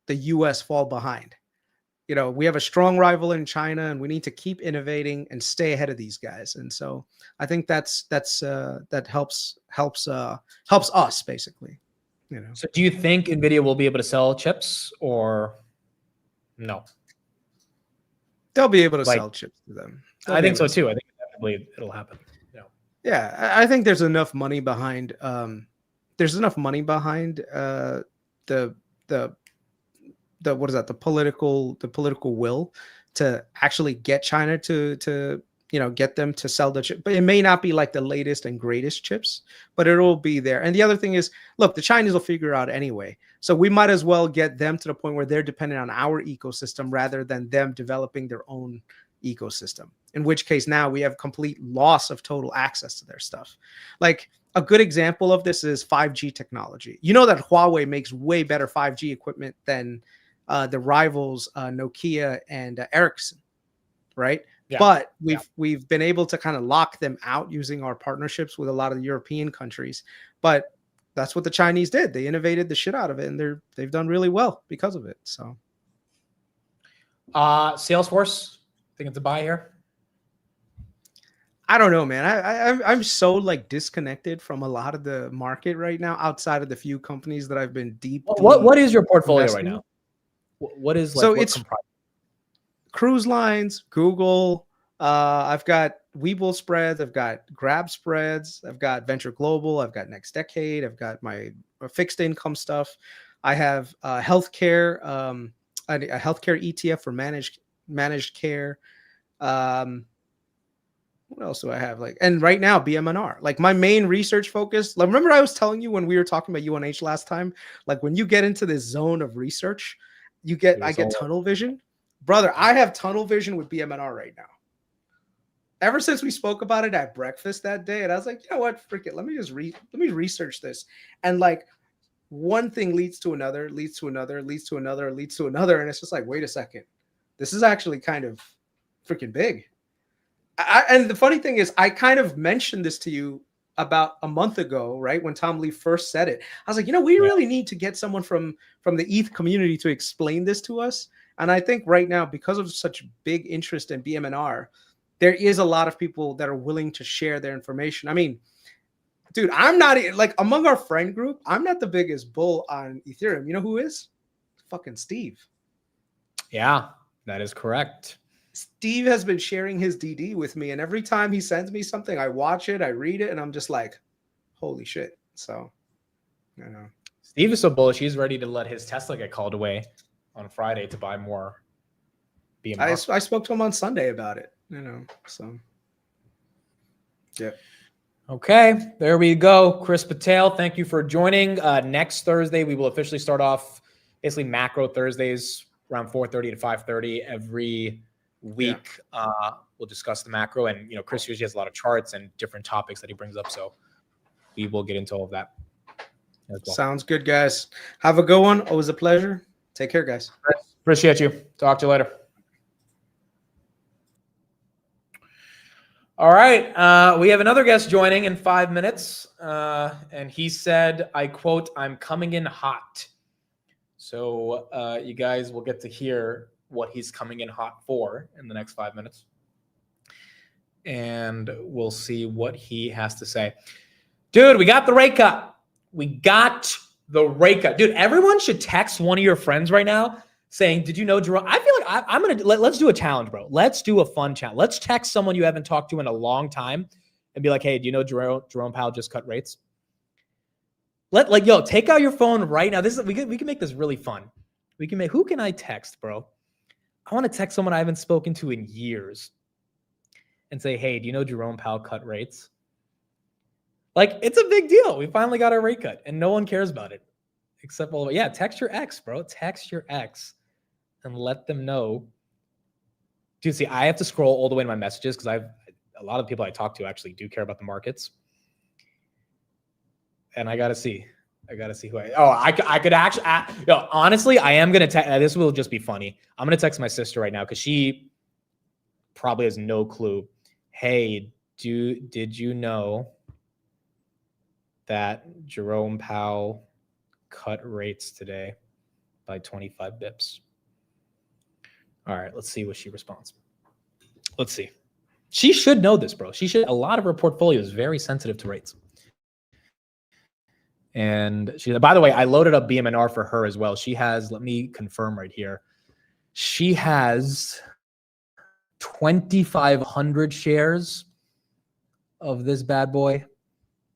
C: the US fall behind. You know, we have a strong rival in China, and we need to keep innovating and stay ahead of these guys. And so I think that helps us basically. You know.
A: So do you think NVIDIA will be able to sell chips, or no?
C: They'll be able to sell chips to them.
A: I think so too. I think inevitably it'll happen.
C: Yeah, I think there's enough money behind. There's enough money behind the what is that? The political will to actually get China to get them to sell the chip. But it may not be like the latest and greatest chips, but it will be there. And the other thing is, look, the Chinese will figure out anyway. So we might as well get them to the point where they're dependent on our ecosystem rather than them developing their own ecosystem. In which case now we have complete loss of total access to their stuff. Like a good example of this is 5G technology. You know that Huawei makes way better 5G equipment than the rivals Nokia and Ericsson, right? Yeah. But we've been able to kind of lock them out using our partnerships with a lot of the European countries. But that's what the Chinese did. They innovated the shit out of it, and they've done really well because of it. So,
A: Salesforce, think it's a buy here?
C: I don't know, man. I'm so like disconnected from a lot of the market right now, outside of the few companies that I've been deep.
A: What is your portfolio right now? What is like,
C: so it's cruise lines, Google. I've got Webull spreads. I've got Grab spreads. I've got Venture Global. I've got Next Decade. I've got my fixed income stuff. I have healthcare, a healthcare ETF for managed care. What else do I have? Like, and right now BMNR. Like my main research focus. Like, remember I was telling you when we were talking about UNH last time. Like when you get into this zone of research, I get tunnel vision. Brother, I have tunnel vision with BMNR right now. Ever since we spoke about it at breakfast that day, and I was like, you know what, frick it, let me research this. And like one thing leads to another, leads to another, leads to another, leads to another, and it's just like, wait a second, this is actually kind of freaking big. And the funny thing is, I kind of mentioned this to you about a month ago, right? When Tom Lee first said it, I was like, we really need to get someone from the ETH community to explain this to us. And I think right now, because of such big interest in BMNR, there is a lot of people that are willing to share their information. I mean, dude, I'm not like among our friend group, I'm not the biggest bull on Ethereum. You know who is? Fucking Steve.
A: Yeah. That is correct.
C: Steve has been sharing his DD with me, and every time he sends me something, I watch it, I read it, and I'm just like, holy shit. So, you know.
A: Steve is so bullish, he's ready to let his Tesla get called away on Friday to buy more BMR.
C: I spoke to him on Sunday about it, you know, so. Yeah.
A: Okay, there we go. Kris Patel, thank you for joining. Next Thursday, we will officially start off basically macro Thursdays around 4:30 to 5:30 every week. We'll discuss the macro, and Kris usually has a lot of charts and different topics that he brings up, so we will get into all of that as well.
C: Sounds good, guys. Have a good one. Always a pleasure. Take care, guys.
A: Appreciate you. Talk to you later. All right, we have another guest joining in 5 minutes, and he said, I quote, "I'm coming in hot." So you guys will get to hear what he's coming in hot for in the next 5 minutes. And we'll see what he has to say. Dude, we got the rate cut. We got the rate cut. Dude, everyone should text one of your friends right now saying, did you know Jerome? I feel like I'm going to, let's do a challenge, bro. Let's do a fun challenge. Let's text someone you haven't talked to in a long time and be like, hey, do you know Jerome Powell just cut rates? Take out your phone right now. We can make this really fun. Who can I text, bro? I want to text someone I haven't spoken to in years and say, hey, do you know Jerome Powell cut rates? Like, it's a big deal. We finally got our rate cut and no one cares about it except, well, yeah, text your ex, bro. Text your ex and let them know. Dude, see, I have to scroll all the way in my messages because a lot of people I talk to actually do care about the markets. And I got to see who I could actually, honestly, I am going to text, this will just be funny. I'm going to text my sister right now because she probably has no clue. Hey, did you know that Jerome Powell cut rates today by 25 bips? All right, let's see what she responds. Let's see. She should know this, bro. A lot of her portfolio is very sensitive to rates. And by the way, I loaded up BMNR for her as well. She has, let me confirm right here. She has 2,500 shares of this bad boy.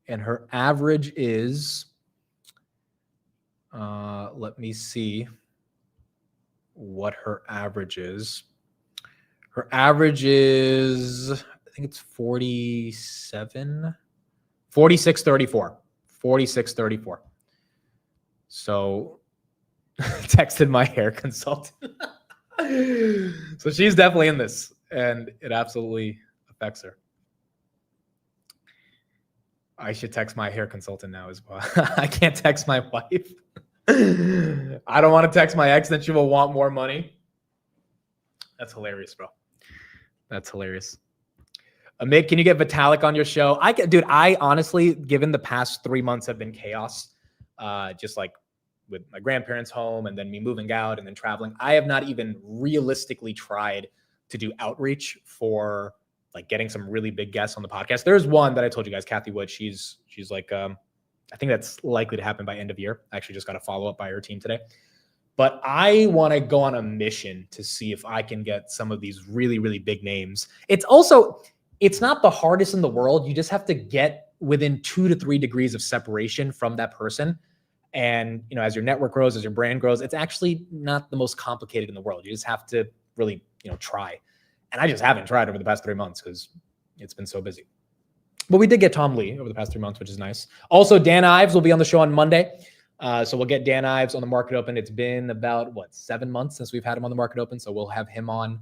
A: And her average is, let me see what her average is. Her average is, I think it's 46.34. 46.34. So texted my hair consultant. So she's definitely in this and it absolutely affects her. I should text my hair consultant now as well. I can't text my wife. I don't want to text my ex, then she will want more money. That's hilarious, bro. That's hilarious. Amit, can you get Vitalik on your show? I honestly, given the past 3 months have been chaos, just like with my grandparents' home and then me moving out and then traveling, I have not even realistically tried to do outreach for like getting some really big guests on the podcast. There's one that I told you guys, Kathy Wood. She's like, I think that's likely to happen by end of year. I actually just got a follow-up by her team today. But I want to go on a mission to see if I can get some of these really, really big names. It's not the hardest in the world. You just have to get within 2 to 3 degrees of separation from that person. And, as your network grows, as your brand grows, it's actually not the most complicated in the world. You just have to really, try. And I just haven't tried over the past 3 months because it's been so busy. But we did get Tom Lee over the past 3 months, which is nice. Also, Dan Ives will be on the show on Monday. So we'll get Dan Ives on the Market Open. It's been about, 7 months since we've had him on the Market Open. So we'll have him on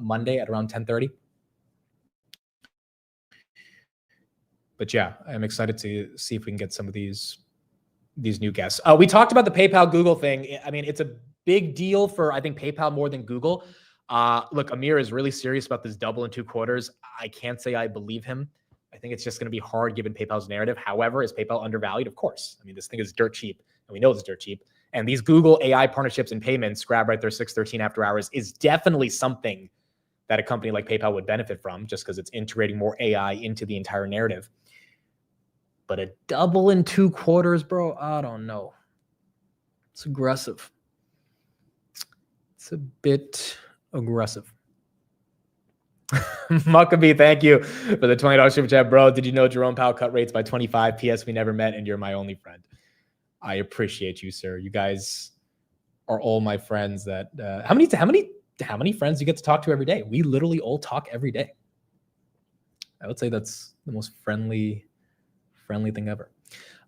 A: Monday at around 10:30. But yeah, I'm excited to see if we can get some of these new guests. We talked about the PayPal Google thing. I mean, it's a big deal for, I think, PayPal more than Google. Look, Amir is really serious about this double in 2 quarters. I can't say I believe him. I think it's just going to be hard given PayPal's narrative. However, is PayPal undervalued? Of course. I mean, this thing is dirt cheap, and we know it's dirt cheap. And these Google AI partnerships and payments, grab right there 613 after hours, is definitely something that a company like PayPal would benefit from just because it's integrating more AI into the entire narrative. But a double in 2 quarters, bro, I don't know. It's aggressive. It's a bit aggressive. Muckabee, thank you for the $20 super chat, bro. Did you know Jerome Powell cut rates by 25? P.S. We never met, and you're my only friend. I appreciate you, sir. You guys are all my friends. That how many friends you get to talk to every day? We literally all talk every day. I would say that's the most friendly thing ever.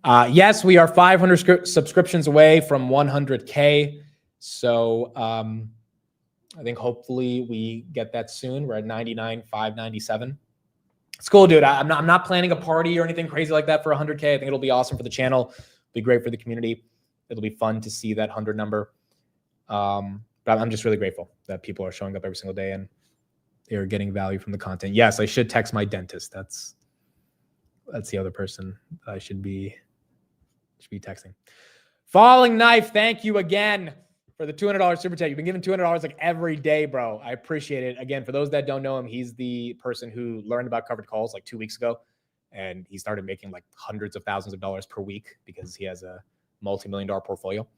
A: Yes, we are 500 subscriptions away from 100K. So I think hopefully we get that soon. We're at 99,597. It's cool, dude. I'm not planning a party or anything crazy like that for 100K. I think it'll be awesome for the channel. It'll be great for the community. It'll be fun to see that 100 number. But I'm just really grateful that people are showing up every single day and they're getting value from the content. Yes, I should text my dentist. That's the other person I should be texting. Falling Knife, thank you again for the $200 super chat. You've been giving $200 like every day, bro. I appreciate it. Again, for those that don't know him, he's the person who learned about covered calls like 2 weeks ago. And he started making like hundreds of thousands of dollars per week because he has a multi-million-dollar portfolio.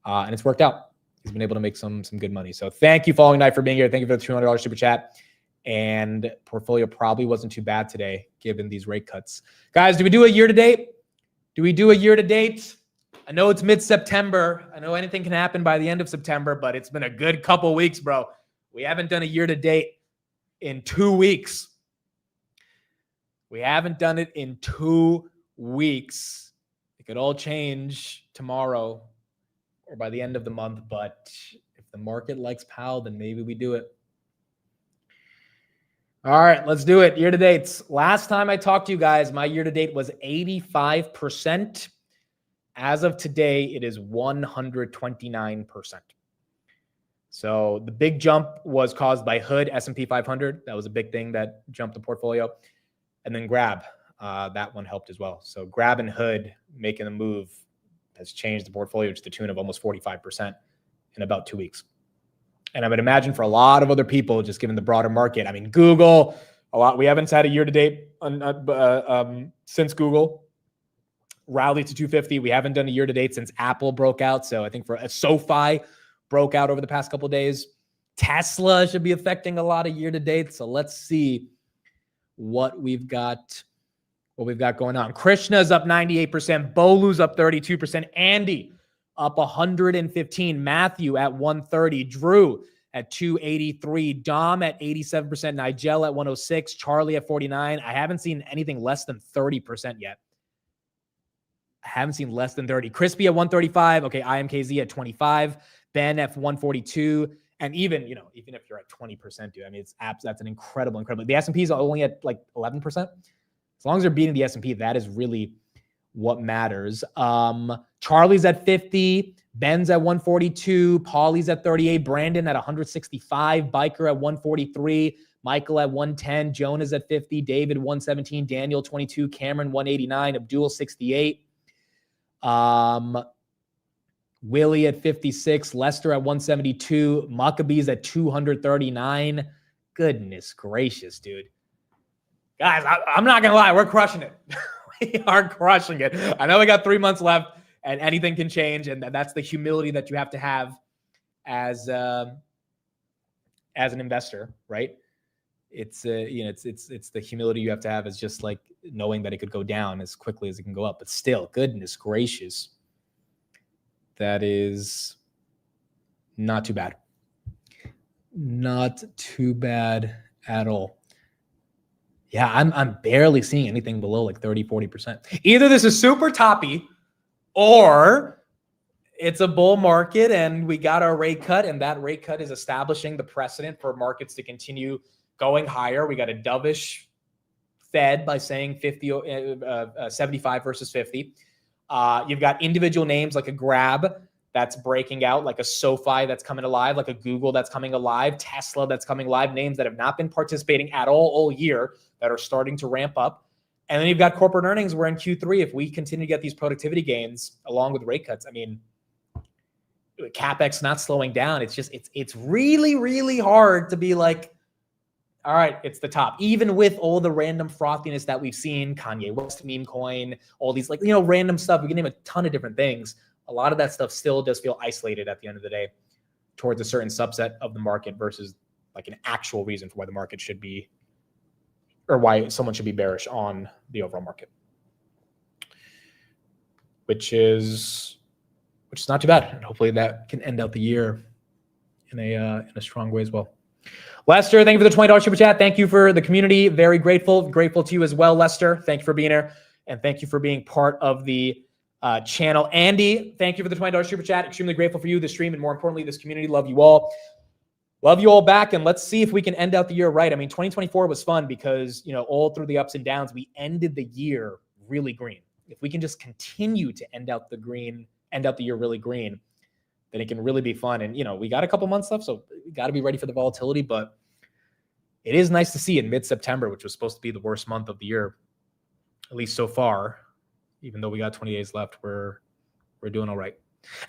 A: And it's worked out. He's been able to make some good money. So thank you, Falling Knife, for being here. Thank you for the $200 super chat. And portfolio probably wasn't too bad today, given these rate cuts. Guys, do we do a year-to-date? I know it's mid-September. I know anything can happen by the end of September, but it's been a good couple weeks, bro. We haven't done a year-to-date in 2 weeks. We haven't done it in 2 weeks. It could all change tomorrow or by the end of the month, but if the market likes Powell, then maybe we do it. All right, let's do it. Year-to-dates. Last time I talked to you guys, my year-to-date was 85%. As of today, it is 129%. So the big jump was caused by Hood, S&P 500. That was a big thing that jumped the portfolio. And then Grab, that one helped as well. So Grab and Hood making a move has changed the portfolio to the tune of almost 45% in about 2 weeks. And I would imagine for a lot of other people, just given the broader market, I mean, Google, a lot. We haven't had a year-to-date since Google rallied to 250. We haven't done a year-to-date since Apple broke out. So I think for SoFi broke out over the past couple of days. Tesla should be affecting a lot of year-to-date. So let's see what we've got going on. Krishna's up 98%. Bolu's up 32%. Andy up 115. Matthew at 130. Drew at 283. Dom at 87%. Nigel at 106. Charlie at 49. I haven't seen anything less than 30% yet. I haven't seen less than 30. Crispy at 135. Okay, IMKZ at 25. Ben at 142. And even if you're at 20%, dude, I mean, that's an incredible. The S&P is only at like 11%. As long as they're beating the S&P, that is really what matters. Charlie's at 50. Ben's at 142. Paulie's at 38. Brandon at 165. Biker at 143. Michael at 110. Jonah's at 50. David 117. Daniel 22. Cameron 189. Abdul 68. Willie at 56. Lester at 172. Maccabees at 239. Goodness gracious, dude. Guys, I'm not going to lie. We're crushing it. We are crushing it. I know we got 3 months left and anything can change. And that's the humility that you have to have as an investor, right? It's the humility you have to have is just like knowing that it could go down as quickly as it can go up. But still, goodness gracious. That is not too bad. Not too bad at all. Yeah, I'm barely seeing anything below like 30, 40%. Either this is super toppy or it's a bull market and we got our rate cut and that rate cut is establishing the precedent for markets to continue going higher. We got a dovish Fed by saying 75 versus 50. You've got individual names like a Grab that's breaking out, like a SoFi that's coming alive, like a Google that's coming alive, Tesla that's coming alive, names that have not been participating at all year that are starting to ramp up. And then you've got corporate earnings where in Q3, if we continue to get these productivity gains along with rate cuts, I mean, CapEx not slowing down. It's just, it's really, really hard to be like, all right, it's the top. Even with all the random frothiness that we've seen, Kanye West meme coin, all these random stuff. We can name a ton of different things. A lot of that stuff still does feel isolated at the end of the day towards a certain subset of the market versus like an actual reason for why the market should be, or why someone should be bearish on the overall market, which is not too bad. And hopefully that can end out the year in a strong way as well. Lester, thank you for the $20 super chat. Thank you for the community. Very grateful to you as well, Lester. Thank you for being here, and thank you for being part of the channel. Andy, thank you for the $20 super chat. Extremely grateful for you, the stream, and more importantly, this community. Love you all. Love you all back, and let's see if we can end out the year right. I mean, 2024 was fun because, you know, all through the ups and downs, we ended the year really green. If we can just continue to end out the year really green, then it can really be fun. And, you know, we got a couple months left, so we got to be ready for the volatility. But it is nice to see in mid-September, which was supposed to be the worst month of the year, at least so far, even though we got 20 days left, we're doing all right.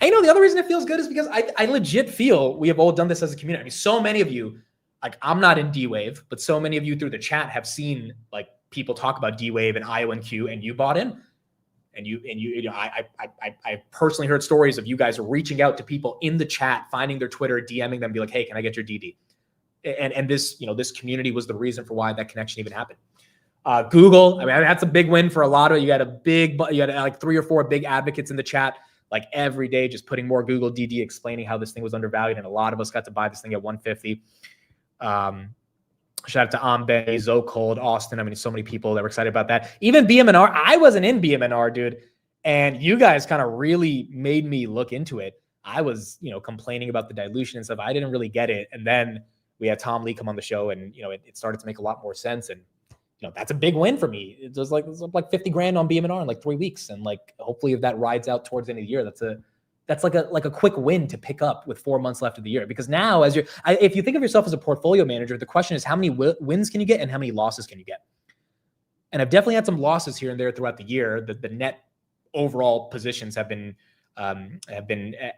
A: And, you know, the other reason it feels good is because I legit feel we have all done this as a community. I mean, so many of you, like, I'm not in D-Wave, but so many of you through the chat have seen, like, people talk about D-Wave and IONQ, and you bought in. And you know, I personally heard stories of you guys reaching out to people in the chat, finding their Twitter, DMing them, be like, hey, can I get your DD? And this, you know, this community was the reason for why that connection even happened. Google, I mean, that's a big win for a lot of you. You had like 3 or 4 big advocates in the chat, like every day, just putting more Google DD, explaining how this thing was undervalued. And a lot of us got to buy this thing at 150. Shout out to Ambe, Zocold, Austin. I mean, so many people that were excited about that. Even BMNR, I wasn't in BMNR, dude. And you guys kind of really made me look into it. I was, you know, complaining about the dilution and stuff. I didn't really get it. And then we had Tom Lee come on the show, and, you know, it started to make a lot more sense. And, you know, that's a big win for me. It was like 50 grand on BMNR in like 3 weeks. And like, hopefully if that rides out towards the end of the year, that's like a quick win to pick up with 4 months left of the year. Because now, if you think of yourself as a portfolio manager, the question is how many wins can you get and how many losses can you get? And I've definitely had some losses here and there throughout the year. The net overall positions have been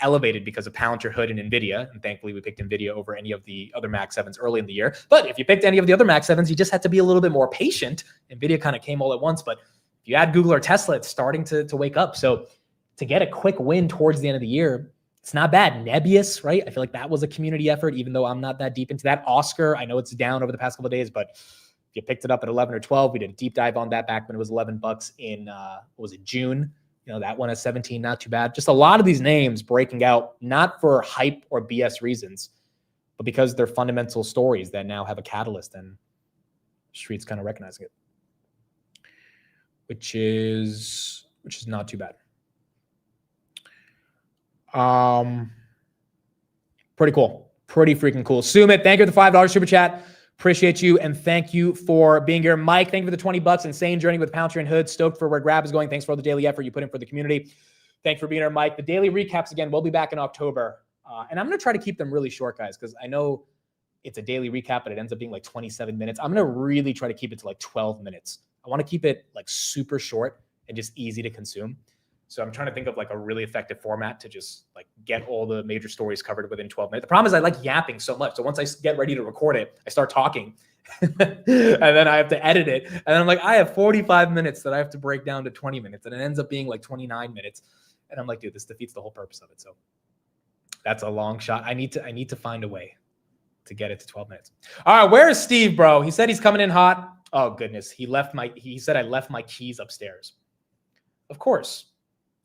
A: elevated because of Palantir, Hood, and NVIDIA. And thankfully, we picked NVIDIA over any of the other Mac 7s early in the year. But if you picked any of the other Mac 7s, you just had to be a little bit more patient. NVIDIA kind of came all at once. But if you add Google or Tesla, it's starting to wake up. So to get a quick win towards the end of the year, it's not bad. Nebius, right? I feel like that was a community effort, even though I'm not that deep into that. Oscar, I know it's down over the past couple of days, but if you picked it up at 11 or 12, we did a deep dive on that back when it was $11 in, what was it, June? You know, that one at 17, not too bad. Just a lot of these names breaking out, not for hype or BS reasons, but because they're fundamental stories that now have a catalyst and the street's kind of recognizing it, which is not too bad. Pretty cool. Pretty freaking cool. Sumit, thank you for the $5 super chat. Appreciate you, and thank you for being here. Mike, thank you for the $20. Insane journey with Palantir and Hood. Stoked for where Grab is going. Thanks for all the daily effort you put in for the community. Thanks for being here, Mike. The daily recaps, again, we'll be back in October. And I'm going to try to keep them really short, guys, because I know it's a daily recap, but it ends up being like 27 minutes. I'm going to really try to keep it to like 12 minutes. I want to keep it like super short and just easy to consume. So I'm trying to think of like a really effective format to just like get all the major stories covered within 12 minutes. The problem is I like yapping so much. So once I get ready to record it, I start talking and then I have to edit it. And I'm like, I have 45 minutes that I have to break down to 20 minutes. And it ends up being like 29 minutes. And I'm like, dude, this defeats the whole purpose of it. So that's a long shot. I need to find a way to get it to 12 minutes. All right. Where is Steve, bro? He said he's coming in hot. Oh goodness. He said I left my keys upstairs. Of course.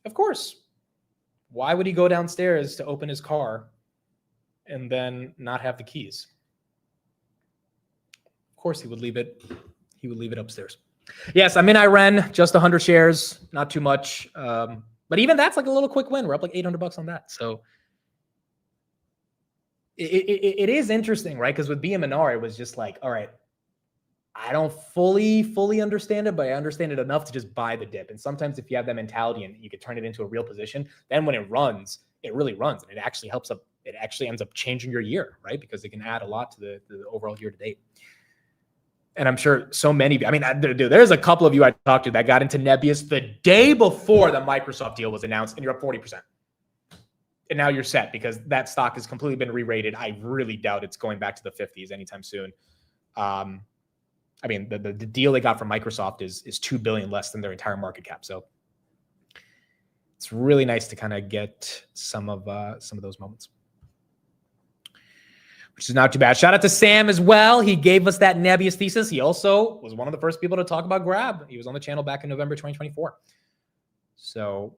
A: Of course. Why would he go downstairs to open his car and then not have the keys? Of course he would leave it. He would leave it upstairs. Yes, I'm in Iran, just 100 shares, not too much. But even that's like a little quick win. We're up like $800 on that. So it is interesting, right? Because with BMNR, it was just like, all right, I don't fully understand it, but I understand it enough to just buy the dip. And sometimes if you have that mentality and you could turn it into a real position, then when it runs, it really runs. And it actually it actually ends up changing your year, right? Because it can add a lot to the overall year to date. And I'm sure so many of you, I mean, dude, there's a couple of you I talked to that got into Nebius the day before the Microsoft deal was announced, and you're up 40%. And now you're set because that stock has completely been re-rated. I really doubt it's going back to the 50s anytime soon. I mean, the deal they got from Microsoft is $2 billion less than their entire market cap. So it's really nice to kind of get some of those moments. which is not too bad. Shout out to Sam as well. He gave us that Nebius thesis. He also was one of the first people to talk about Grab. He was on the channel back in November 2024. So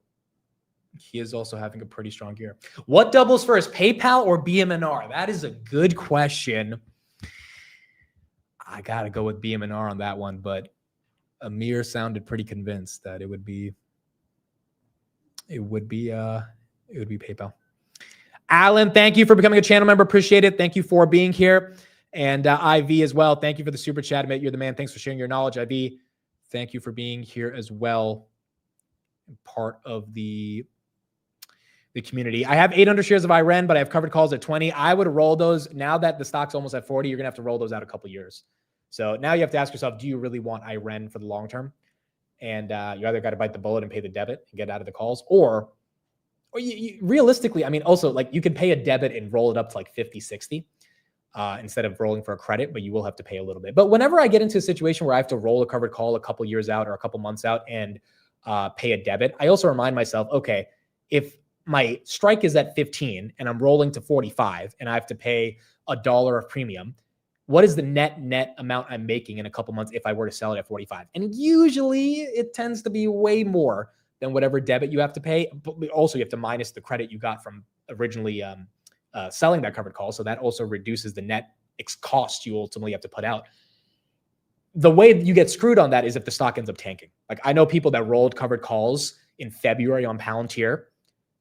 A: he is also having a pretty strong year. What doubles first, PayPal or BMNR? That is a good question. I got to go with BMNR on that one, but Amir sounded pretty convinced that it would be PayPal. Alan, thank you for becoming a channel member. Appreciate it. Thank you for being here. And IV as well. Thank you for the super chat. Admit you're the man. Thanks for sharing your knowledge. IV, thank you for being here as well. Part of the community. I have 800 shares of IREN, but I have covered calls at 20. I would roll those. Now that the stock's almost at 40, you're going to have to roll those out a couple years. So now you have to ask yourself, do you really want IREN for the long term? And you either got to bite the bullet and pay the debit and get out of the calls, or you realistically, I mean, also like you can pay a debit and roll it up to like 50, 60 instead of rolling for a credit, but you will have to pay a little bit. But whenever I get into a situation where I have to roll a covered call a couple years out or a couple months out and pay a debit, I also remind myself, okay, if my strike is at 15 and I'm rolling to 45 and I have to pay $1 of premium, what is the net amount I'm making in a couple months if I were to sell it at 45? And usually it tends to be way more than whatever debit you have to pay. But also you have to minus the credit you got from originally selling that covered call. So that also reduces the net cost you ultimately have to put out. The way you get screwed on that is if the stock ends up tanking. Like I know people that rolled covered calls in February on Palantir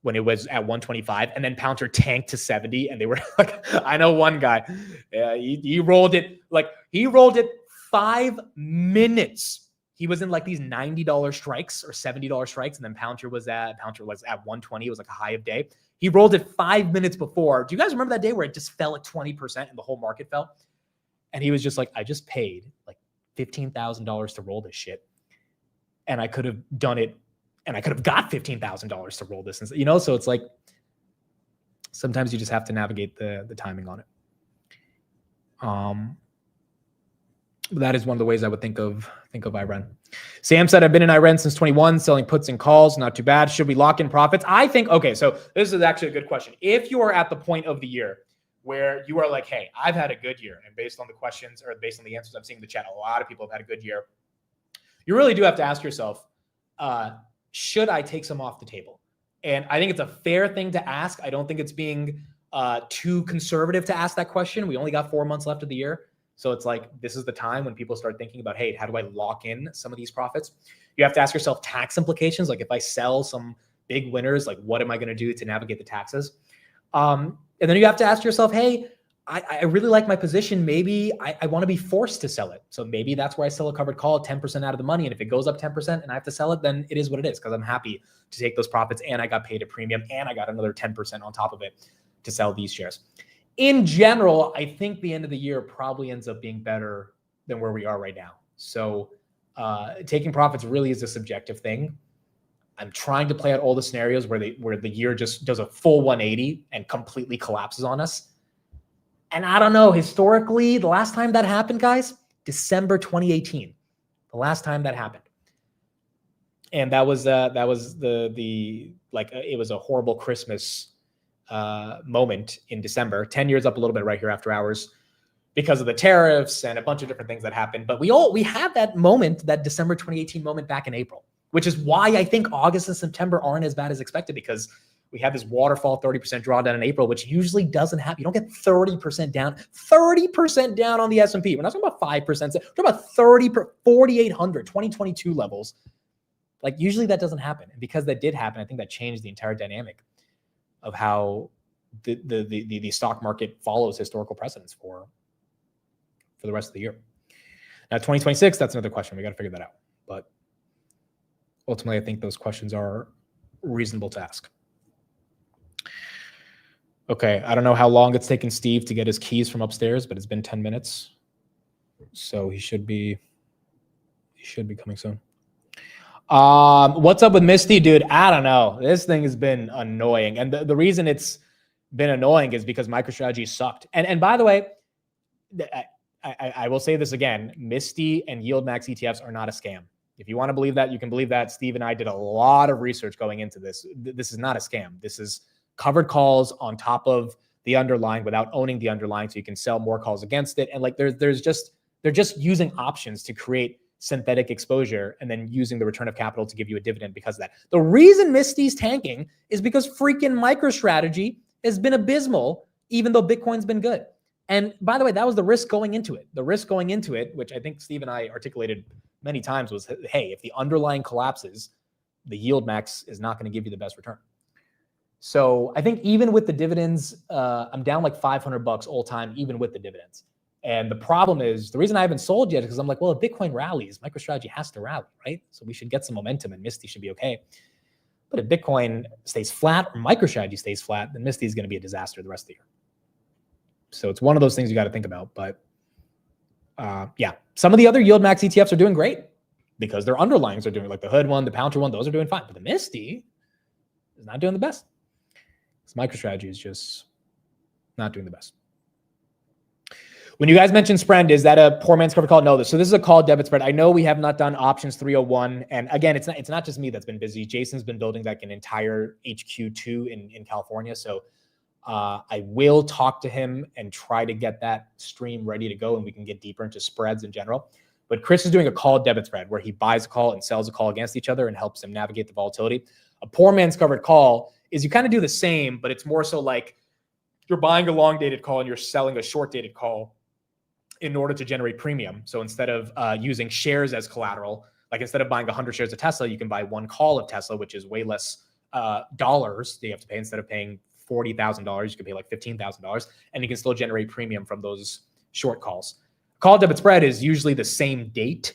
A: when it was at 125, and then Palantir tanked to 70, and they were like, I know one guy, he rolled it 5 minutes. He was in like these $90 strikes or $70 strikes, and then Palantir was at 120. It was like a high of day. He rolled it 5 minutes before. Do you guys remember that day where it just fell at 20% and the whole market fell? And he was just like, I just paid like $15,000 to roll this shit, and I could have done it. And I could have got $15,000 to roll this. And, you know, so it's like, sometimes you just have to navigate the timing on it. That is one of the ways I would think of IREN. Sam said, I've been in IREN since 21, selling puts and calls. Not too bad. Should we lock in profits? I think, okay, so this is actually a good question. If you are at the point of the year where you are like, hey, I've had a good year, and based on the questions or based on the answers I'm seeing in the chat, a lot of people have had a good year. You really do have to ask yourself, should I take some off the table? And I think it's a fair thing to ask. I don't think it's being too conservative to ask that question. We only got 4 months left of the year. So it's like, this is the time when people start thinking about, hey, how do I lock in some of these profits? You have to ask yourself tax implications. Like if I sell some big winners, like what am I going to do to navigate the taxes? And then you have to ask yourself, hey, I really like my position. Maybe I want to be forced to sell it. So maybe that's where I sell a covered call at 10% out of the money. And if it goes up 10% and I have to sell it, then it is what it is, because I'm happy to take those profits and I got paid a premium and I got another 10% on top of it to sell these shares. In general, I think the end of the year probably ends up being better than where we are right now. So taking profits really is a subjective thing. I'm trying to play out all the scenarios where the year just does a full 180 and completely collapses on us. And I don't know, historically, the last time that happened, guys, December 2018, the last time that happened. And that was it was a horrible Christmas moment in December, 10 years up a little bit right here after hours because of the tariffs and a bunch of different things that happened. But we had that moment, that December 2018 moment back in April, which is why I think August and September aren't as bad as expected, because we had this waterfall 30% drawdown in April, which usually doesn't happen. You don't get 30% down on the S&P. We're not talking about 5%. We're talking about 4,800, 2022 levels. Like usually that doesn't happen. And because that did happen, I think that changed the entire dynamic of how the stock market follows historical precedents for the rest of the year. Now, 2026, that's another question. We got to figure that out. But ultimately, I think those questions are reasonable to ask. Okay, I don't know how long it's taken Steve to get his keys from upstairs, but it's been 10 minutes. So he should be coming soon. What's up with Misty, dude? I don't know. This thing has been annoying. And the reason it's been annoying is because MicroStrategy sucked. And by the way, I will say this again, Misty and Yield Max ETFs are not a scam. If you want to believe that, you can believe that. Steve and I did a lot of research going into this. This is not a scam. This is covered calls on top of the underlying without owning the underlying, so you can sell more calls against it. And like they're just using options to create synthetic exposure and then using the return of capital to give you a dividend because of that. The reason Misty's tanking is because freaking MicroStrategy has been abysmal, even though Bitcoin's been good. And by the way, that was the risk going into it. The risk going into it, which I think Steve and I articulated many times, was, hey, if the underlying collapses, the yield max is not going to give you the best return. So I think even with the dividends, I'm down like $500 all time, even with the dividends. And the problem is, the reason I haven't sold yet is because I'm like, well, if Bitcoin rallies, MicroStrategy has to rally, right? So we should get some momentum and Misty should be okay. But if Bitcoin stays flat or MicroStrategy stays flat, then Misty is going to be a disaster the rest of the year. So it's one of those things you got to think about. But yeah, some of the other yield max ETFs are doing great because their underlyings are doing, like the Hood one, the Pouncer one, those are doing fine. But the Misty is not doing the best. This MicroStrategy is just not doing the best. When you guys mentioned spread, is that a poor man's covered call? No. So this is a call debit spread. I know we have not done options 301. And again, it's not just me that's been busy. Jason's been building like an entire HQ2 in California. So I will talk to him and try to get that stream ready to go and we can get deeper into spreads in general. But Kris is doing a call debit spread where he buys a call and sells a call against each other and helps them navigate the volatility. A poor man's covered call is you kind of do the same, but it's more so like you're buying a long dated call and you're selling a short dated call in order to generate premium. So instead of using shares as collateral, like instead of buying 100 shares of Tesla, you can buy one call of Tesla, which is way less dollars that you have to pay. Instead of paying $40,000, you can pay like $15,000, and you can still generate premium from those short calls. Call debit spread is usually the same date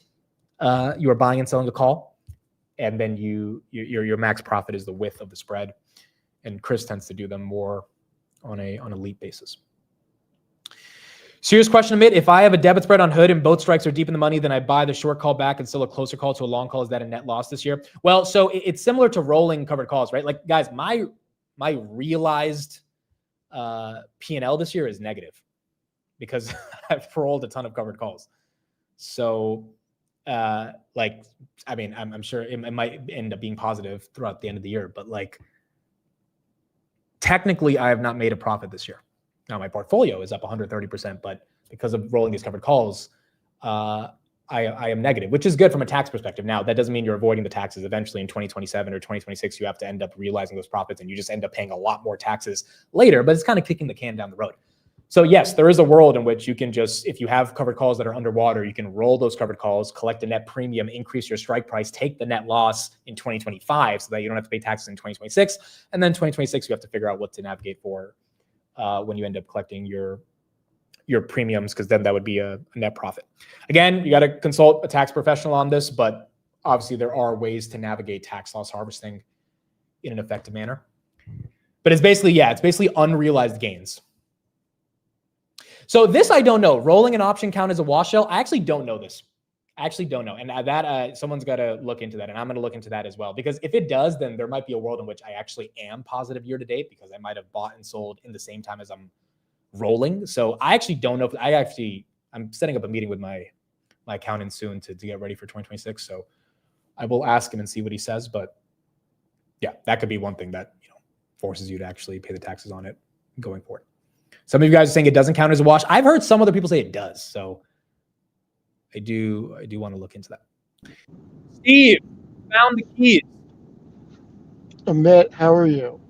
A: you are buying and selling a call, and then your max profit is the width of the spread. And Kris tends to do them more on a leap basis. Serious question, Amit. If I have a debit spread on Hood and both strikes are deep in the money, then I buy the short call back and still a closer call to a long call. Is that a net loss this year? Well, so it's similar to rolling covered calls, right? Like, guys, my realized P&L this year is negative because I've rolled a ton of covered calls. So, like, I mean, I'm sure it might end up being positive throughout the end of the year, but like, technically, I have not made a profit this year. Now my portfolio is up 130%, but because of rolling these covered calls, I am negative, which is good from a tax perspective. Now, that doesn't mean you're avoiding the taxes. Eventually in 2027 or 2026, you have to end up realizing those profits and you just end up paying a lot more taxes later, but it's kind of kicking the can down the road. So yes, there is a world in which you can just, if you have covered calls that are underwater, you can roll those covered calls, collect a net premium, increase your strike price, take the net loss in 2025 so that you don't have to pay taxes in 2026. And then 2026, you have to figure out what to navigate for when you end up collecting your premiums, because then that would be a net profit. Again, you got to consult a tax professional on this, but obviously there are ways to navigate tax loss harvesting in an effective manner. But it's basically, yeah, it's basically unrealized gains. So this I don't know. Rolling an option count as a wash sale? I actually don't know this. I actually don't know. And that someone's got to look into that. And I'm going to look into that as well. Because if it does, then there might be a world in which I actually am positive year to date because I might have bought and sold in the same time as I'm rolling. So I actually don't know if I'm setting up a meeting with my accountant soon to get ready for 2026. So I will ask him and see what he says. But yeah, that could be one thing that, you know, forces you to actually pay the taxes on it going forward. Some of you guys are saying it doesn't count as a wash. I've heard some other people say it does. So I do want to look into that. Steve, found the keys.
E: Amit, how are you?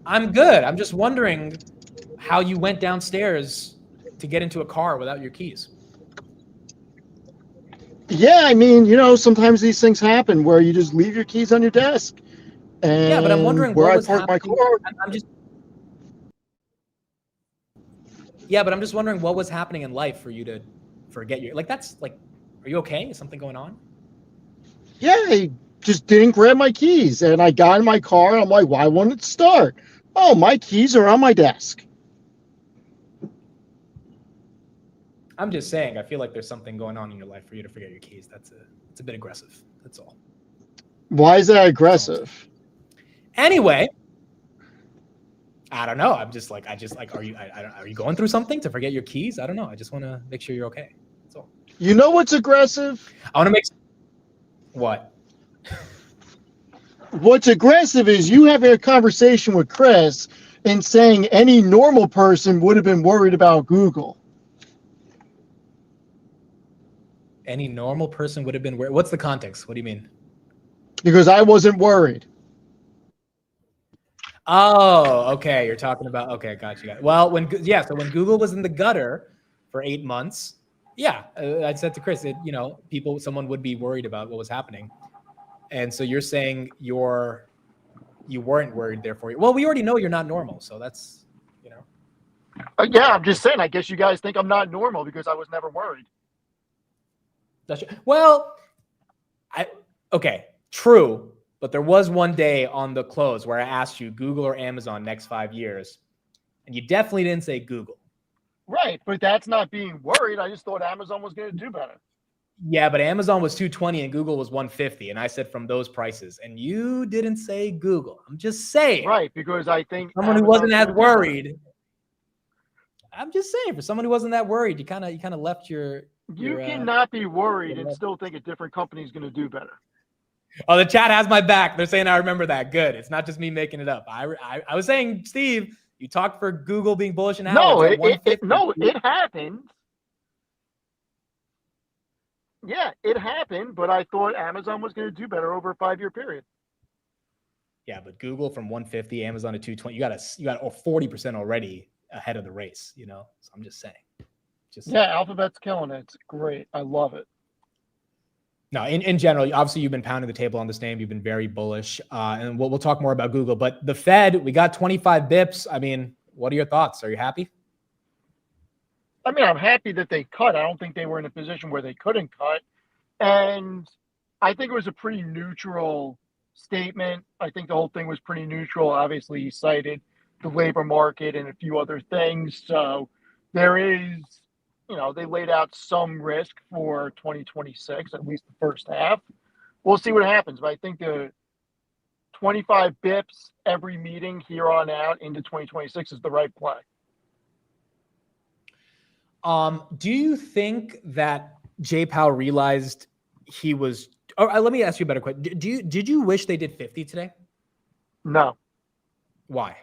A: I'm good. I'm just wondering how you went downstairs to get into a car without your keys.
E: Yeah, I mean, you know, sometimes these things happen where you just leave your keys on your desk. And
A: yeah, but I'm wondering
E: where
A: what
E: I
A: was
E: park
A: happening.
E: my car.
A: I'm just wondering what was happening in life for you to forget your, like, that's like, are you okay? Is something going on?
E: Yeah, I just didn't grab my keys. And I got in my car. I'm like, why won't it start? Oh, my keys are on my desk.
A: I'm just saying, I feel like there's something going on in your life for you to forget your keys. It's a bit aggressive. That's all.
E: Why is that aggressive?
A: Anyway, I don't know. I'm just like, are you going through something to forget your keys? I don't know. I just want to make sure you're okay. That's all.
E: You know what's aggressive?
A: I want to make what?
E: What's aggressive is you having a conversation with Kris in saying any normal person would have been worried about Google.
A: Any normal person would have been worried. What's the context? What do you mean?
E: Because I wasn't worried.
A: Oh, okay. You're talking about, okay, got you. Well, so when Google was in the gutter for 8 months, yeah, I said to Kris, someone would be worried about what was happening. And so you're saying you weren't worried, therefore. Well, we already know you're not normal. So that's,
E: Yeah, I'm just saying, I guess you guys think I'm not normal because I was never worried.
A: Well, okay, true. But there was one day on the close where I asked you Google or Amazon next 5 years, and you definitely didn't say Google.
E: Right, but that's not being worried. I just thought Amazon was going to do better.
A: Yeah, but Amazon was 220 and Google was 150, and I said from those prices, and you didn't say Google. I'm just saying.
E: Right, because I think
A: someone who wasn't as worried. I'm just saying, for someone who wasn't that worried, you kind of left your.
E: You cannot be worried and still think a different company is going to do better.
A: Oh, the chat has my back. They're saying I remember that. Good. It's not just me making it up. I was saying, Steve, you talked for Google being bullish and
E: no, it happened. Yeah, it happened, but I thought Amazon was going to do better over a 5-year period.
A: Yeah, but Google from 150, Amazon to 220, you got 40% already ahead of the race. So I'm just saying.
E: Yeah, Alphabet's killing it. It's great. I love it.
A: No, in general, obviously you've been pounding the table on this name. You've been very bullish, and we'll talk more about Google. But the Fed, we got 25 bips. I mean, what are your thoughts? Are you happy?
E: I mean, I'm happy that they cut. I don't think they were in a position where they couldn't cut, and I think it was a pretty neutral statement. I think the whole thing was pretty neutral. Obviously, he cited the labor market and a few other things. So there is. They laid out some risk for 2026, at least the first half. We'll see what happens, but I think the 25 bips every meeting here on out into 2026 is the right play.
A: Do you think that Jay Powell realized he was? Let me ask you a better question. Did you wish they did 50 today?
E: No.
A: Why?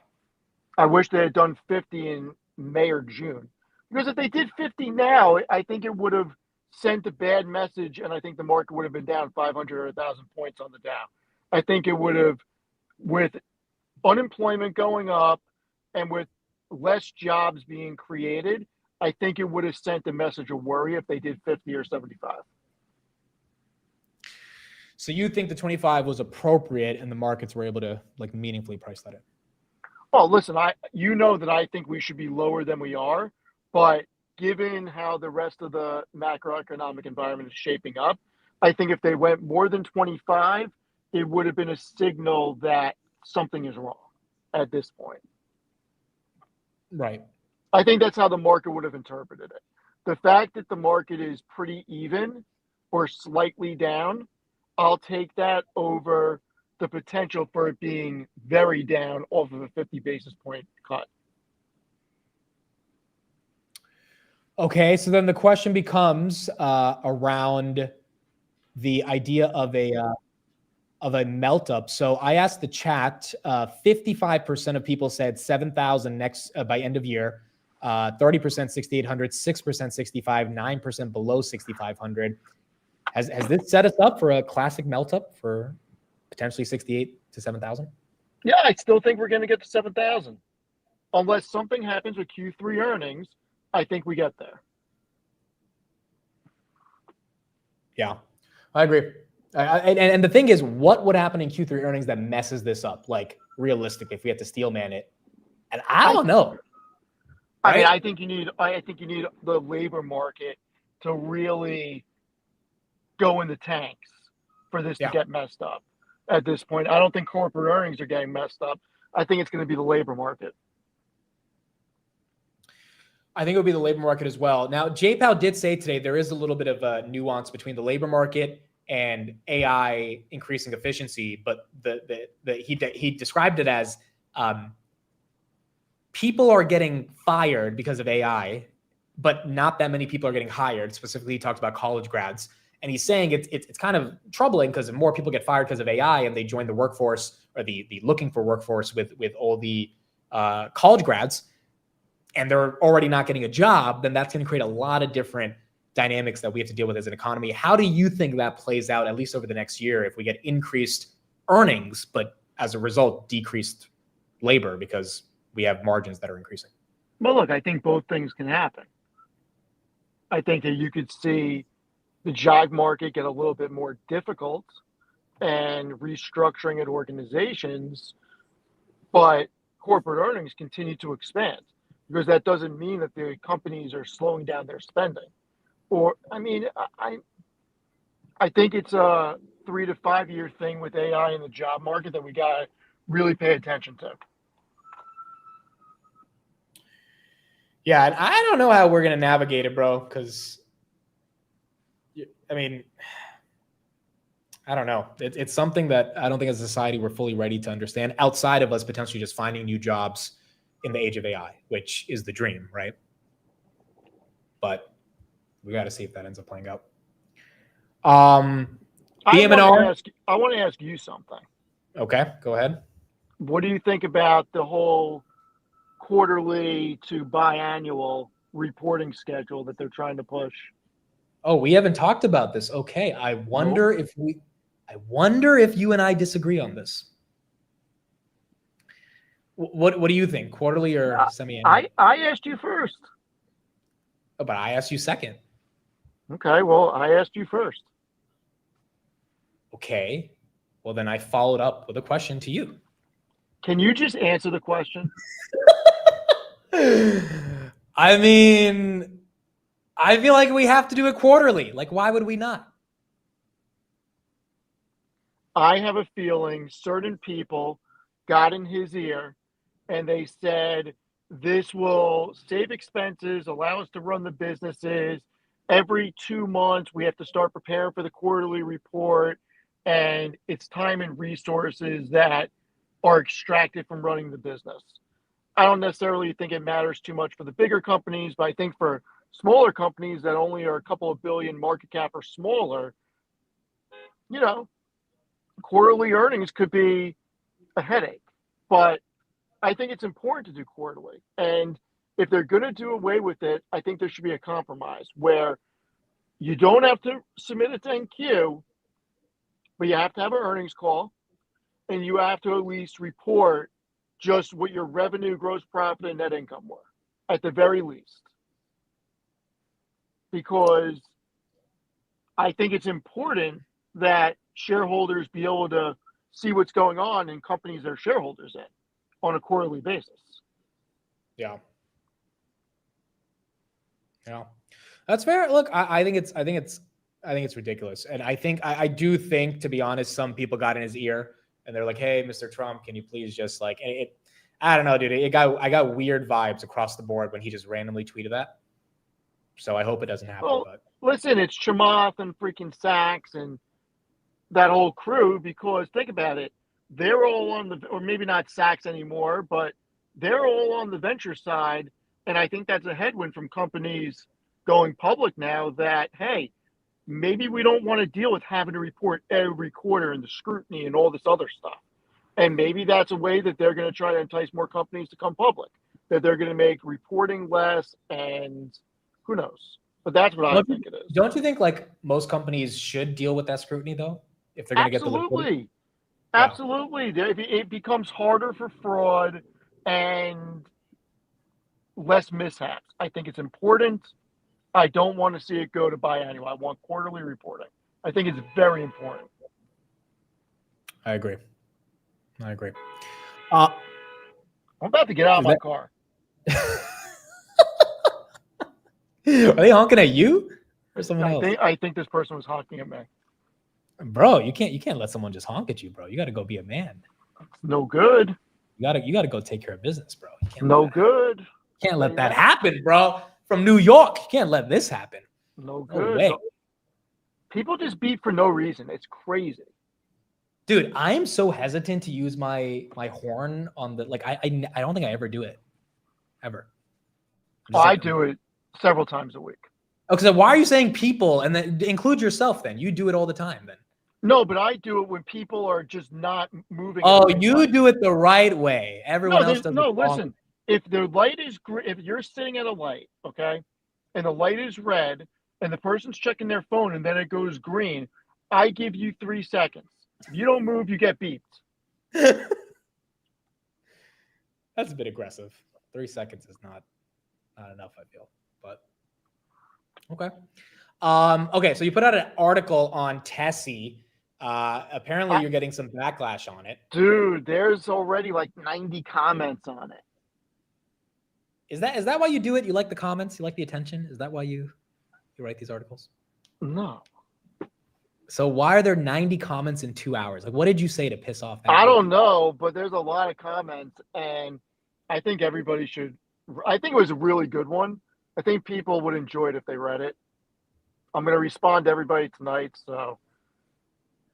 E: I wish they had done 50 in May or June. Because if they did 50 now, I think it would have sent a bad message, and I think the market would have been down 500 or 1,000 points on the Dow. I think it would have, with unemployment going up and with less jobs being created, I think it would have sent a message of worry if they did 50 or 75.
A: So you think the 25 was appropriate and the markets were able to meaningfully price that in?
E: Well, listen, that I think we should be lower than we are. But given how the rest of the macroeconomic environment is shaping up, I think if they went more than 25, it would have been a signal that something is wrong at this point.
A: Right.
E: I think that's how the market would have interpreted it. The fact that the market is pretty even or slightly down, I'll take that over the potential for it being very down off of a 50 basis point cut.
A: Okay, so then the question becomes around the idea of a melt up. So I asked the chat. 55% of people said 7,000 next by end of year. 30% 6,800, 6% 65, 9% below 6,500. Has this set us up for a classic melt up for potentially 68 to 7,000?
E: Yeah, I still think we're going to get to 7,000, unless something happens with Q3 earnings. I think we get there.
A: Yeah, I agree. And the thing is, what would happen in Q3 earnings that messes this up? Realistically, if we had to steel man it, and I don't know.
E: I mean, I think you need the labor market to really go in the tanks for this to get messed up. At this point, I don't think corporate earnings are getting messed up. I think it's going to be the labor market.
A: I think it would be the labor market as well. Now, Jay Powell did say today there is a little bit of a nuance between the labor market and AI increasing efficiency, but he described it as people are getting fired because of AI, but not that many people are getting hired. Specifically, he talked about college grads, and he's saying it's kind of troubling because more people get fired because of AI and they join the workforce or the looking for workforce with all the college grads, and they're already not getting a job, then that's going to create a lot of different dynamics that we have to deal with as an economy. How do you think that plays out, at least over the next year, if we get increased earnings, but as a result, decreased labor because we have margins that are increasing?
E: Well, look, I think both things can happen. I think that you could see the job market get a little bit more difficult and restructuring at organizations, but corporate earnings continue to expand, because that doesn't mean that the companies are slowing down their spending. Or, I mean, I think it's a 3 to 5 year thing with AI in the job market that we got to really pay attention to.
A: Yeah, and I don't know how we're going to navigate it, bro, because, I mean, I don't know. It's something that I don't think as a society we're fully ready to understand, outside of us potentially just finding new jobs in the age of AI, which is the dream, right? But we got to see if that ends up playing out. BM&R.
E: I want to ask you something.
A: Okay, go ahead.
E: What do you think about the whole quarterly to biannual reporting schedule that they're trying to push?
A: Oh, we haven't talked about this. Okay, I wonder if you and I disagree on this. What do you think? Quarterly or semi-annual?
E: I asked you first.
A: Oh, but I asked you second.
E: Okay, well, I asked you first.
A: Okay, well then I followed up with a question to you.
E: Can you just answer the question?
A: I mean, I feel like we have to do it quarterly. Like, why would we not?
E: I have a feeling certain people got in his ear and they said, this will save expenses, allow us to run the businesses. Every 2 months, we have to start preparing for the quarterly report. And it's time and resources that are extracted from running the business. I don't necessarily think it matters too much for the bigger companies, but I think for smaller companies that only are a couple of billion market cap or smaller, you know, quarterly earnings could be a headache. But I think it's important to do quarterly. And if they're going to do away with it, I think there should be a compromise where you don't have to submit a 10Q, but you have to have an earnings call, and you have to at least report just what your revenue, gross profit, and net income were, at the very least. Because I think it's important that shareholders be able to see what's going on in companies they're shareholders in on a quarterly basis.
A: Yeah. Yeah. That's fair. Look, I think it's ridiculous. And I do think, to be honest, some people got in his ear and they're like, hey, Mr. Trump, can you please just like, I don't know, dude. I got weird vibes across the board when he just randomly tweeted that. So I hope it doesn't happen.
E: Well,
A: but
E: listen, it's Chamath and freaking Sachs and that whole crew, because think about it. They're all on the, or maybe not Sachs anymore, but they're all on the venture side. And I think that's a headwind from companies going public now that, hey, maybe we don't want to deal with having to report every quarter and the scrutiny and all this other stuff. And maybe that's a way that they're going to try to entice more companies to come public, that they're going to make reporting less, and who knows? But that's what I think it is.
A: Don't you think like most companies should deal with that scrutiny though? If they're going to get the liquidity?
E: Absolutely. It becomes harder for fraud and less mishaps. I think it's important. I don't want to see it go to biannual. I want quarterly reporting. I think it's very important.
A: I agree. I'm
E: about to get out of my car.
A: Are they honking at you or someone else?
E: I think this person was honking at me.
A: Bro, you can't let someone just honk at you, bro. You got to go be a man.
E: No good.
A: You got to go take care of business, bro.
E: No good.
A: Can't let that happen, bro. From New York, you can't let this happen.
E: No good.
A: way.
E: People just beat for no reason. It's crazy.
A: Dude, I am so hesitant to use my horn on the, like, I don't think I ever do it. Ever.
E: I do it several times a week.
A: Okay, so why are you saying people, and then include yourself then? You do it all the time then.
E: No, but I do it when people are just not moving.
A: Oh, you do it the right way. Everyone else does
E: no.
A: it wrong.
E: Listen, if the light is if you're sitting at a light, okay, and the light is red, and the person's checking their phone, and then it goes green, I give you 3 seconds. If you don't move, you get beeped.
A: That's a bit aggressive. 3 seconds is not enough, I feel. But okay. Okay, so you put out an article on Tessie. Apparently you're getting some backlash on it.
E: Dude, there's already like 90 comments on it.
A: Is that why you do it? You like the comments? You like the attention? Is that why you write these articles?
E: No.
A: So why are there 90 comments in 2 hours? Like, what did you say to piss off that?
E: I don't know, but there's a lot of comments, and I think everybody should. I think it was a really good one. I think people would enjoy it if they read it. I'm going to respond to everybody tonight, so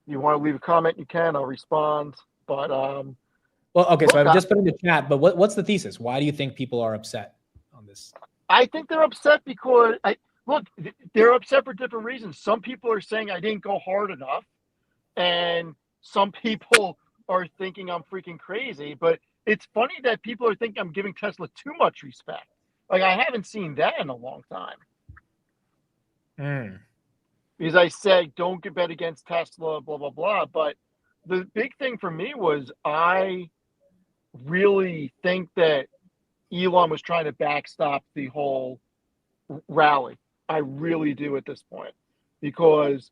E: if you want to leave a comment, you can. I'll respond. But
A: well, okay, so I just put in the chat. But what's the thesis? Why do you think people are upset on this?
E: I think they're upset because look, they're upset for different reasons. Some people are saying I didn't go hard enough, and some people are thinking I'm freaking crazy. But it's funny that people are thinking I'm giving Tesla too much respect. Like, I haven't seen that in a long time. Because I said, don't get bet against Tesla, blah, blah, blah. But the big thing for me was I really think that Elon was trying to backstop the whole rally. I really do at this point, because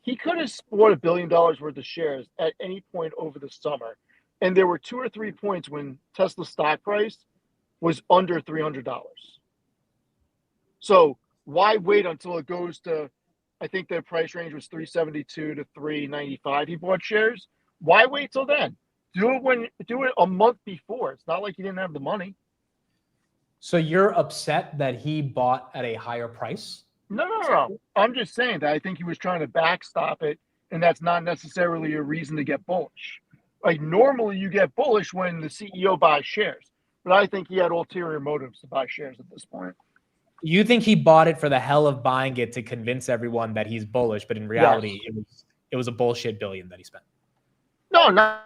E: he could have bought $1 billion worth of shares at any point over the summer. And there were 2 or 3 points when Tesla's stock price was under $300. So why wait until it goes to, I think the price range was 372 to 395. He bought shares. Why wait till then? Do it a month before. It's not like he didn't have the money.
A: So you're upset that he bought at a higher price?
E: No. I'm just saying that I think he was trying to backstop it, and that's not necessarily a reason to get bullish. Like, normally you get bullish when the CEO buys shares, but I think he had ulterior motives to buy shares at this point.
A: You think he bought it for the hell of buying it to convince everyone that he's bullish, but in reality, it was a bullshit billion that he spent.
E: No, not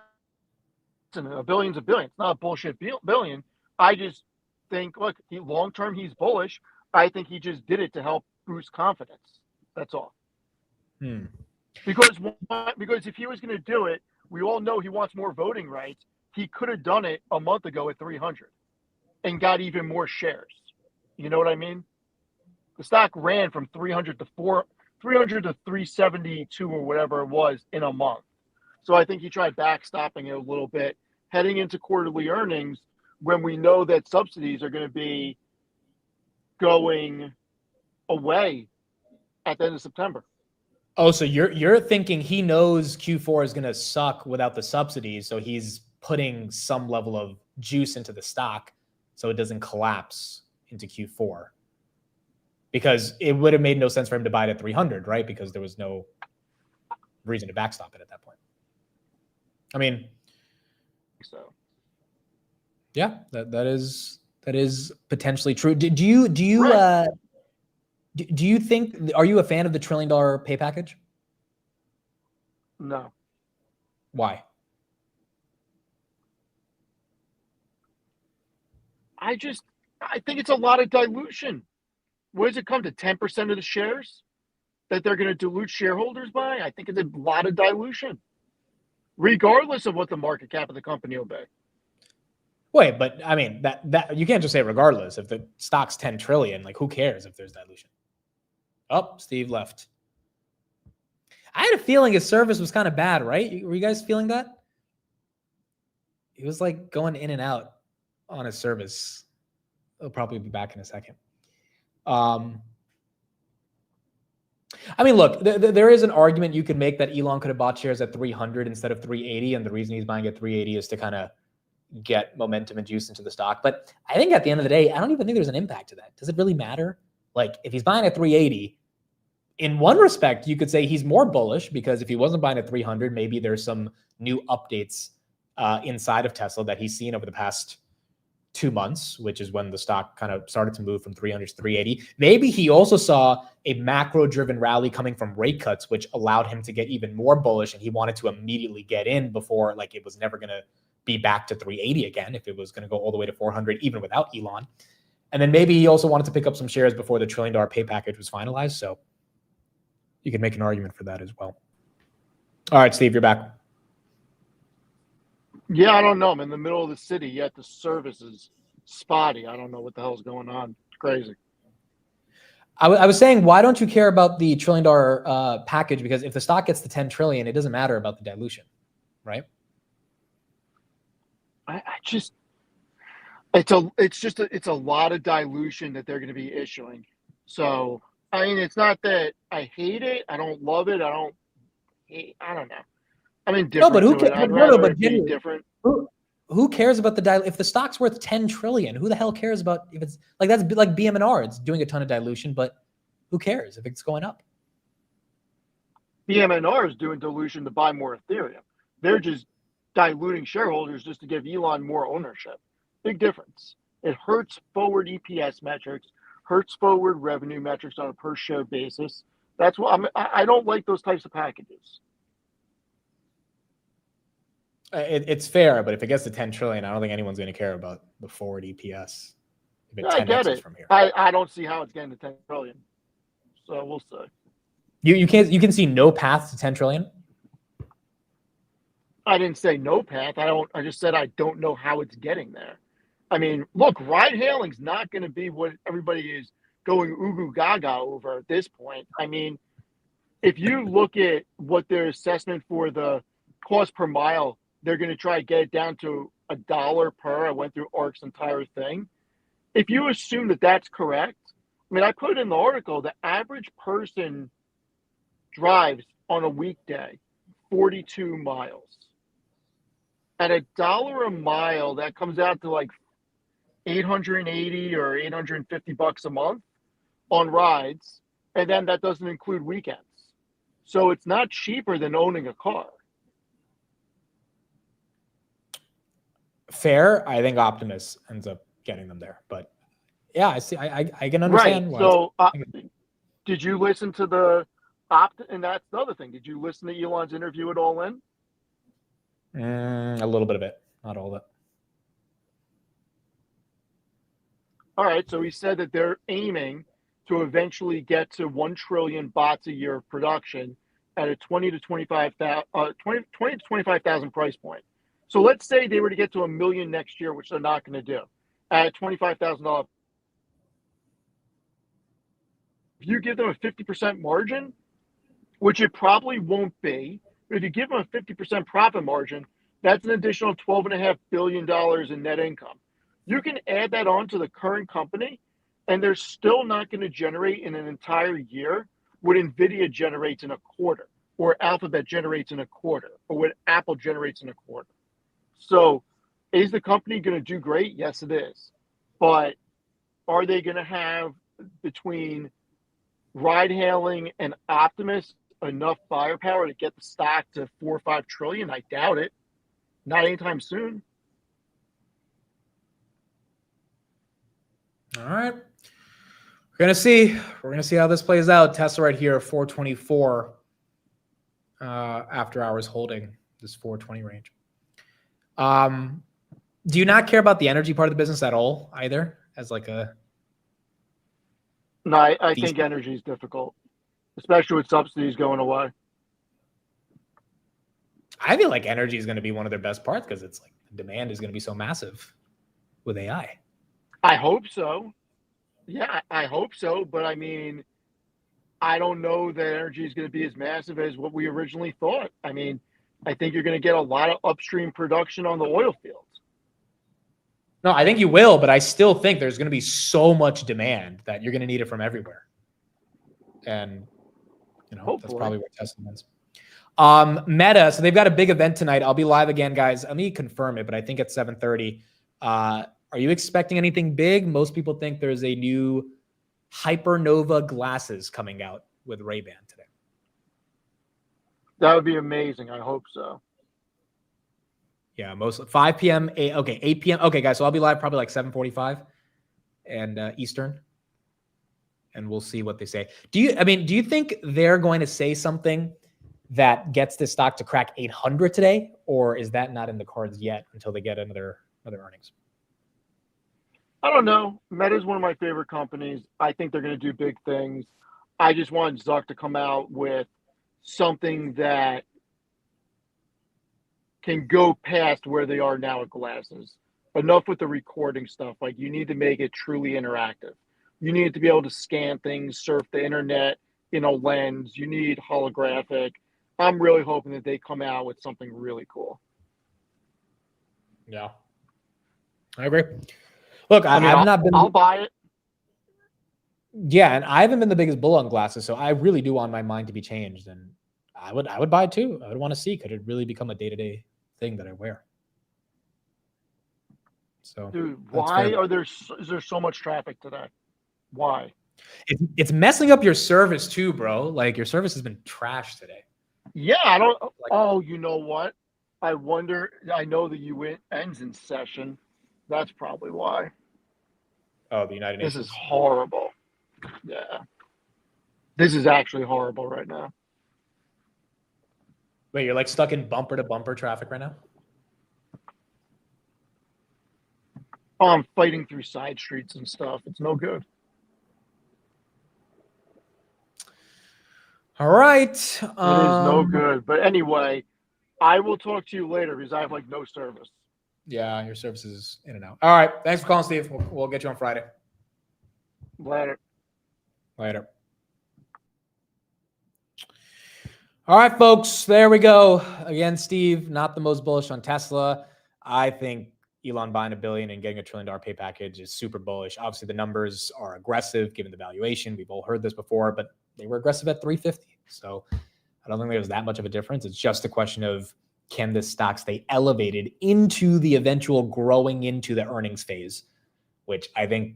E: a billion's a billion. It's not a bullshit billion. I just think, look, long term he's bullish. I think he just did it to help boost confidence. That's all. Because if he was going to do it, we all know he wants more voting rights. He could have done it a month ago at 300 and got even more shares. You know what I mean? The stock ran from 300 to 372 or whatever it was in a month. So I think he tried backstopping it a little bit heading into quarterly earnings when we know that subsidies are going to be going away at the end of September.
A: Oh, so you're thinking he knows Q4 is going to suck without the subsidies, so he's putting some level of juice into the stock so it doesn't collapse into Q4, because it would have made no sense for him to buy it at 300, right? Because there was no reason to backstop it at that point. I mean,
E: so
A: yeah, that is potentially true. Do you think, are you a fan of the $1 trillion pay package?
E: No.
A: Why?
E: I think it's a lot of dilution. What does it come to? 10% of the shares that they're going to dilute shareholders by? I think it's a lot of dilution, regardless of what the market cap of the company will be.
A: Wait, but I mean, that you can't just say regardless. If the stock's 10 trillion, like, who cares if there's dilution? Oh, Steve left. I had a feeling his service was kind of bad, right? Were you guys feeling that? He was like going in and out on his service. He'll probably be back in a second. I mean, look, there is an argument you could make that Elon could have bought shares at 300 instead of 380, and the reason he's buying at 380 is to kind of get momentum and juice into the stock. But I think at the end of the day, I don't even think there's an impact to that. Does it really matter? Like, if he's buying at 380, in one respect, you could say he's more bullish, because if he wasn't buying at 300, maybe there's some new updates inside of Tesla that he's seen over the past 2 months, which is when the stock kind of started to move from 300 to 380. Maybe he also saw a macro-driven rally coming from rate cuts, which allowed him to get even more bullish, and he wanted to immediately get in before, like, it was never going to be back to 380 again if it was going to go all the way to 400, even without Elon. And then maybe he also wanted to pick up some shares before the $1 trillion pay package was finalized. So you could make an argument for that as well. All right, Steve, you're back.
E: Yeah, I don't know. I'm in the middle of the city, yet the service is spotty. I don't know what the hell's going on. It's crazy.
A: I was saying, why don't you care about the $1 trillion package? Because if the stock gets to 10 trillion, it doesn't matter about the dilution, right?
E: I just, it's a lot of dilution that they're going to be issuing. So, I mean, it's not that I hate it. I don't love it. I don't know. I'm indifferent to it. I'd rather it be different.
A: Who cares about the if the stock's worth 10 trillion, who the hell cares about if it's like, that's like BM&R, it's doing a ton of dilution, but who cares if it's going up?
E: BM&R is doing dilution to buy more Ethereum. They're just diluting shareholders just to give Elon more ownership. Big difference. It hurts forward EPS metrics, hurts forward revenue metrics on a per share basis. That's what I don't like those types of packages.
A: It's fair, but if it gets to 10 trillion, I don't think anyone's going to care about the forward EPS. If it
E: I get
A: 10Xs
E: it.
A: From here.
E: I don't see how it's getting to 10 trillion. So we'll see.
A: You can see no path to 10 trillion.
E: I didn't say no path. I just said I don't know how it's getting there. I mean, look, ride hailing's not going to be what everybody is going ooh gaga over at this point. I mean, if you look at what their assessment for the cost per mile, they're going to try to get it down to $1 per. I went through ARC's entire thing. If you assume that that's correct, I mean, I put in the article, the average person drives on a weekday 42 miles. At $1 a mile, that comes out to like 880 or 850 bucks a month on rides, and then that doesn't include weekends. So it's not cheaper than owning a car.
A: Fair. I think Optimus ends up getting them there, but yeah, I see. I can understand.
E: Right. So did you listen to the and that's the other thing. Did you listen to Elon's interview at All In?
A: A little bit of it, not all of it.
E: All right. So he said that they're aiming to eventually get to 1 trillion bots a year of production at a 20 to 25,000 price point. So let's say they were to get to 1 million next year, which they're not going to do, at $25,000. If you give them a 50% margin, which it probably won't be, but if you give them a 50% profit margin, that's an additional $12.5 billion in net income. You can add that on to the current company, and they're still not going to generate in an entire year what NVIDIA generates in a quarter, or Alphabet generates in a quarter, or what Apple generates in a quarter. So is the company going to do great? Yes, it is. But are they going to have, between ride hailing and Optimus, enough firepower to get the stock to 4 or 5 trillion? I doubt it. Not anytime soon.
A: All right. We're going to see. We're going to see how this plays out. Tesla right here, 424 after hours holding this 420 range. Do you not care about the energy part of the business at all either? As like a...
E: No, I think energy is difficult, especially with subsidies going away.
A: I feel like energy is going to be one of their best parts because it's like the demand is going to be so massive with AI.
E: I hope so. Yeah, I hope so. But I mean, I don't know that energy is going to be as massive as what we originally thought. I mean, I think you're going to get a lot of upstream production on the oil fields.
A: No, I think you will, but I still think there's going to be so much demand that you're going to need it from everywhere. And, you know,
E: Hopefully.
A: That's probably what Tesla is. Meta, so they've got a big event tonight. I'll be live again, guys. Let me confirm it, but I think it's 7:30. Are you expecting anything big? Most people think there's a new Hypernova glasses coming out with Ray-Ban today.
E: That would be amazing. I hope so.
A: Yeah, mostly 5 p.m. 8 p.m. Okay, guys, so I'll be live probably like 7:45 and Eastern, and we'll see what they say. Do you think they're going to say something that gets this stock to crack 800 today, or is that not in the cards yet until they get another earnings?
E: I don't know. Meta is one of my favorite companies. I think they're going to do big things. I just want Zuck to come out with something that can go past where they are now at glasses. Enough with the recording stuff. Like, you need to make it truly interactive. You need to be able to scan things, surf the internet in a lens. You need holographic. I'm really hoping that they come out with something really cool.
A: Yeah, I agree. Look, I've not been.
E: I'll buy it.
A: Yeah, and I haven't been the biggest bull on glasses, so I really do want my mind to be changed, and I would buy it too. I would want to see, could it really become a day-to-day thing that I wear? So,
E: dude, why is there so much traffic today? Why?
A: It's messing up your service too, bro. Like, your service has been trashed today.
E: Yeah, I don't. Oh, you know what? I wonder. I know the UN ends in session. That's probably why.
A: Oh, the United Nations.
E: This is horrible. Yeah, this is actually horrible right now.
A: Wait, you're like stuck in bumper to bumper traffic right now?
E: Oh, I'm fighting through side streets and stuff. It's no good.
A: All right.
E: It is no good. But anyway, I will talk to you later because I have like no service.
A: Yeah, your service is in and out. All right. Thanks for calling, Steve. We'll get you on Friday.
E: Later.
A: Later. All right, folks. There we go. Again, Steve, not the most bullish on Tesla. I think Elon buying $1 billion and getting $1 trillion pay package is super bullish. Obviously, the numbers are aggressive given the valuation. We've all heard this before, but they were aggressive at 350. So I don't think there's that much of a difference. It's just a question of, can this stock stay elevated into the eventual growing into the earnings phase, which I think,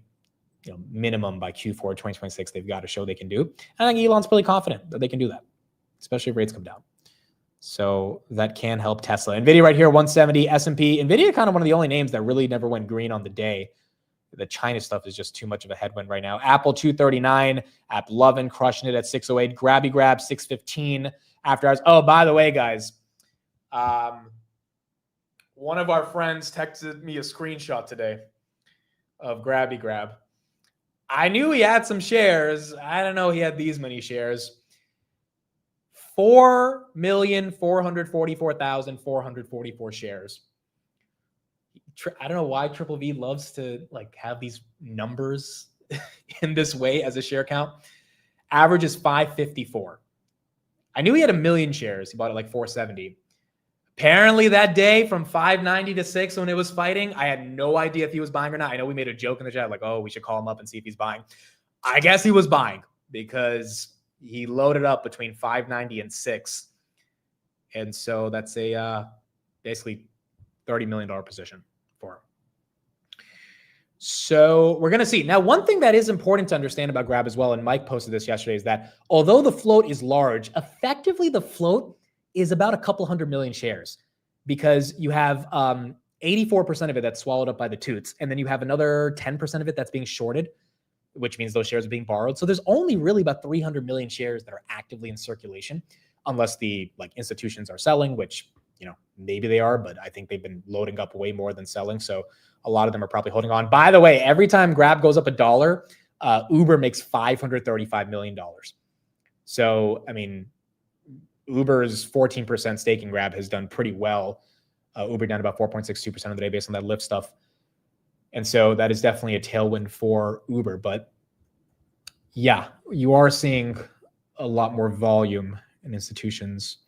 A: minimum by Q4 2026, they've got to show they can do. I think Elon's pretty confident that they can do that, especially if rates come down. So that can help Tesla. NVIDIA right here, 170, S&P. NVIDIA kind of one of the only names that really never went green on the day. The China stuff is just too much of a headwind right now. Apple 239, AppLovin crushing it at 608. Grabby Grab 615 after hours. Oh, by the way, guys, one of our friends texted me a screenshot today of Grabby Grab. I knew he had some shares. I don't know he had these many shares. 4,444,444 shares. I don't know why Triple V loves to have these numbers in this way as a share count. Average is 554. I knew he had 1 million shares. He bought it like 470. Apparently that day from 590 to 6 when it was fighting, I had no idea if he was buying or not. I know we made a joke in the chat like, oh, we should call him up and see if he's buying. I guess he was buying because he loaded up between 590 and 6. And so that's a basically $30 million position for him. So we're going to see. Now, one thing that is important to understand about Grab as well, and Mike posted this yesterday, is that although the float is large, effectively the float is about a couple 100 million shares, because you have 84% of it that's swallowed up by the toots. And then you have another 10% of it that's being shorted, which means those shares are being borrowed. So there's only really about 300 million shares that are actively in circulation, unless the institutions are selling, which, maybe they are, but I think they've been loading up way more than selling. So a lot of them are probably holding on. By the way, every time Grab goes up $1, Uber makes $535 million. So, Uber's 14% stake in Grab has done pretty well. Uber down about 4.62% of the day based on that Lyft stuff. And so that is definitely a tailwind for Uber. But yeah, you are seeing a lot more volume in institutions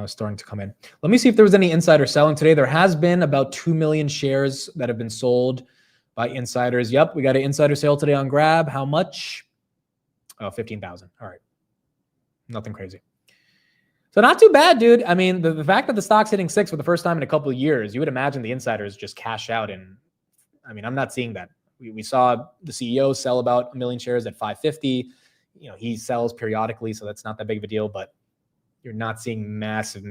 A: starting to come in. Let me see if there was any insider selling today. There has been about 2 million shares that have been sold by insiders. Yep, we got an insider sale today on Grab. How much? Oh, 15,000. All right. Nothing crazy. So not too bad, dude. The fact that the stock's hitting 6 for the first time in a couple of years, you would imagine the insiders just cash out. And I'm not seeing that. We saw the CEO sell about 1 million shares at 550. He sells periodically, so that's not that big of a deal. But You're not seeing massive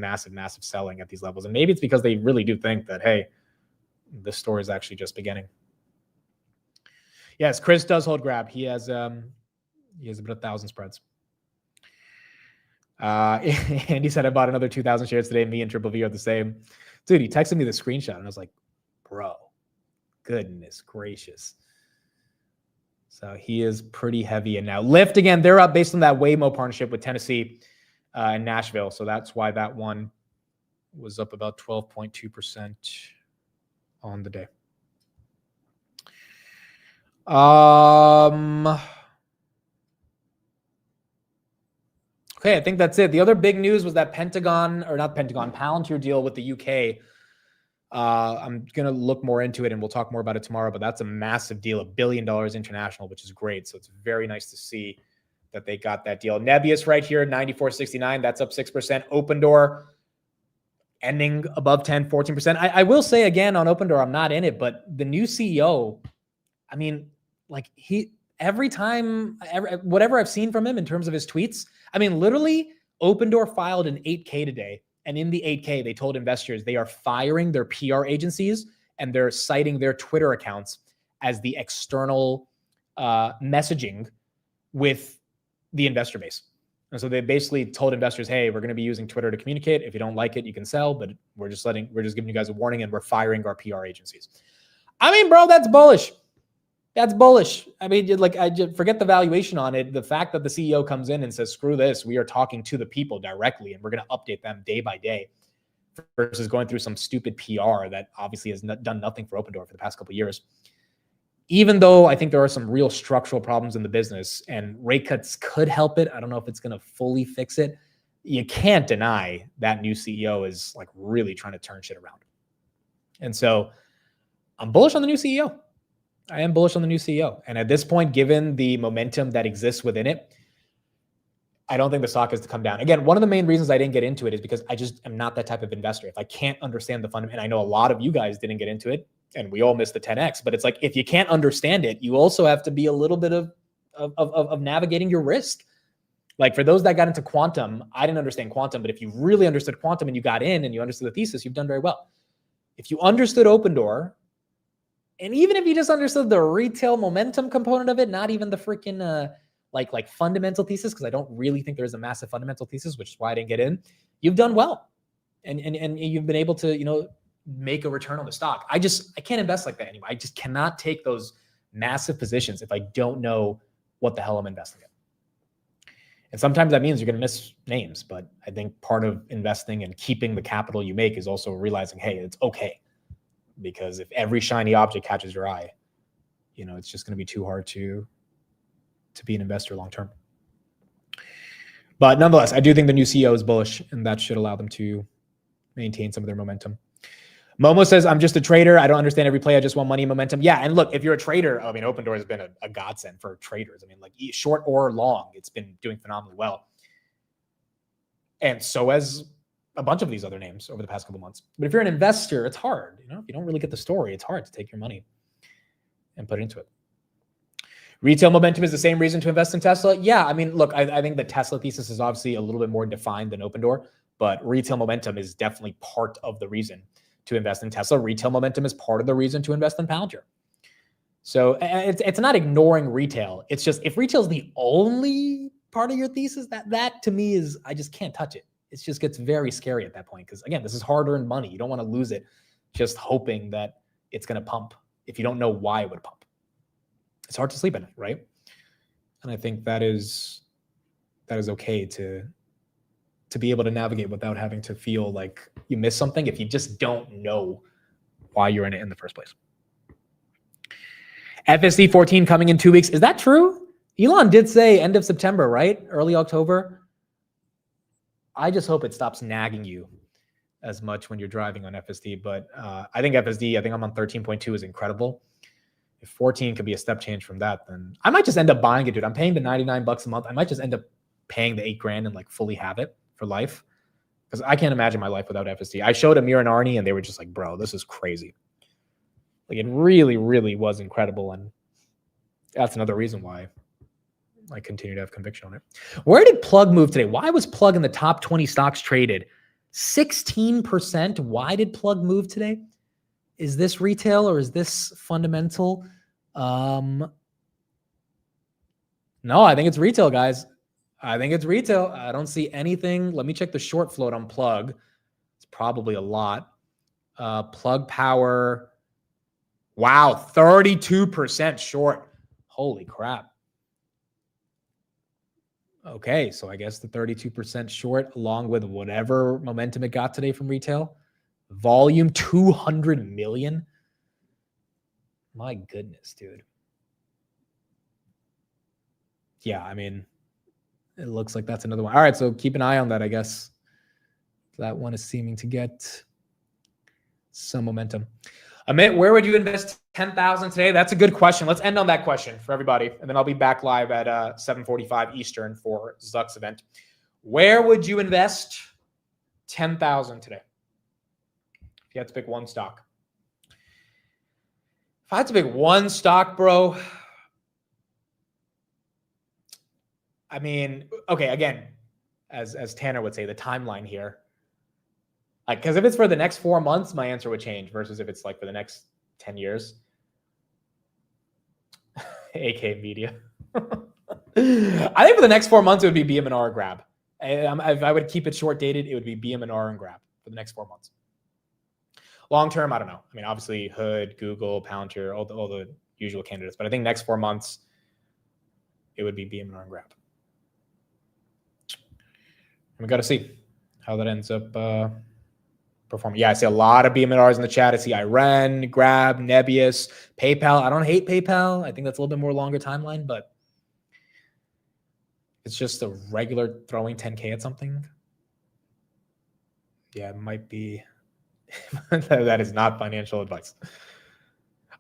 A: selling at these levels. And maybe it's because they really do think that, hey, this story is actually just beginning. Yes, Kris does hold grab. He has about 1,000 spreads. Andy said I bought another 2,000 shares today. Me and Triple V are the same. Dude, he texted me the screenshot and I was like, bro, goodness gracious. So he is pretty heavy. And now Lyft, again, they're up based on that Waymo partnership with Tennessee and Nashville. So that's why that one was up about 12.2% on the day. Okay, I think that's it. The other big news was that Palantir deal with the UK. I'm going to look more into it and we'll talk more about it tomorrow, but that's a massive deal, $1 billion international, which is great. So it's very nice to see that they got that deal. Nebius right here, 94.69. That's up 6%. Open Door ending above 10, 14%. I will say again on Open Door, I'm not in it, but the new CEO, I mean, like whatever I've seen from him in terms of his tweets, I mean, literally Open Door filed an 8K today. And in the 8K, they told investors they are firing their PR agencies and they're citing their Twitter accounts as the external messaging with the investor base. And so they basically told investors, hey, we're going to be using Twitter to communicate. If you don't like it, you can sell, but we're just giving you guys a warning and we're firing our PR agencies. I mean, bro, that's bullish. That's bullish. I mean, I just forget the valuation on it. The fact that the CEO comes in and says, screw this, we are talking to the people directly and we're going to update them day by day versus going through some stupid PR that obviously has done nothing for Open Door for the past couple of years. Even though I think there are some real structural problems in the business and rate cuts could help it, I don't know if it's going to fully fix it. You can't deny that new CEO is like really trying to turn shit around. And so I'm bullish on the new CEO. I am bullish on the new CEO. And at this point, given the momentum that exists within it, I don't think the stock has to come down. Again, one of the main reasons I didn't get into it is because I just am not that type of investor. If I can't understand the fundamental, and I know a lot of you guys didn't get into it, and we all missed the 10X, but it's like, if you can't understand it, you also have to be a little bit of navigating your risk. Like for those that got into quantum, I didn't understand quantum, but if you really understood quantum and you got in and you understood the thesis, you've done very well. If you understood Open Door, and even if you just understood the retail momentum component of it, not even the freaking like fundamental thesis, because I don't really think there's a massive fundamental thesis, which is why I didn't get in, you've done well. And you've been able to, make a return on the stock. I can't invest like that anymore. I just cannot take those massive positions if I don't know what the hell I'm investing in. And sometimes that means you're going to miss names, but I think part of investing and keeping the capital you make is also realizing, hey, it's okay. Because if every shiny object catches your eye, it's just going to be too hard to be an investor long term. But nonetheless, I do think the new CEO is bullish, and that should allow them to maintain some of their momentum. Momo says, I'm just a trader. I don't understand every play. I just want money and momentum. Yeah, and look, if you're a trader, I mean, Open Door has been a godsend for traders. I mean, like short or long, it's been doing phenomenally well. And so has a bunch of these other names over the past couple months. But if you're an investor, it's hard. If you don't really get the story, it's hard to take your money and put it into it. Retail momentum is the same reason to invest in Tesla. Yeah, I mean, look, I think the Tesla thesis is obviously a little bit more defined than Open Door, but retail momentum is definitely part of the reason to invest in Tesla. Retail momentum is part of the reason to invest in Palantir. So it's not ignoring retail. It's just if retail is the only part of your thesis, that to me is, I just can't touch it. It just gets very scary at that point because, again, this is hard-earned money. You don't want to lose it just hoping that it's going to pump if you don't know why it would pump. It's hard to sleep at night, right? And I think that is okay to be able to navigate without having to feel like you miss something if you just don't know why you're in it in the first place. FSD 14 coming in 2 weeks. Is that true? Elon did say end of September, right? Early October. I just hope it stops nagging you as much when you're driving on FSD. But I think FSD, I think I'm on 13.2 is incredible. If 14 could be a step change from that, then I might just end up buying it, dude. I'm paying the $99 a month. I might just end up paying the $8,000 and like fully have it for life. Because I can't imagine my life without FSD. I showed Amir and Arnie and they were just like, bro, this is crazy. Like it really, really was incredible. And that's another reason why I continue to have conviction on it. Where did Plug move today? Why was Plug in the top 20 stocks traded? 16%. Why did Plug move today? Is this retail or is this fundamental? No, I think it's retail, guys. I think it's retail. I don't see anything. Let me check the short float on Plug. It's probably a lot. Plug Power. Wow, 32% short. Holy crap. Okay, so I guess the 32% short, along with whatever momentum it got today from retail. Volume 200 million. My goodness, dude. Yeah, I mean, it looks like that's another one. All right, so keep an eye on that, I guess. That one is seeming to get some momentum. Amit, where would you invest 10,000 today? That's a good question. Let's end on that question for everybody, and then I'll be back live at 7:45 Eastern for Zuck's event. Where would you invest 10,000 today? If you had to pick one stock. If I had to pick one stock, bro, I mean, okay, again, as Tanner would say, the timeline here. Like, because if it's for the next 4 months, my answer would change versus if it's like for the next 10 years. AK Media. I think for the next 4 months, it would be BM&R and grab. If I would keep it short dated, it would be BM&R and grab for the next 4 months. Long term, I don't know. I mean, obviously, Hood, Google, Palantir, all the usual candidates. But I think next 4 months, it would be BM&R and grab. And we got to see how that ends up performing. Yeah, I see a lot of BM&Rs in the chat. I see Iren, Grab, Nebius, PayPal. I don't hate PayPal. I think that's a little bit more longer timeline, but it's just a regular throwing 10K at something. Yeah, it might be. That is not financial advice.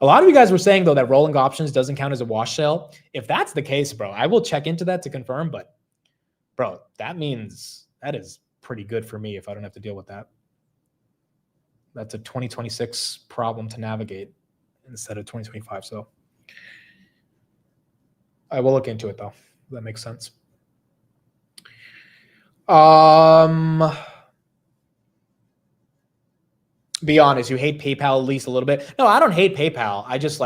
A: A lot of you guys were saying, though, that rolling options doesn't count as a wash sale. If that's the case, bro, I will check into that to confirm. But, bro, that means that is pretty good for me if I don't have to deal with that. That's a 2026 problem to navigate instead of 2025. So I will look into it, though. That makes sense. Be honest, you hate PayPal at least a little bit. No, I don't hate PayPal. I just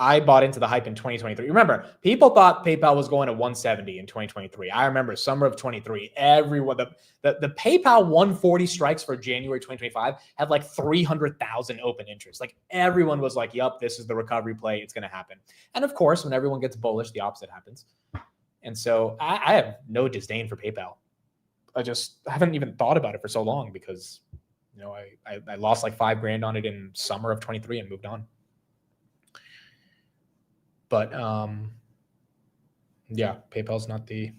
A: I bought into the hype in 2023. Remember, people thought PayPal was going to 170 in 2023. I remember summer of 23, everyone, the PayPal 140 strikes for January 2025 had like 300,000 open interest. Like everyone was like, yup, this is the recovery play. It's going to happen. And of course, when everyone gets bullish, the opposite happens. And so I have no disdain for PayPal. I haven't even thought about it for so long because, you know, I lost like $5,000 on it in summer of 23 and moved on. But yeah, PayPal's not the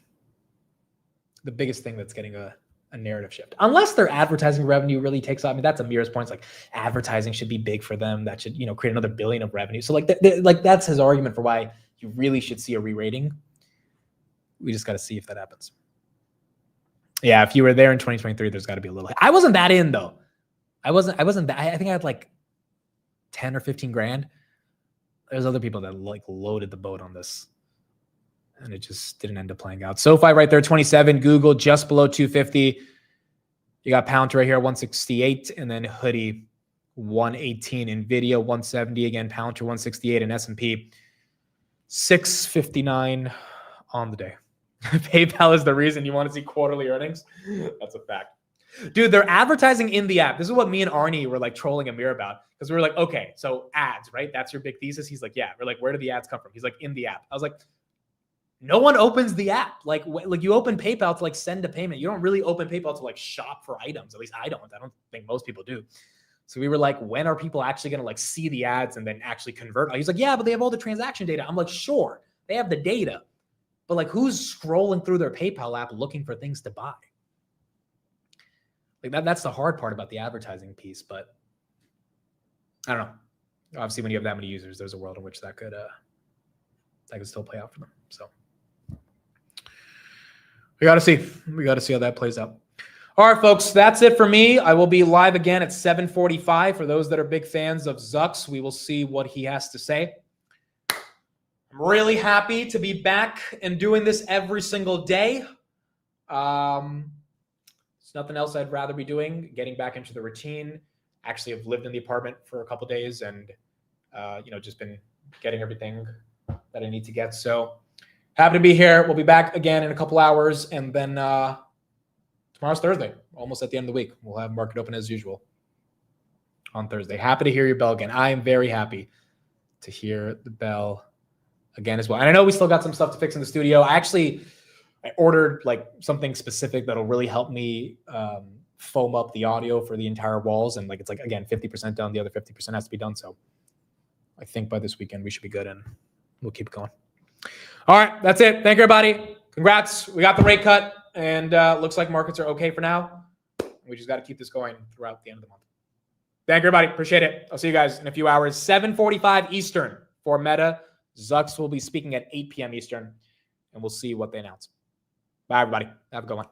A: biggest thing that's getting a narrative shift. Unless their advertising revenue really takes off. I mean, that's Amir's point. It's like advertising should be big for them. That should, you know, create another $1 billion of revenue. So like that's his argument for why you really should see a re-rating. We just got to see if that happens. Yeah, if you were there in 2023, there's got to be a little. I wasn't that in though. I wasn't that. I think I had like 10 or 15 grand. There's other people that like loaded the boat on this, and it just didn't end up playing out. SoFi right there, 27. Google just below 250. You got Palantir right here, 168, and then Hoodie 118. Nvidia 170 again. Palantir 168, and S&P 659 on the day. PayPal is the reason you want to see quarterly earnings. That's a fact. Dude, they're advertising in the app. This is what me and Arnie were like trolling Amir about. Because we were like, okay, so ads, right? That's your big thesis. He's like, yeah. We're like, where do the ads come from? He's like, in the app. I was like, no one opens the app. Like you open PayPal to like send a payment. You don't really open PayPal to like shop for items. At least I don't. I don't think most people do. So we were like, when are people actually going to like see the ads and then actually convert? He's like, yeah, but they have all the transaction data. I'm like, sure, they have the data. But like, who's scrolling through their PayPal app looking for things to buy? Like that's the hard part about the advertising piece. But I don't know. Obviously, when you have that many users, there's a world in which that could still play out for them. So we got to see. We got to see how that plays out. All right, folks, that's it for me. I will be live again at 7:45. For those that are big fans of Zuck's, we will see what he has to say. I'm really happy to be back and doing this every single day. There's nothing else I'd rather be doing. Getting back into the routine. Actually, I've lived in the apartment for a couple days and, just been getting everything that I need to get. So happy to be here. We'll be back again in a couple hours. And then tomorrow's Thursday, almost at the end of the week. We'll have market open as usual on Thursday. Happy to hear your bell again. I am very happy to hear the bell again as well. And I know we still got some stuff to fix in the studio. I ordered like something specific that'll really help me foam up the audio for the entire walls. And like, it's like, again, 50% done. The other 50% has to be done. So I think by this weekend we should be good and we'll keep going. All right. That's it. Thank you, everybody. Congrats. We got the rate cut and looks like markets are okay for now. We just got to keep this going throughout the end of the month. Thank you, everybody. Appreciate it. I'll see you guys in a few hours. 7:45 Eastern for Meta. Zucks will be speaking at 8 p.m. Eastern and we'll see what they announce. Bye, everybody. Have a good one.